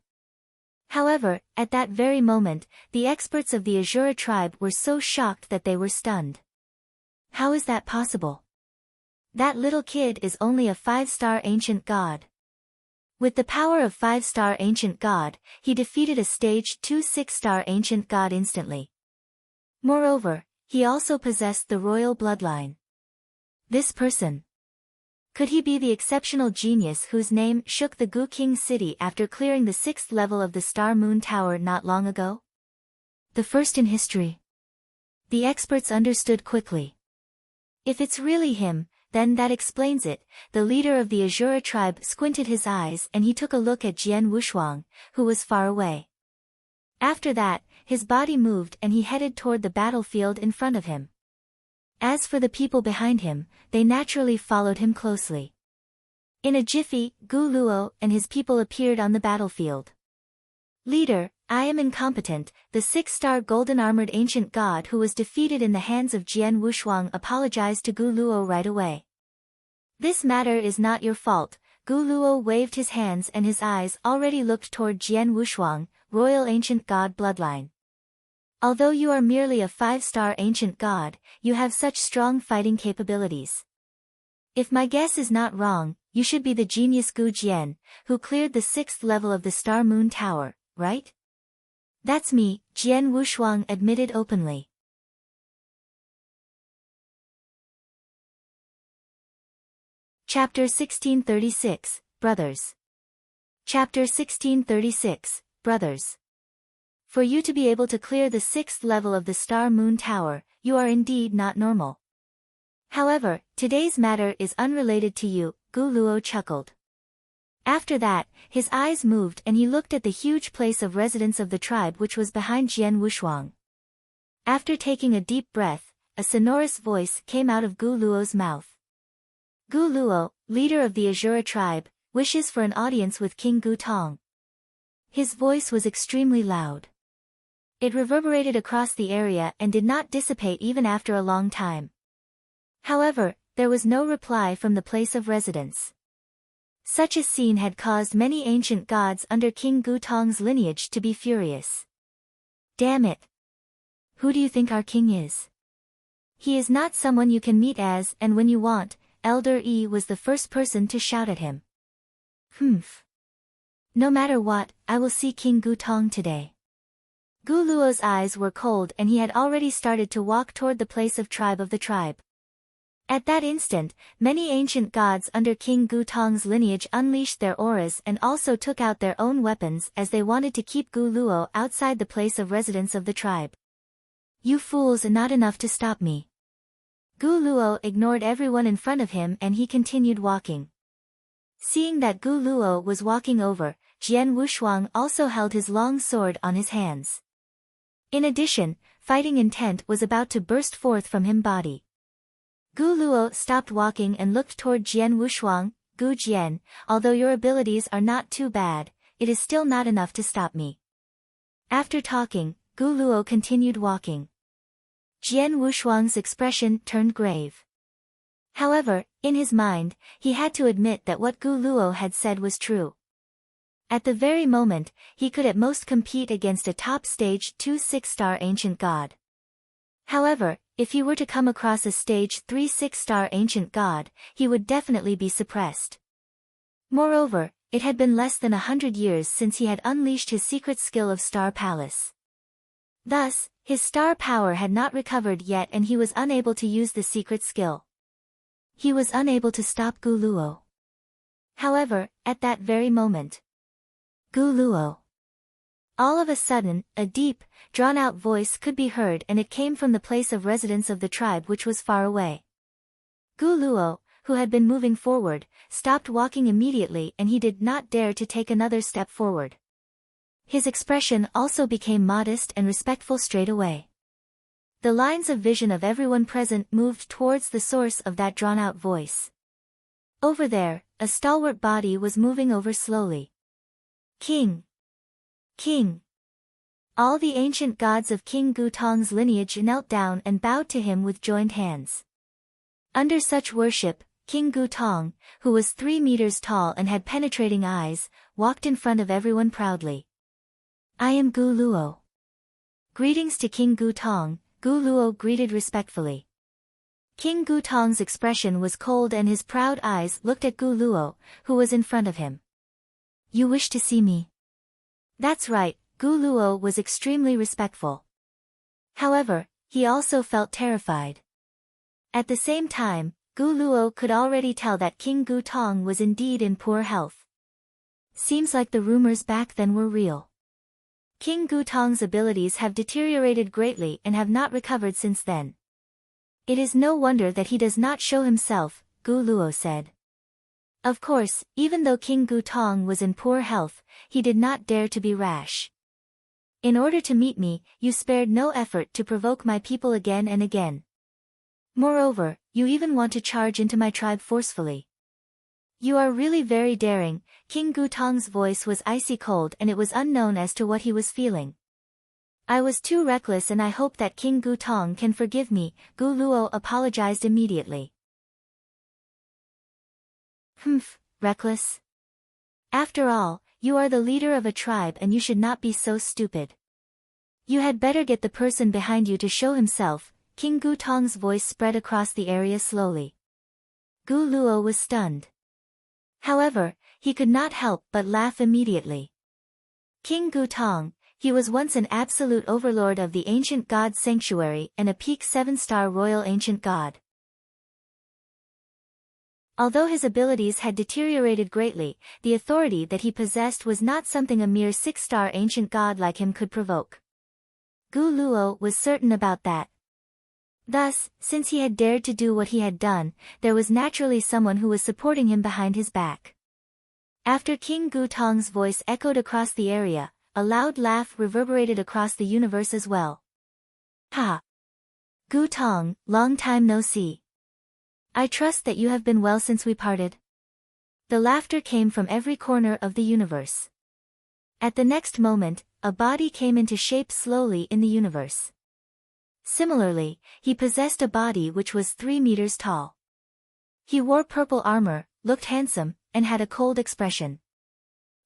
However, at that very moment, the experts of the Azura tribe were so shocked that they were stunned. How is that possible? That little kid is only a 5-star ancient god. With the power of 5-star ancient god, he defeated a stage 2 6-star ancient god instantly. Moreover, he also possessed the royal bloodline. This person. Could he be the exceptional genius whose name shook the Gu King city after clearing the 6th level of the Star Moon Tower not long ago? The first in history. The experts understood quickly. If it's really him, then that explains it. The leader of the Azura tribe squinted his eyes and he took a look at Jian Wushuang, who was far away. After that, his body moved and he headed toward the battlefield in front of him. As for the people behind him, they naturally followed him closely. In a jiffy, Gu Luo and his people appeared on the battlefield. Leader, I am incompetent, the 6-star golden-armored ancient god who was defeated in the hands of Jian Wushuang apologized to Gu Luo right away. This matter is not your fault. Gu Luo waved his hands and his eyes already looked toward Jian Wushuang, royal ancient god bloodline. Although you are merely a 5-star ancient god, you have such strong fighting capabilities. If my guess is not wrong, you should be the genius Gu Jian, who cleared the 6th level of the Star Moon Tower, right? That's me, Jian Wushuang admitted openly. Chapter 1636, Brothers. Chapter 1636, Brothers. For you to be able to clear the 6th level of the Star Moon Tower, you are indeed not normal. However, today's matter is unrelated to you, Gu Luo chuckled. After that, his eyes moved and he looked at the huge place of residence of the tribe which was behind Jian Wushuang. After taking a deep breath, a sonorous voice came out of Gu Luo's mouth. Gu Luo, leader of the Azura tribe, wishes for an audience with King Gu Tong. His voice was extremely loud. It reverberated across the area and did not dissipate even after a long time. However, there was no reply from the place of residence. Such a scene had caused many ancient gods under King Gu Tong's lineage to be furious. Damn it! Who do you think our king is? He is not someone you can meet as and when you want. Elder Yi was the first person to shout at him. Humph. No matter what, I will see King Gu Tong today. Gu Luo's eyes were cold and he had already started to walk toward the place of tribe of the tribe. At that instant, many ancient gods under King Gu Tong's lineage unleashed their auras and also took out their own weapons as they wanted to keep Gu Luo outside the place of residence of the tribe. You fools are not enough to stop me. Gu Luo ignored everyone in front of him and he continued walking. Seeing that Gu Luo was walking over, Jian Wushuang also held his long sword on his hands. In addition, fighting intent was about to burst forth from him body. Gu Luo stopped walking and looked toward Jian Wushuang. Gu Jian, although your abilities are not too bad, it is still not enough to stop me. After talking, Gu Luo continued walking. Jian Wushuang's expression turned grave. However, in his mind, he had to admit that what Gu Luo had said was true. At the very moment, he could at most compete against a top stage 2 6-star ancient god. However, if he were to come across a stage 3 6-star ancient god, he would definitely be suppressed. Moreover, it had been less than 100 years since he had unleashed his secret skill of Star Palace. Thus, his star power had not recovered yet and he was unable to use the secret skill. He was unable to stop Gu Luo. However, at that very moment, Gu Luo. All of a sudden, a deep, drawn-out voice could be heard and it came from the place of residence of the tribe which was far away. Gu Luo, who had been moving forward, stopped walking immediately and he did not dare to take another step forward. His expression also became modest and respectful straight away. The lines of vision of everyone present moved towards the source of that drawn-out voice. Over there, a stalwart body was moving over slowly. King! King! All the ancient gods of King Gu Tong's lineage knelt down and bowed to him with joined hands. Under such worship, King Gu Tong, who was 3 meters tall and had penetrating eyes, walked in front of everyone proudly. I am Gu Luo. Greetings to King Gu Tong, Gu Luo greeted respectfully. King Gu Tong's expression was cold and his proud eyes looked at Gu Luo, who was in front of him. You wish to see me? That's right, Gu Luo was extremely respectful. However, He also felt terrified. At the same time, Gu Luo could already tell that King Gu Tong was indeed in poor health. Seems like the rumors back then were real. King Gu Tong's abilities have deteriorated greatly and have not recovered since then. It is no wonder that he does not show himself, Gu Luo said. Of course, even though King Gu Tong was in poor health, he did not dare to be rash. In order to meet me, you spared no effort to provoke my people again and again. Moreover, you even want to charge into my tribe forcefully. You are really very daring. King Gu Tong's voice was icy cold and it was unknown as to what he was feeling. I was too reckless and I hope that King Gu Tong can forgive me, Gu Luo apologized immediately. Reckless? After all, you are the leader of a tribe and you should not be so stupid. You had better get the person behind you to show himself. King Gu Tong's voice spread across the area slowly. Gu Luo was stunned. However, he could not help but laugh immediately. King Gu Tong, he was once an absolute overlord of the ancient god sanctuary and a peak 7-star royal ancient god. Although his abilities had deteriorated greatly, the authority that he possessed was not something a mere 6-star ancient god like him could provoke. Gu Luo was certain about that. Thus, since he had dared to do what he had done, there was naturally someone who was supporting him behind his back. After King Gu Tong's voice echoed across the area, a loud laugh reverberated across the universe as well. Ha! Gu Tong, long time no see. I trust that you have been well since we parted. The laughter came from every corner of the universe. At the next moment, a body came into shape slowly in the universe. Similarly, he possessed a body which was 3 meters tall. He wore purple armor, looked handsome, and had a cold expression.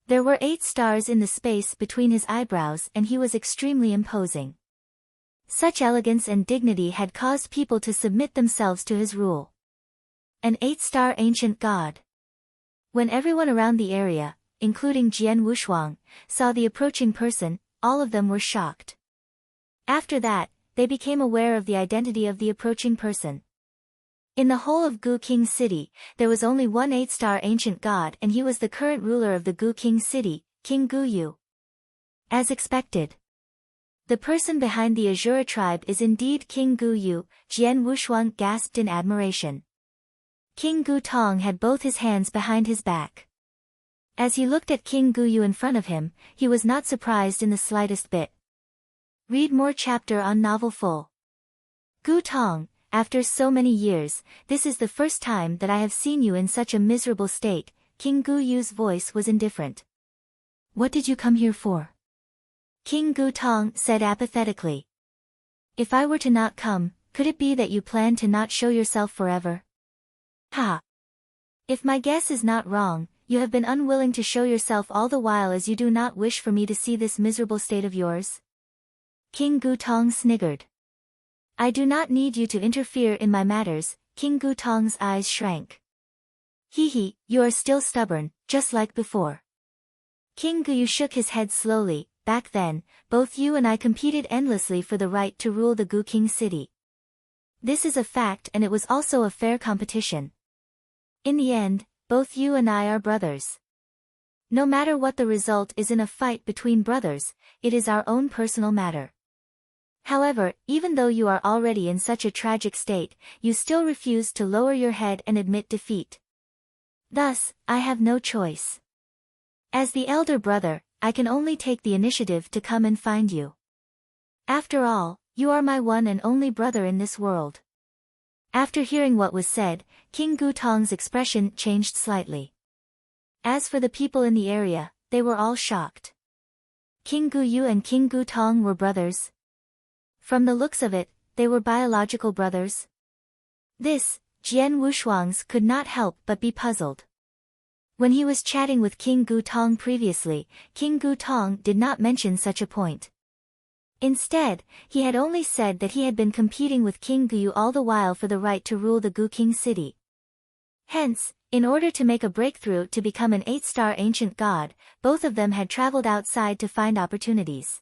There were 8 stars in the space between his eyebrows and he was extremely imposing. Such elegance and dignity had caused people to submit themselves to his rule. An 8-star ancient god. When everyone around the area, including Jian Wushuang, saw the approaching person, all of them were shocked. After that, they became aware of the identity of the approaching person. In the whole of Gu King City, there was only one 8-star ancient god and he was the current ruler of the Gu King City, King Gu Yu. As expected. The person behind the Azura tribe is indeed King Gu Yu, Jian Wushuang gasped in admiration. King Gu Tong had both his hands behind his back. As he looked at King Gu Yu in front of him, he was not surprised in the slightest bit. Read more chapter on novel full. Gu Tong, after so many years, this is the first time that I have seen you in such a miserable state. King Gu Yu's voice was indifferent. What did you come here for? King Gu Tong said apathetically. If I were to not come, could it be that you plan to not show yourself forever? Ha! If my guess is not wrong, you have been unwilling to show yourself all the while as you do not wish for me to see this miserable state of yours? King Gu Tong sniggered. I do not need you to interfere in my matters. King Gu Tong's eyes shrank. Hee, you are still stubborn, just like before. King Gu Yu shook his head slowly. Back then, both you and I competed endlessly for the right to rule the Gu King City. This is a fact and it was also a fair competition. In the end, both you and I are brothers. No matter what the result is in a fight between brothers, it is our own personal matter. However, even though you are already in such a tragic state, you still refuse to lower your head and admit defeat. Thus, I have no choice. As the elder brother, I can only take the initiative to come and find you. After all, you are my one and only brother in this world. After hearing what was said, King Gu Tong's expression changed slightly. As for the people in the area, they were all shocked. King Gu Yu and King Gu Tong were brothers. From the looks of it, they were biological brothers. This, Jian Wushuang's could not help but be puzzled. When he was chatting with King Gu Tong previously, King Gu Tong did not mention such a point. Instead, he had only said that he had been competing with King Gu Yu all the while for the right to rule the Gu King City. Hence, in order to make a breakthrough to become an 8-star ancient god, both of them had traveled outside to find opportunities.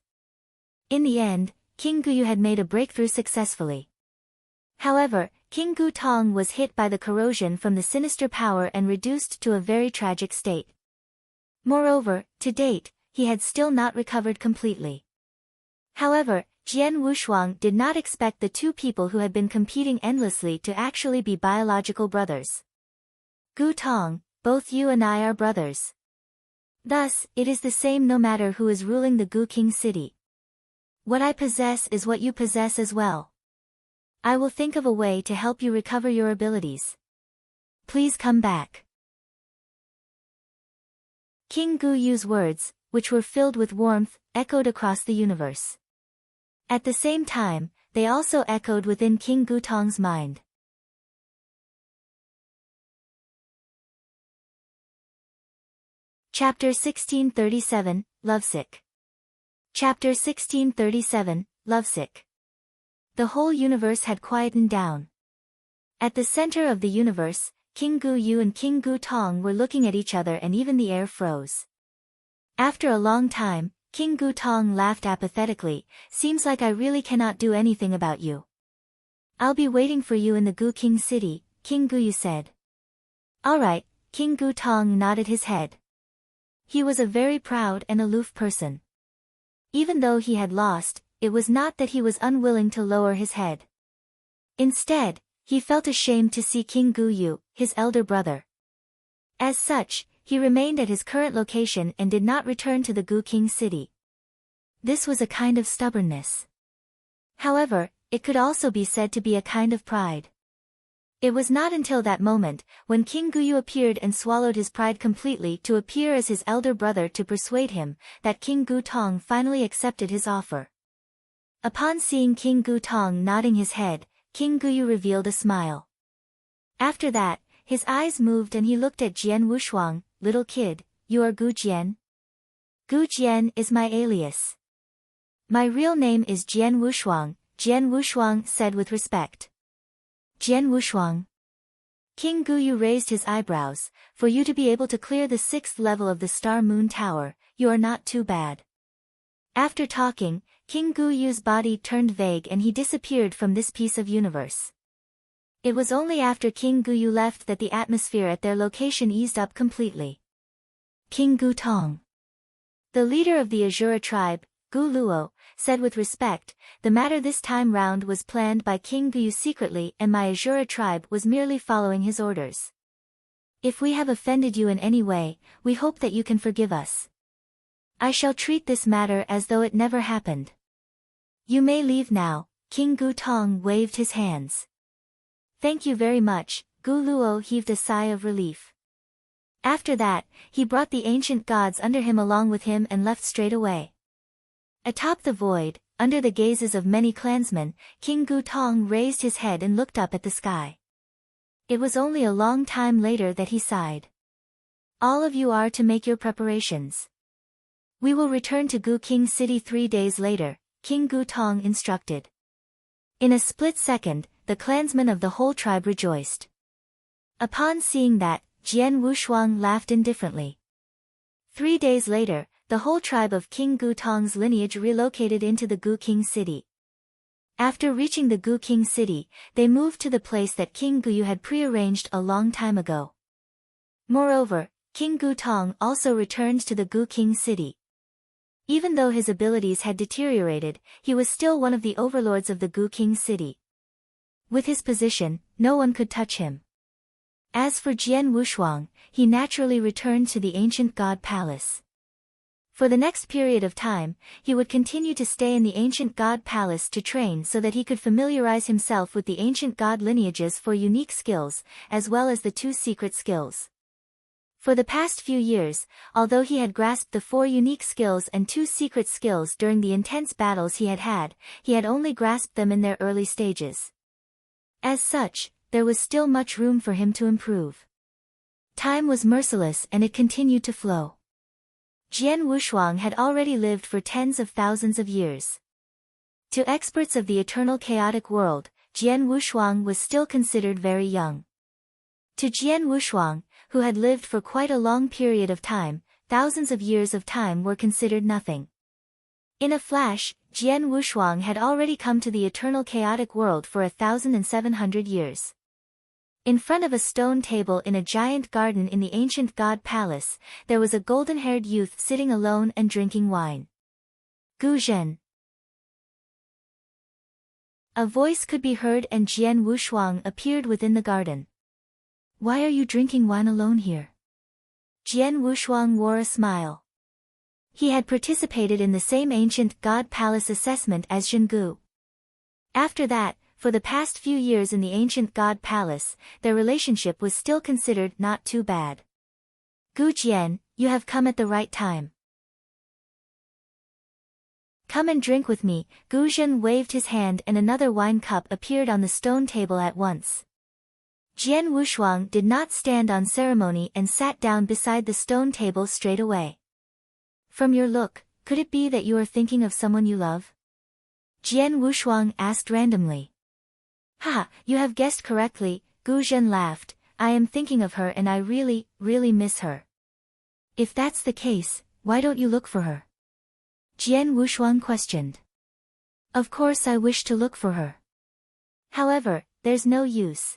In the end, King Guyu had made a breakthrough successfully. However, King Gu Tong was hit by the corrosion from the sinister power and reduced to a very tragic state. Moreover, to date, he had still not recovered completely. However, Jian Wushuang did not expect the two people who had been competing endlessly to actually be biological brothers. Gu Tong, both you and I are brothers. Thus, it is the same no matter who is ruling the Gu King city. What I possess is what you possess as well. I will think of a way to help you recover your abilities. Please come back. King Gu Yu's words, which were filled with warmth, echoed across the universe. At the same time, they also echoed within King Gu Tong's mind. Chapter 1637, Lovesick. Chapter 1637, Lovesick. The whole universe had quietened down. At the center of the universe, King Gu Yu and King Gu Tong were looking at each other and even the air froze. After a long time, King Gu Tong laughed apathetically, "Seems like I really cannot do anything about you. I'll be waiting for you in the Gu King city," King Gu Yu said. "Alright," King Gu Tong nodded his head. He was a very proud and aloof person. Even though he had lost, it was not that he was unwilling to lower his head. Instead, he felt ashamed to see King Gu Yu, his elder brother. As such, he remained at his current location and did not return to the Gu King city. This was a kind of stubbornness. However, it could also be said to be a kind of pride. It was not until that moment, when King Gu Yu appeared and swallowed his pride completely to appear as his elder brother to persuade him, that King Gu Tong finally accepted his offer. Upon seeing King Gu Tong nodding his head, King Gu Yu revealed a smile. After that, his eyes moved and he looked at Jian Wushuang. "Little kid, you are Gu Jian?" "Gu Jian is my alias. My real name is Jian Wushuang," Jian Wushuang said with respect. "Jian Wushuang?" King Gu Yu raised his eyebrows. "For you to be able to clear the 6th level of the Star Moon Tower, you are not too bad." After talking, King Gu Yu's body turned vague and he disappeared from this piece of universe. It was only after King Gu Yu left that the atmosphere at their location eased up completely. King Gu Tong, the leader of the Azura tribe, Gu Luo, said with respect, "The matter this time round was planned by King Gu Yu secretly and my Azura tribe was merely following his orders. If we have offended you in any way, we hope that you can forgive us. I shall treat this matter as though it never happened. You may leave now." King Gu Tong waved his hands. "Thank you very much," Gu Luo heaved a sigh of relief. After that, he brought the ancient gods under him along with him and left straight away. Atop the void, under the gazes of many clansmen, King Gu Tong raised his head and looked up at the sky. It was only a long time later that he sighed. "All of you are to make your preparations. We will return to Gu King city 3 days later," King Gu Tong instructed. In a split second, the clansmen of the whole tribe rejoiced. Upon seeing that, Jian Wushuang laughed indifferently. 3 days later, the whole tribe of King Gu Tong's lineage relocated into the Gu King city. After reaching the Gu King city, they moved to the place that King Gu Yu had prearranged a long time ago. Moreover, King Gu Tong also returned to the Gu King city. Even though his abilities had deteriorated, he was still one of the overlords of the Gu King city. With his position, no one could touch him. As for Jian Wushuang, he naturally returned to the ancient god palace. For the next period of time, he would continue to stay in the ancient god palace to train so that he could familiarize himself with the ancient god lineages for unique skills, as well as the 2 secret skills. For the past few years, although he had grasped the 4 unique skills and 2 secret skills during the intense battles he had only grasped them in their early stages. As such, there was still much room for him to improve. Time was merciless and it continued to flow. Jian Wushuang had already lived for tens of thousands of years. To experts of the eternal chaotic world, Jian Wushuang was still considered very young. To Jian Wushuang, who had lived for quite a long period of time, thousands of years of time were considered nothing. In a flash, Jian Wushuang had already come to the eternal chaotic world for 1,700 years. In front of a stone table in a giant garden in the ancient god palace, there was a golden-haired youth sitting alone and drinking wine. Gu Zhen. A voice could be heard and Jian Wushuang appeared within the garden. Why are you drinking wine alone here? Jian Wushuang wore a smile. He had participated in the same ancient god palace assessment as Zhengu. After that, for the past few years in the ancient god palace, their relationship was still considered not too bad. Gu Jian, you have come at the right time. Come and drink with me. Gu Zhen waved his hand and another wine cup appeared on the stone table at once. Jian Wushuang did not stand on ceremony and sat down beside the stone table straight away. From your look, could it be that you are thinking of someone you love? Jian Wushuang asked randomly. Ha, you have guessed correctly, Gu Zhen laughed. I am thinking of her and I really, really miss her. If that's the case, why don't you look for her? Jian Wushuang questioned. Of course I wish to look for her. However, there's no use.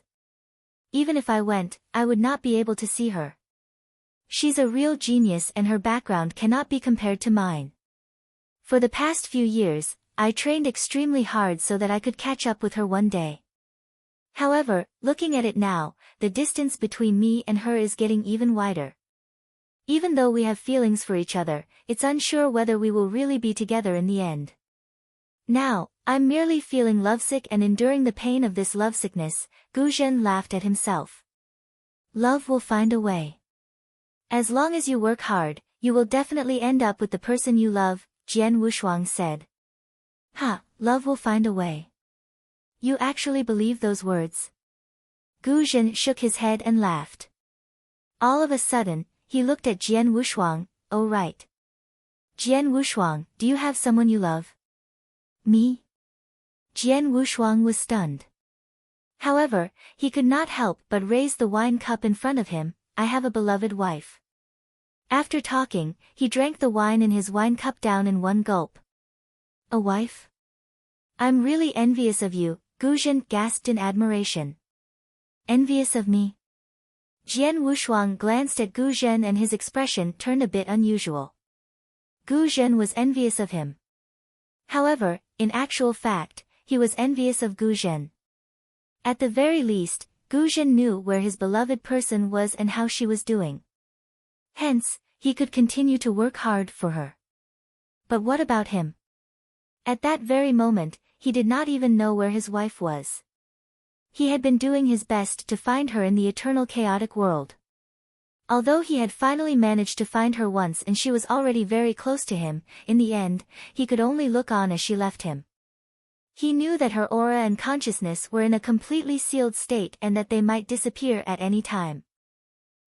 Even if I went, I would not be able to see her. She's a real genius and her background cannot be compared to mine. For the past few years, I trained extremely hard so that I could catch up with her one day. However, looking at it now, the distance between me and her is getting even wider. Even though we have feelings for each other, it's unsure whether we will really be together in the end. Now, I'm merely feeling lovesick and enduring the pain of this lovesickness. Gu Zhen laughed at himself. Love will find a way. As long as you work hard, you will definitely end up with the person you love, Jian Wushuang said. Love will find a way. You actually believe those words? Gu Zhen shook his head and laughed. All of a sudden, he looked at Jian Wushuang. Oh right. Jian Wushuang, do you have someone you love? Me? Jian Wushuang was stunned. However, he could not help but raise the wine cup in front of him. I have a beloved wife. After talking, he drank the wine in his wine cup down in one gulp. A wife? I'm really envious of you, Gu Zhen gasped in admiration. Envious of me? Jian Wushuang glanced at Gu Zhen and his expression turned a bit unusual. Gu Zhen was envious of him. However, in actual fact, he was envious of Gu Zhen. At the very least, Gu Zhen knew where his beloved person was and how she was doing. Hence, he could continue to work hard for her. But what about him? At that very moment, he did not even know where his wife was. He had been doing his best to find her in the eternal chaotic world. Although he had finally managed to find her once and she was already very close to him, in the end, he could only look on as she left him. He knew that her aura and consciousness were in a completely sealed state and that they might disappear at any time.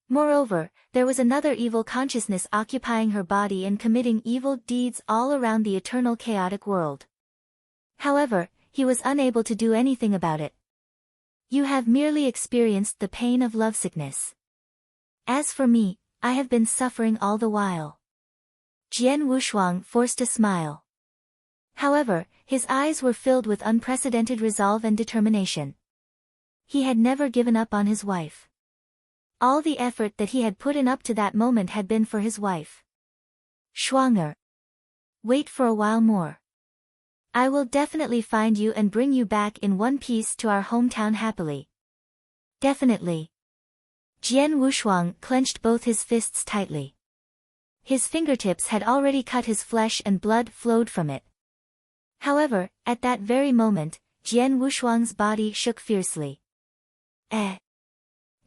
Moreover, there was another evil consciousness occupying her body and committing evil deeds all around the eternal chaotic world. However, he was unable to do anything about it. You have merely experienced the pain of lovesickness. As for me, I have been suffering all the while. Jian Wushuang forced a smile. However, his eyes were filled with unprecedented resolve and determination. He had never given up on his wife. All the effort that he had put in up to that moment had been for his wife. Schwanger. Wait for a while more. I will definitely find you and bring you back in one piece to our hometown happily. Definitely. Jian Wushuang clenched both his fists tightly. His fingertips had already cut his flesh and blood flowed from it. However, at that very moment, Jian Wushuang's body shook fiercely.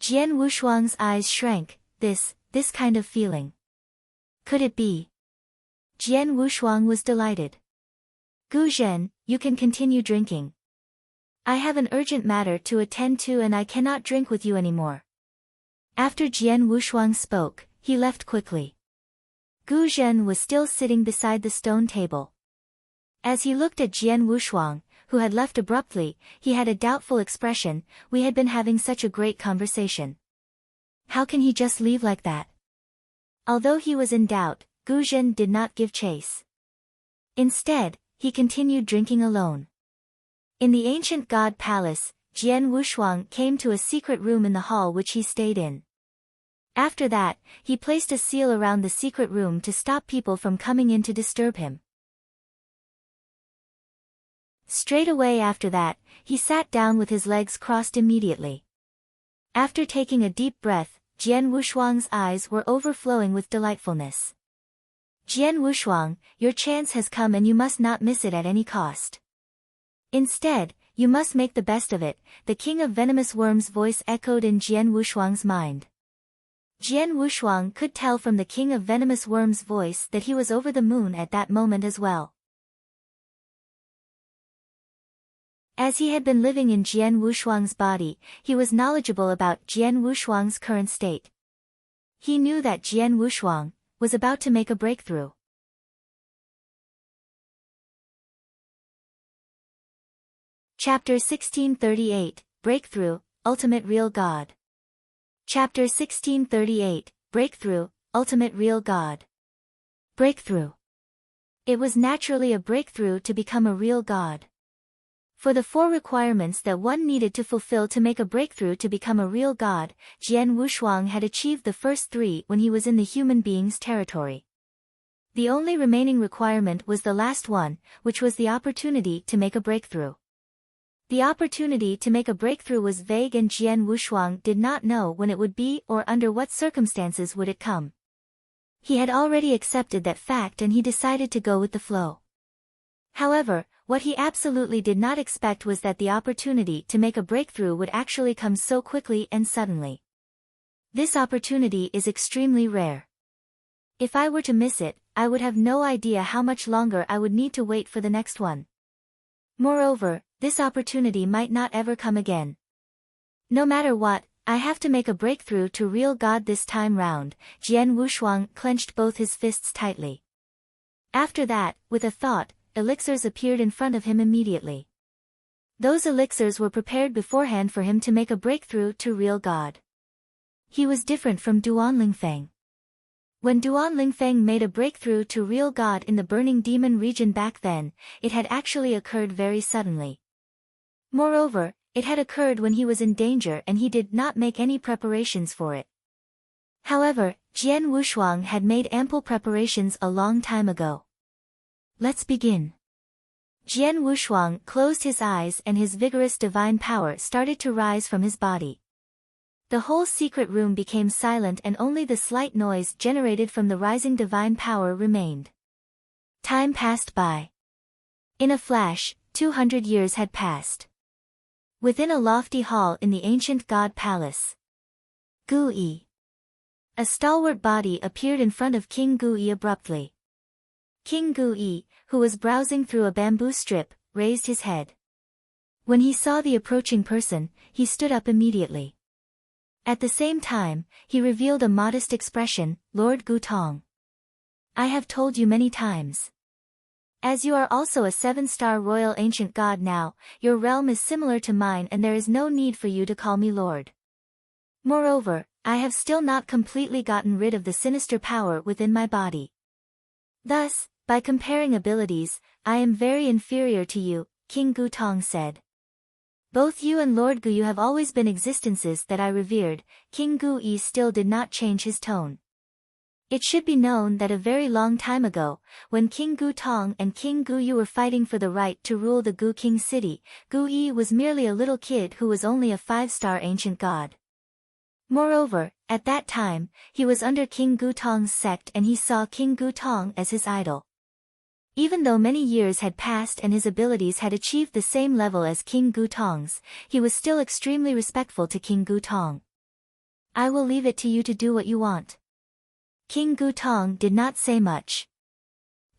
Jian Wushuang's eyes shrank. This kind of feeling. Could it be? Jian Wushuang was delighted. Gu Zhen, you can continue drinking. I have an urgent matter to attend to and I cannot drink with you anymore. After Jian Wushuang spoke, he left quickly. Gu Zhen was still sitting beside the stone table. As he looked at Jian Wushuang, who had left abruptly, he had a doubtful expression. We had been having such a great conversation. How can he just leave like that? Although he was in doubt, Gu Zhen did not give chase. Instead, he continued drinking alone. In the ancient god palace, Jian Wushuang came to a secret room in the hall which he stayed in. After that, he placed a seal around the secret room to stop people from coming in to disturb him. Straight away after that, he sat down with his legs crossed immediately. After taking a deep breath, Jian Wushuang's eyes were overflowing with delightfulness. Jian Wushuang, your chance has come and you must not miss it at any cost. Instead, you must make the best of it, the king of venomous worms' voice echoed in Jian Wushuang's mind. Jian Wushuang could tell from the king of venomous worms' voice that he was over the moon at that moment as well. As he had been living in Jian Wushuang's body, he was knowledgeable about Jian Wushuang's current state. He knew that Jian Wushuang was about to make a breakthrough. Chapter 1638, Breakthrough, Ultimate Real God. Chapter 1638, Breakthrough, Ultimate Real God. Breakthrough. It was naturally a breakthrough to become a real god. For the 4 requirements that one needed to fulfill to make a breakthrough to become a real god, Jian Wushuang had achieved the first 3 when he was in the human being's territory. The only remaining requirement was the last one, which was the opportunity to make a breakthrough. The opportunity to make a breakthrough was vague and Jian Wushuang did not know when it would be or under what circumstances would it come. He had already accepted that fact and he decided to go with the flow. However, what he absolutely did not expect was that the opportunity to make a breakthrough would actually come so quickly and suddenly. This opportunity is extremely rare. If I were to miss it, I would have no idea how much longer I would need to wait for the next one. Moreover, this opportunity might not ever come again. No matter what, I have to make a breakthrough to real God this time round. Jian Wushuang clenched both his fists tightly. After that, with a thought, elixirs appeared in front of him immediately. Those elixirs were prepared beforehand for him to make a breakthrough to real God. He was different from Duan Lingfeng. When Duan Lingfeng made a breakthrough to real God in the burning demon region back then, it had actually occurred very suddenly. Moreover, it had occurred when he was in danger and he did not make any preparations for it. However, Jian Wushuang had made ample preparations a long time ago. Let's begin. Jian Wushuang closed his eyes and his vigorous divine power started to rise from his body. The whole secret room became silent and only the slight noise generated from the rising divine power remained. Time passed by. In a flash, 200 years had passed. Within a lofty hall in the ancient god palace, Gu-yi. A stalwart body appeared in front of King Gu-yi abruptly. King Gu-yi, who was browsing through a bamboo strip, raised his head. When he saw the approaching person, he stood up immediately. At the same time, he revealed a modest expression, Lord Gutong. I have told you many times. As you are also a 7-star royal ancient god now, your realm is similar to mine and there is no need for you to call me Lord. Moreover, I have still not completely gotten rid of the sinister power within my body. Thus, by comparing abilities, I am very inferior to you, King Gutong said. Both you and Lord Gu have always been existences that I revered. King Gu-yi still did not change his tone. It should be known that a very long time ago, when King Gutong and King Gu-yu were fighting for the right to rule the Gu King city, Gu-yi was merely a little kid who was only a 5-star ancient god. Moreover, at that time, he was under King Gutong's sect and he saw King Gutong as his idol. Even though many years had passed and his abilities had achieved the same level as King Gutong's, he was still extremely respectful to King Gutong. I will leave it to you to do what you want. King Gutong did not say much.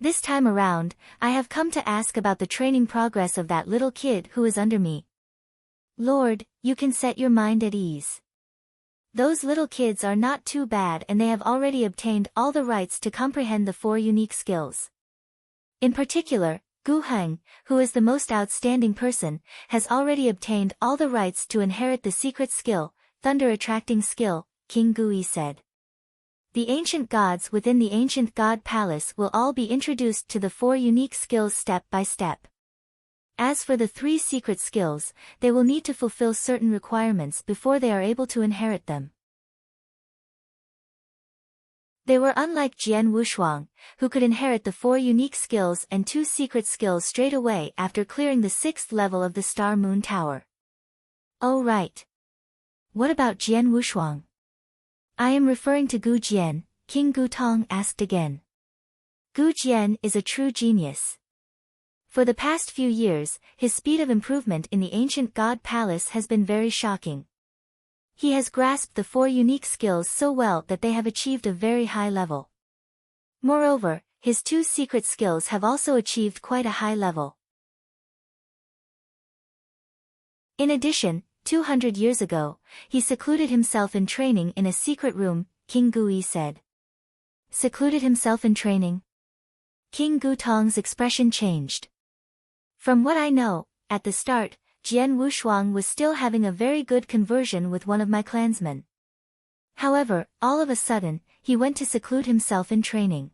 This time around, I have come to ask about the training progress of that little kid who is under me. Lord, you can set your mind at ease. Those little kids are not too bad and they have already obtained all the rights to comprehend the 4 unique skills. In particular, Gu Heng, who is the most outstanding person, has already obtained all the rights to inherit the secret skill, thunder attracting skill, King Gui said. The ancient gods within the ancient god palace will all be introduced to the 4 unique skills step by step. As for the 3 secret skills, they will need to fulfill certain requirements before they are able to inherit them. They were unlike Jian Wushuang, who could inherit the 4 unique skills and 2 secret skills straight away after clearing the 6th level of the Star Moon Tower. Oh right. What about Jian Wushuang? I am referring to Gu Jian, King Gu Tong asked again. Gu Jian is a true genius. For the past few years, his speed of improvement in the ancient god palace has been very shocking. He has grasped the 4 unique skills so well that they have achieved a very high level. Moreover, his 2 secret skills have also achieved quite a high level. In addition, 200 years ago, he secluded himself in training in a secret room, King Gui said. Secluded himself in training? King Gu Tong's expression changed. From what I know, at the start, Jian Wushuang was still having a very good conversion with one of my clansmen. However, all of a sudden, he went to seclude himself in training.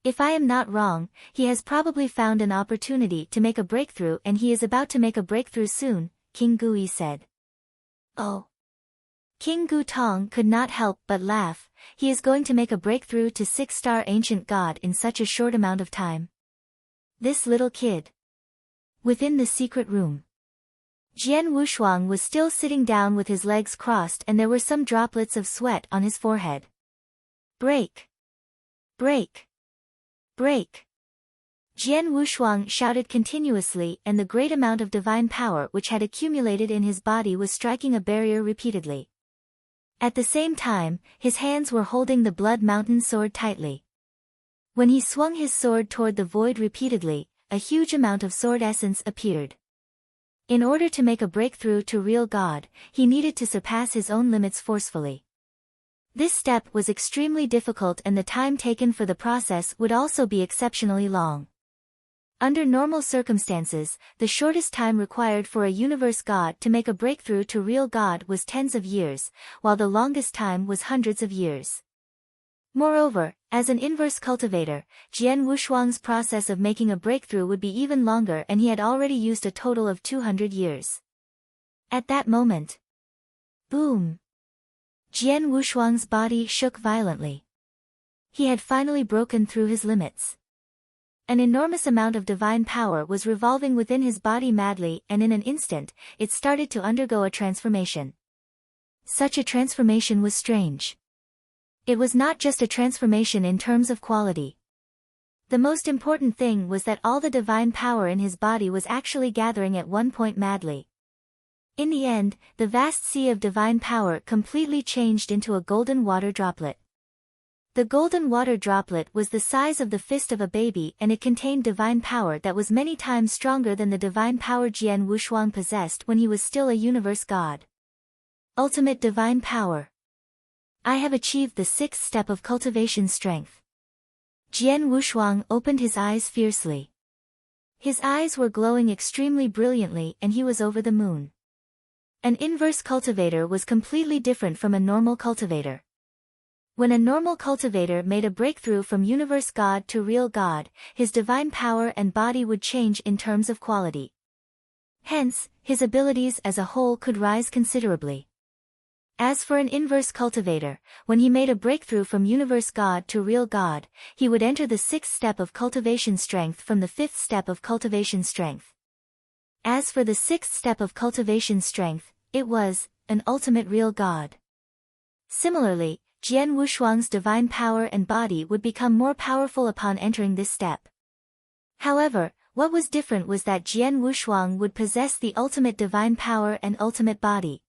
If I am not wrong, he has probably found an opportunity to make a breakthrough and he is about to make a breakthrough soon, King Gui said. Oh. King Gu Tong could not help but laugh. He is going to make a breakthrough to 6-star ancient god in such a short amount of time. This little kid. Within the secret room, Jian Wushuang was still sitting down with his legs crossed and there were some droplets of sweat on his forehead. Break! Break! Break! Jian Wushuang shouted continuously and the great amount of divine power which had accumulated in his body was striking a barrier repeatedly. At the same time, his hands were holding the Blood Mountain sword tightly. When he swung his sword toward the void repeatedly, a huge amount of sword essence appeared. In order to make a breakthrough to real God, he needed to surpass his own limits forcefully. This step was extremely difficult and the time taken for the process would also be exceptionally long. Under normal circumstances, the shortest time required for a universe god to make a breakthrough to real God was tens of years, while the longest time was hundreds of years. Moreover, as an inverse cultivator, Jian Wushuang's process of making a breakthrough would be even longer and he had already used a total of 200 years. At that moment, boom! Jian Wushuang's body shook violently. He had finally broken through his limits. An enormous amount of divine power was revolving within his body madly and in an instant, it started to undergo a transformation. Such a transformation was strange. It was not just a transformation in terms of quality. The most important thing was that all the divine power in his body was actually gathering at one point madly. In the end, the vast sea of divine power completely changed into a golden water droplet. The golden water droplet was the size of the fist of a baby and it contained divine power that was many times stronger than the divine power Jian Wushuang possessed when he was still a universe god. Ultimate divine power. I have achieved the 6th step of cultivation strength. Jian Wushuang opened his eyes fiercely. His eyes were glowing extremely brilliantly and he was over the moon. An inverse cultivator was completely different from a normal cultivator. When a normal cultivator made a breakthrough from universe god to real god, his divine power and body would change in terms of quality. Hence, his abilities as a whole could rise considerably. As for an inverse cultivator, when he made a breakthrough from universe god to real god, he would enter the 6th step of cultivation strength from the 5th step of cultivation strength. As for the 6th step of cultivation strength, it was an ultimate real god. Similarly, Jian Wushuang's divine power and body would become more powerful upon entering this step. However, what was different was that Jian Wushuang would possess the ultimate divine power and ultimate body.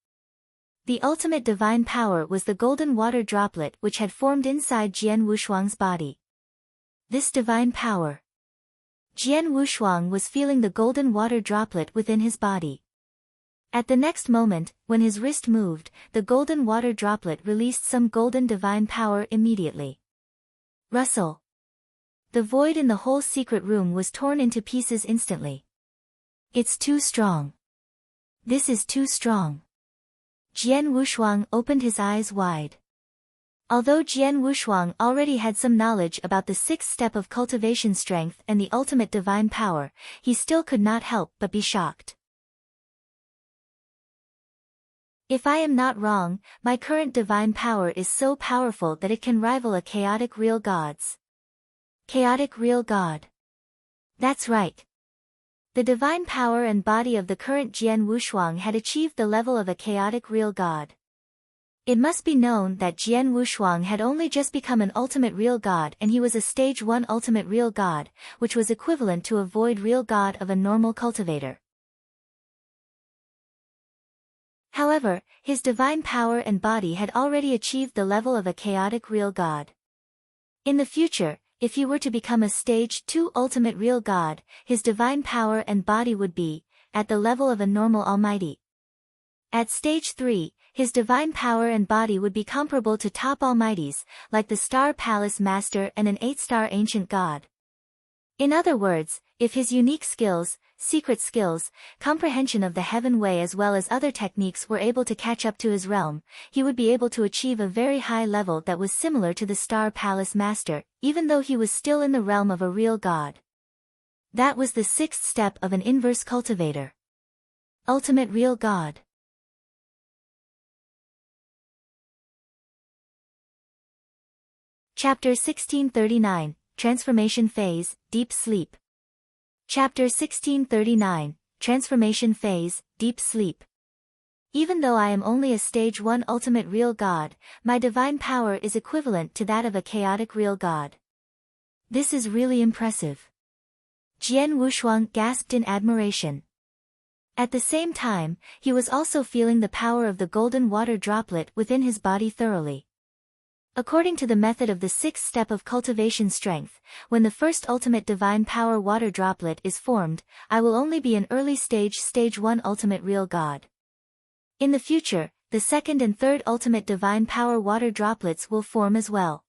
The ultimate divine power was the golden water droplet which had formed inside Jian Wushuang's body. This divine power. Jian Wushuang was feeling the golden water droplet within his body. At the next moment, when his wrist moved, the golden water droplet released some golden divine power immediately. Rustle. The void in the whole secret room was torn into pieces instantly. It's too strong. This is too strong. Jian Wushuang opened his eyes wide. Although Jian Wushuang already had some knowledge about the sixth step of cultivation strength and the ultimate divine power, he still could not help but be shocked. If I am not wrong, my current divine power is so powerful that it can rival a chaotic real god's. Chaotic real god. That's right. The divine power and body of the current Jian Wushuang had achieved the level of a chaotic real god. It must be known that Jian Wushuang had only just become an ultimate real god, and he was a stage 1 ultimate real god, which was equivalent to a void real god of a normal cultivator. However, his divine power and body had already achieved the level of a chaotic real god. In the future, if he were to become a stage 2 ultimate real god, his divine power and body would be at the level of a normal almighty. At stage 3, his divine power and body would be comparable to top almighties, like the Star Palace Master and an 8-star ancient god. In other words, if his unique skills, secret skills, comprehension of the heaven way as well as other techniques were able to catch up to his realm, he would be able to achieve a very high level that was similar to the Star Palace Master, even though he was still in the realm of a real god. That was the sixth step of an inverse cultivator. Ultimate real god. Chapter 1639, Transformation Phase, Deep Sleep. Chapter 1639, Transformation Phase, Deep Sleep. Even though I am only a stage 1 ultimate real god, my divine power is equivalent to that of a chaotic real god. This is really impressive. Jian Wushuang gasped in admiration. At the same time, he was also feeling the power of the golden water droplet within his body thoroughly. According to the method of the sixth step of cultivation strength, when the first ultimate divine power water droplet is formed, I will only be an early stage 1 ultimate real god. In the future, the second and third ultimate divine power water droplets will form as well.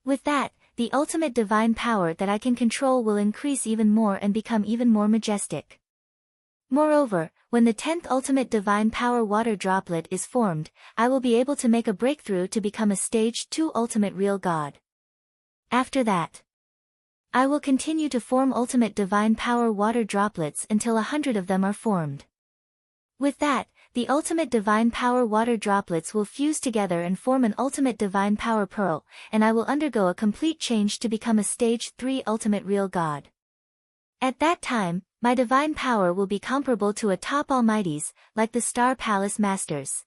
With that, the ultimate divine power that I can control will increase even more and become even more majestic. Moreover, when the 10th ultimate divine power water droplet is formed, I will be able to make a breakthrough to become a stage 2 ultimate real god. After that, I will continue to form ultimate divine power water droplets until 100 of them are formed. With that, the ultimate divine power water droplets will fuse together and form an ultimate divine power pearl, and I will undergo a complete change to become a stage 3 ultimate real god. At that time, my divine power will be comparable to a top almighty's, like the Star Palace Masters.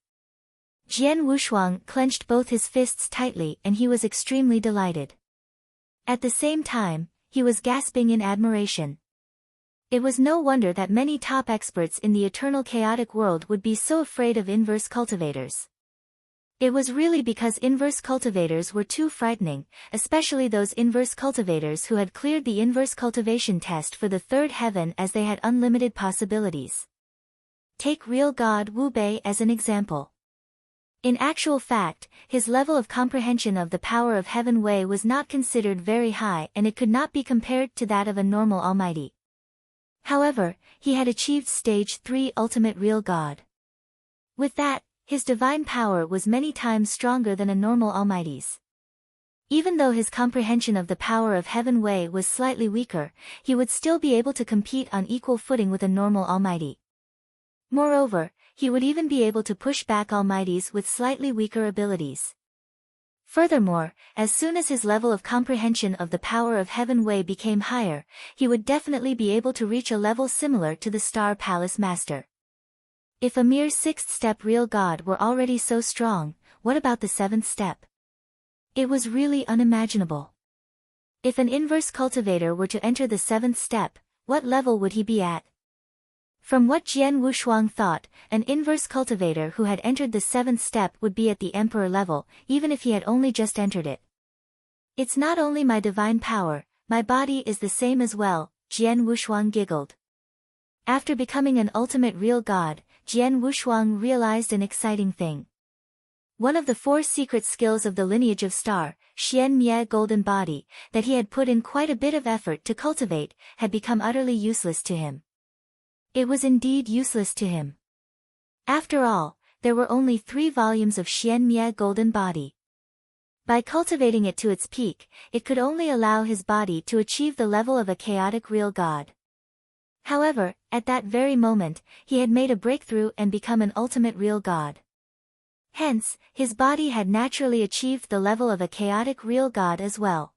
Jian Wushuang clenched both his fists tightly and he was extremely delighted. At the same time, he was gasping in admiration. It was no wonder that many top experts in the eternal chaotic world would be so afraid of inverse cultivators. It was really because inverse cultivators were too frightening, especially those inverse cultivators who had cleared the inverse cultivation test for the third heaven, as they had unlimited possibilities. Take real god Wu Bei as an example. In actual fact, his level of comprehension of the power of heaven way was not considered very high, and it could not be compared to that of a normal almighty. However, he had achieved stage 3 ultimate real god. With that, his divine power was many times stronger than a normal almighty's. Even though his comprehension of the power of heaven way was slightly weaker, he would still be able to compete on equal footing with a normal almighty. Moreover, he would even be able to push back almighties with slightly weaker abilities. Furthermore, as soon as his level of comprehension of the power of heaven way became higher, he would definitely be able to reach a level similar to the Star Palace Master. If a mere 6th step real god were already so strong, what about the 7th step? It was really unimaginable. If an inverse cultivator were to enter the 7th step, what level would he be at? From what Jian Wushuang thought, an inverse cultivator who had entered the 7th step would be at the emperor level, even if he had only just entered it. It's not only my divine power, my body is the same as well, Jian Wushuang giggled. After becoming an ultimate real god, Jian Wushuang realized an exciting thing. One of the 4 secret skills of the lineage of Star, Xian Mie Golden Body, that he had put in quite a bit of effort to cultivate, had become utterly useless to him. It was indeed useless to him. After all, there were only 3 volumes of Xian Mie Golden Body. By cultivating it to its peak, it could only allow his body to achieve the level of a chaotic real god. However, at that very moment, he had made a breakthrough and become an ultimate real god. Hence, his body had naturally achieved the level of a chaotic real god as well.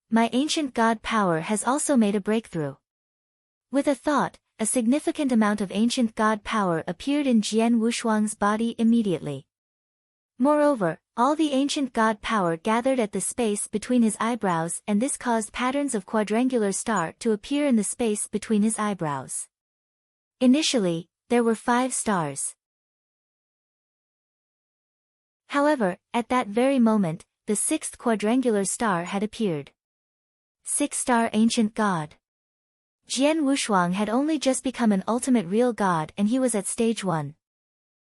My ancient god power has also made a breakthrough. With a thought, a significant amount of ancient god power appeared in Jian Wushuang's body immediately. Moreover, all the ancient god power gathered at the space between his eyebrows, and this caused patterns of quadrangular star to appear in the space between his eyebrows. Initially, there were 5 stars. However, at that very moment, the 6th quadrangular star had appeared. 6-star ancient god. Jian Wushuang had only just become an ultimate real god and he was at stage 1.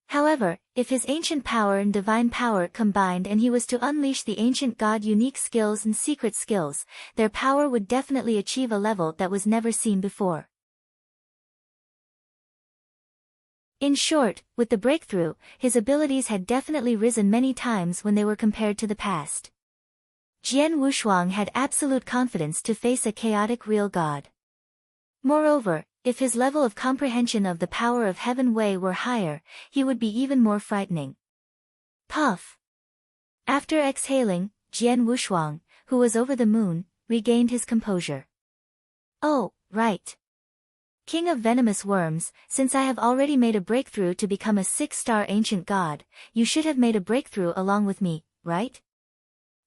However, if his ancient power and divine power combined and he was to unleash the ancient god unique skills and secret skills, their power would definitely achieve a level that was never seen before. In short, with the breakthrough, his abilities had definitely risen many times when they were compared to the past. Jian Wushuang had absolute confidence to face a chaotic real god. Moreover, if his level of comprehension of the power of Heaven Wei were higher, he would be even more frightening. Puff! After exhaling, Jian Wushuang, who was over the moon, regained his composure. Oh, right. King of venomous worms, since I have already made a breakthrough to become a 6-star ancient god, you should have made a breakthrough along with me, right?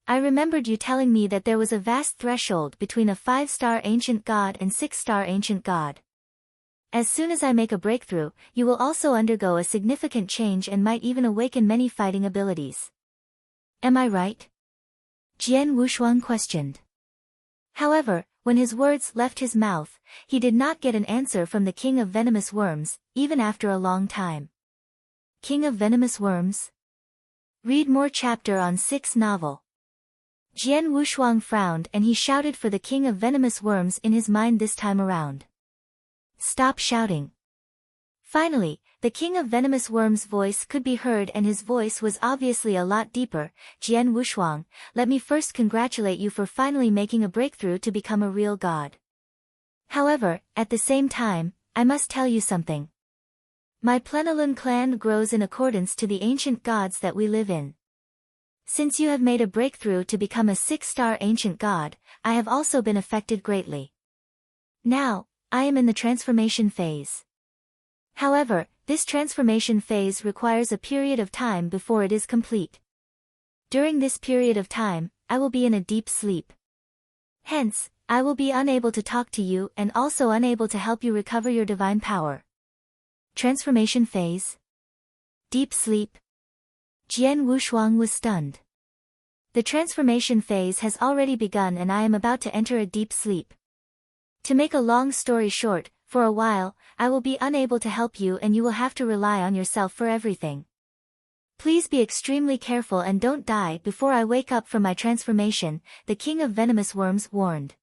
I remembered you telling me that there was a vast threshold between a 5-star ancient god and 6-star ancient god. As soon as I make a breakthrough, you will also undergo a significant change and might even awaken many fighting abilities. Am I right? Jian Wushuang questioned. However, when his words left his mouth, he did not get an answer from the King of Venomous Worms, even after a long time. King of Venomous Worms? Read more chapter on 6 novel. Jian Wushuang frowned and he shouted for the King of Venomous Worms in his mind this time around. Stop shouting. Finally, the King of Venomous Worms' voice could be heard and his voice was obviously a lot deeper. Jian Wushuang, let me first congratulate you for finally making a breakthrough to become a real god. However, at the same time, I must tell you something. My Plenilun clan grows in accordance to the ancient gods that we live in. Since you have made a breakthrough to become a 6-star ancient god, I have also been affected greatly. Now, I am in the transformation phase. However, this transformation phase requires a period of time before it is complete. During this period of time, I will be in a deep sleep. Hence, I will be unable to talk to you and also unable to help you recover your divine power. Transformation phase? Deep sleep? Jian Wushuang was stunned. The transformation phase has already begun and I am about to enter a deep sleep. To make a long story short, for a while, I will be unable to help you and you will have to rely on yourself for everything. Please be extremely careful and don't die before I wake up from my transformation, the King of Venomous Worms warned.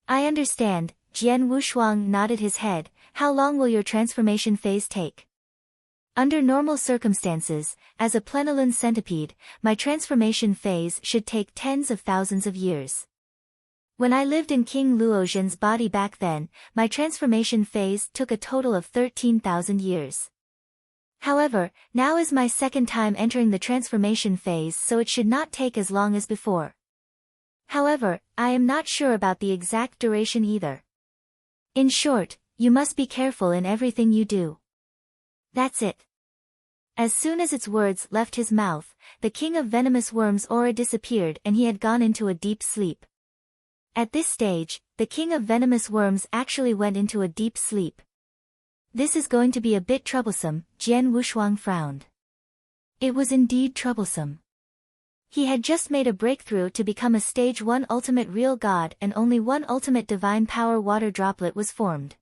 I understand, Jian Wushuang nodded his head. How long will your transformation phase take? Under normal circumstances, as a plenilun centipede, my transformation phase should take tens of thousands of years. When I lived in King Luozhen's body back then, my transformation phase took a total of 13,000 years. However, now is my second time entering the transformation phase, so it should not take as long as before. However, I am not sure about the exact duration either. In short, you must be careful in everything you do. That's it. As soon as its words left his mouth, the King of Venomous Worms' aura disappeared and he had gone into a deep sleep. At this stage, the King of Venomous Worms actually went into a deep sleep. This is going to be a bit troublesome, Jian Wushuang frowned. It was indeed troublesome. He had just made a breakthrough to become a stage 1 ultimate real god and only one ultimate divine power water droplet was formed.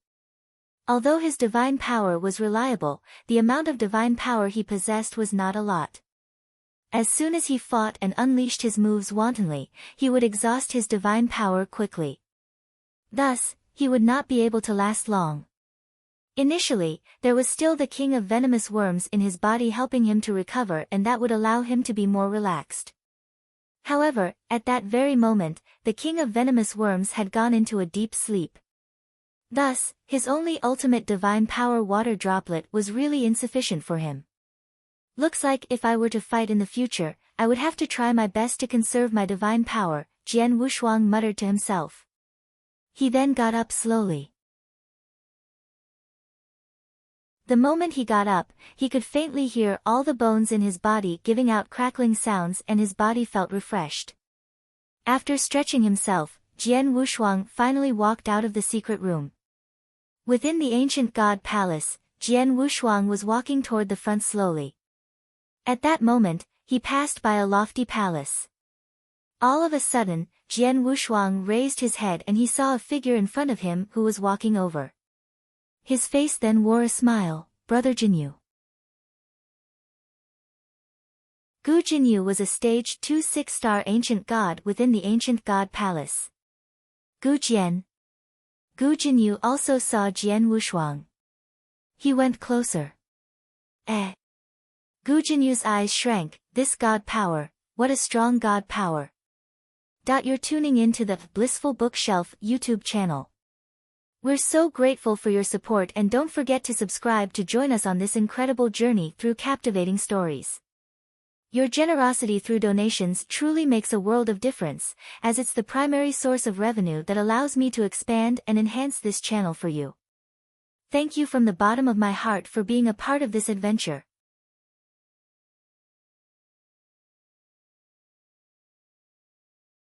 Although his divine power was reliable, the amount of divine power he possessed was not a lot. As soon as he fought and unleashed his moves wantonly, he would exhaust his divine power quickly. Thus, he would not be able to last long. Initially, there was still the King of Venomous Worms in his body helping him to recover and that would allow him to be more relaxed. However, at that very moment, the king of venomous worms had gone into a deep sleep. Thus, his only ultimate divine power water droplet was really insufficient for him. Looks like if I were to fight in the future, I would have to try my best to conserve my divine power, Jian Wushuang muttered to himself. He then got up slowly. The moment he got up, he could faintly hear all the bones in his body giving out crackling sounds and his body felt refreshed. After stretching himself, Jian Wushuang finally walked out of the secret room. Within the ancient god palace, Jian Wushuang was walking toward the front slowly. At that moment, he passed by a lofty palace. All of a sudden, Jian Wushuang raised his head and he saw a figure in front of him who was walking over. His face then wore a smile, Brother Jinyu. Gu Jinyu was a stage 2 6-star ancient god within the ancient god palace. Gu Jian. Gu Jinyu also saw Jian Wushuang. He went closer. Gu Jinyu's eyes shrank, this god power, what a strong god power. You're tuning in to the Blissful Bookshelf YouTube channel. We're so grateful for your support and don't forget to subscribe to join us on this incredible journey through captivating stories. Your generosity through donations truly makes a world of difference, as it's the primary source of revenue that allows me to expand and enhance this channel for you. Thank you from the bottom of my heart for being a part of this adventure.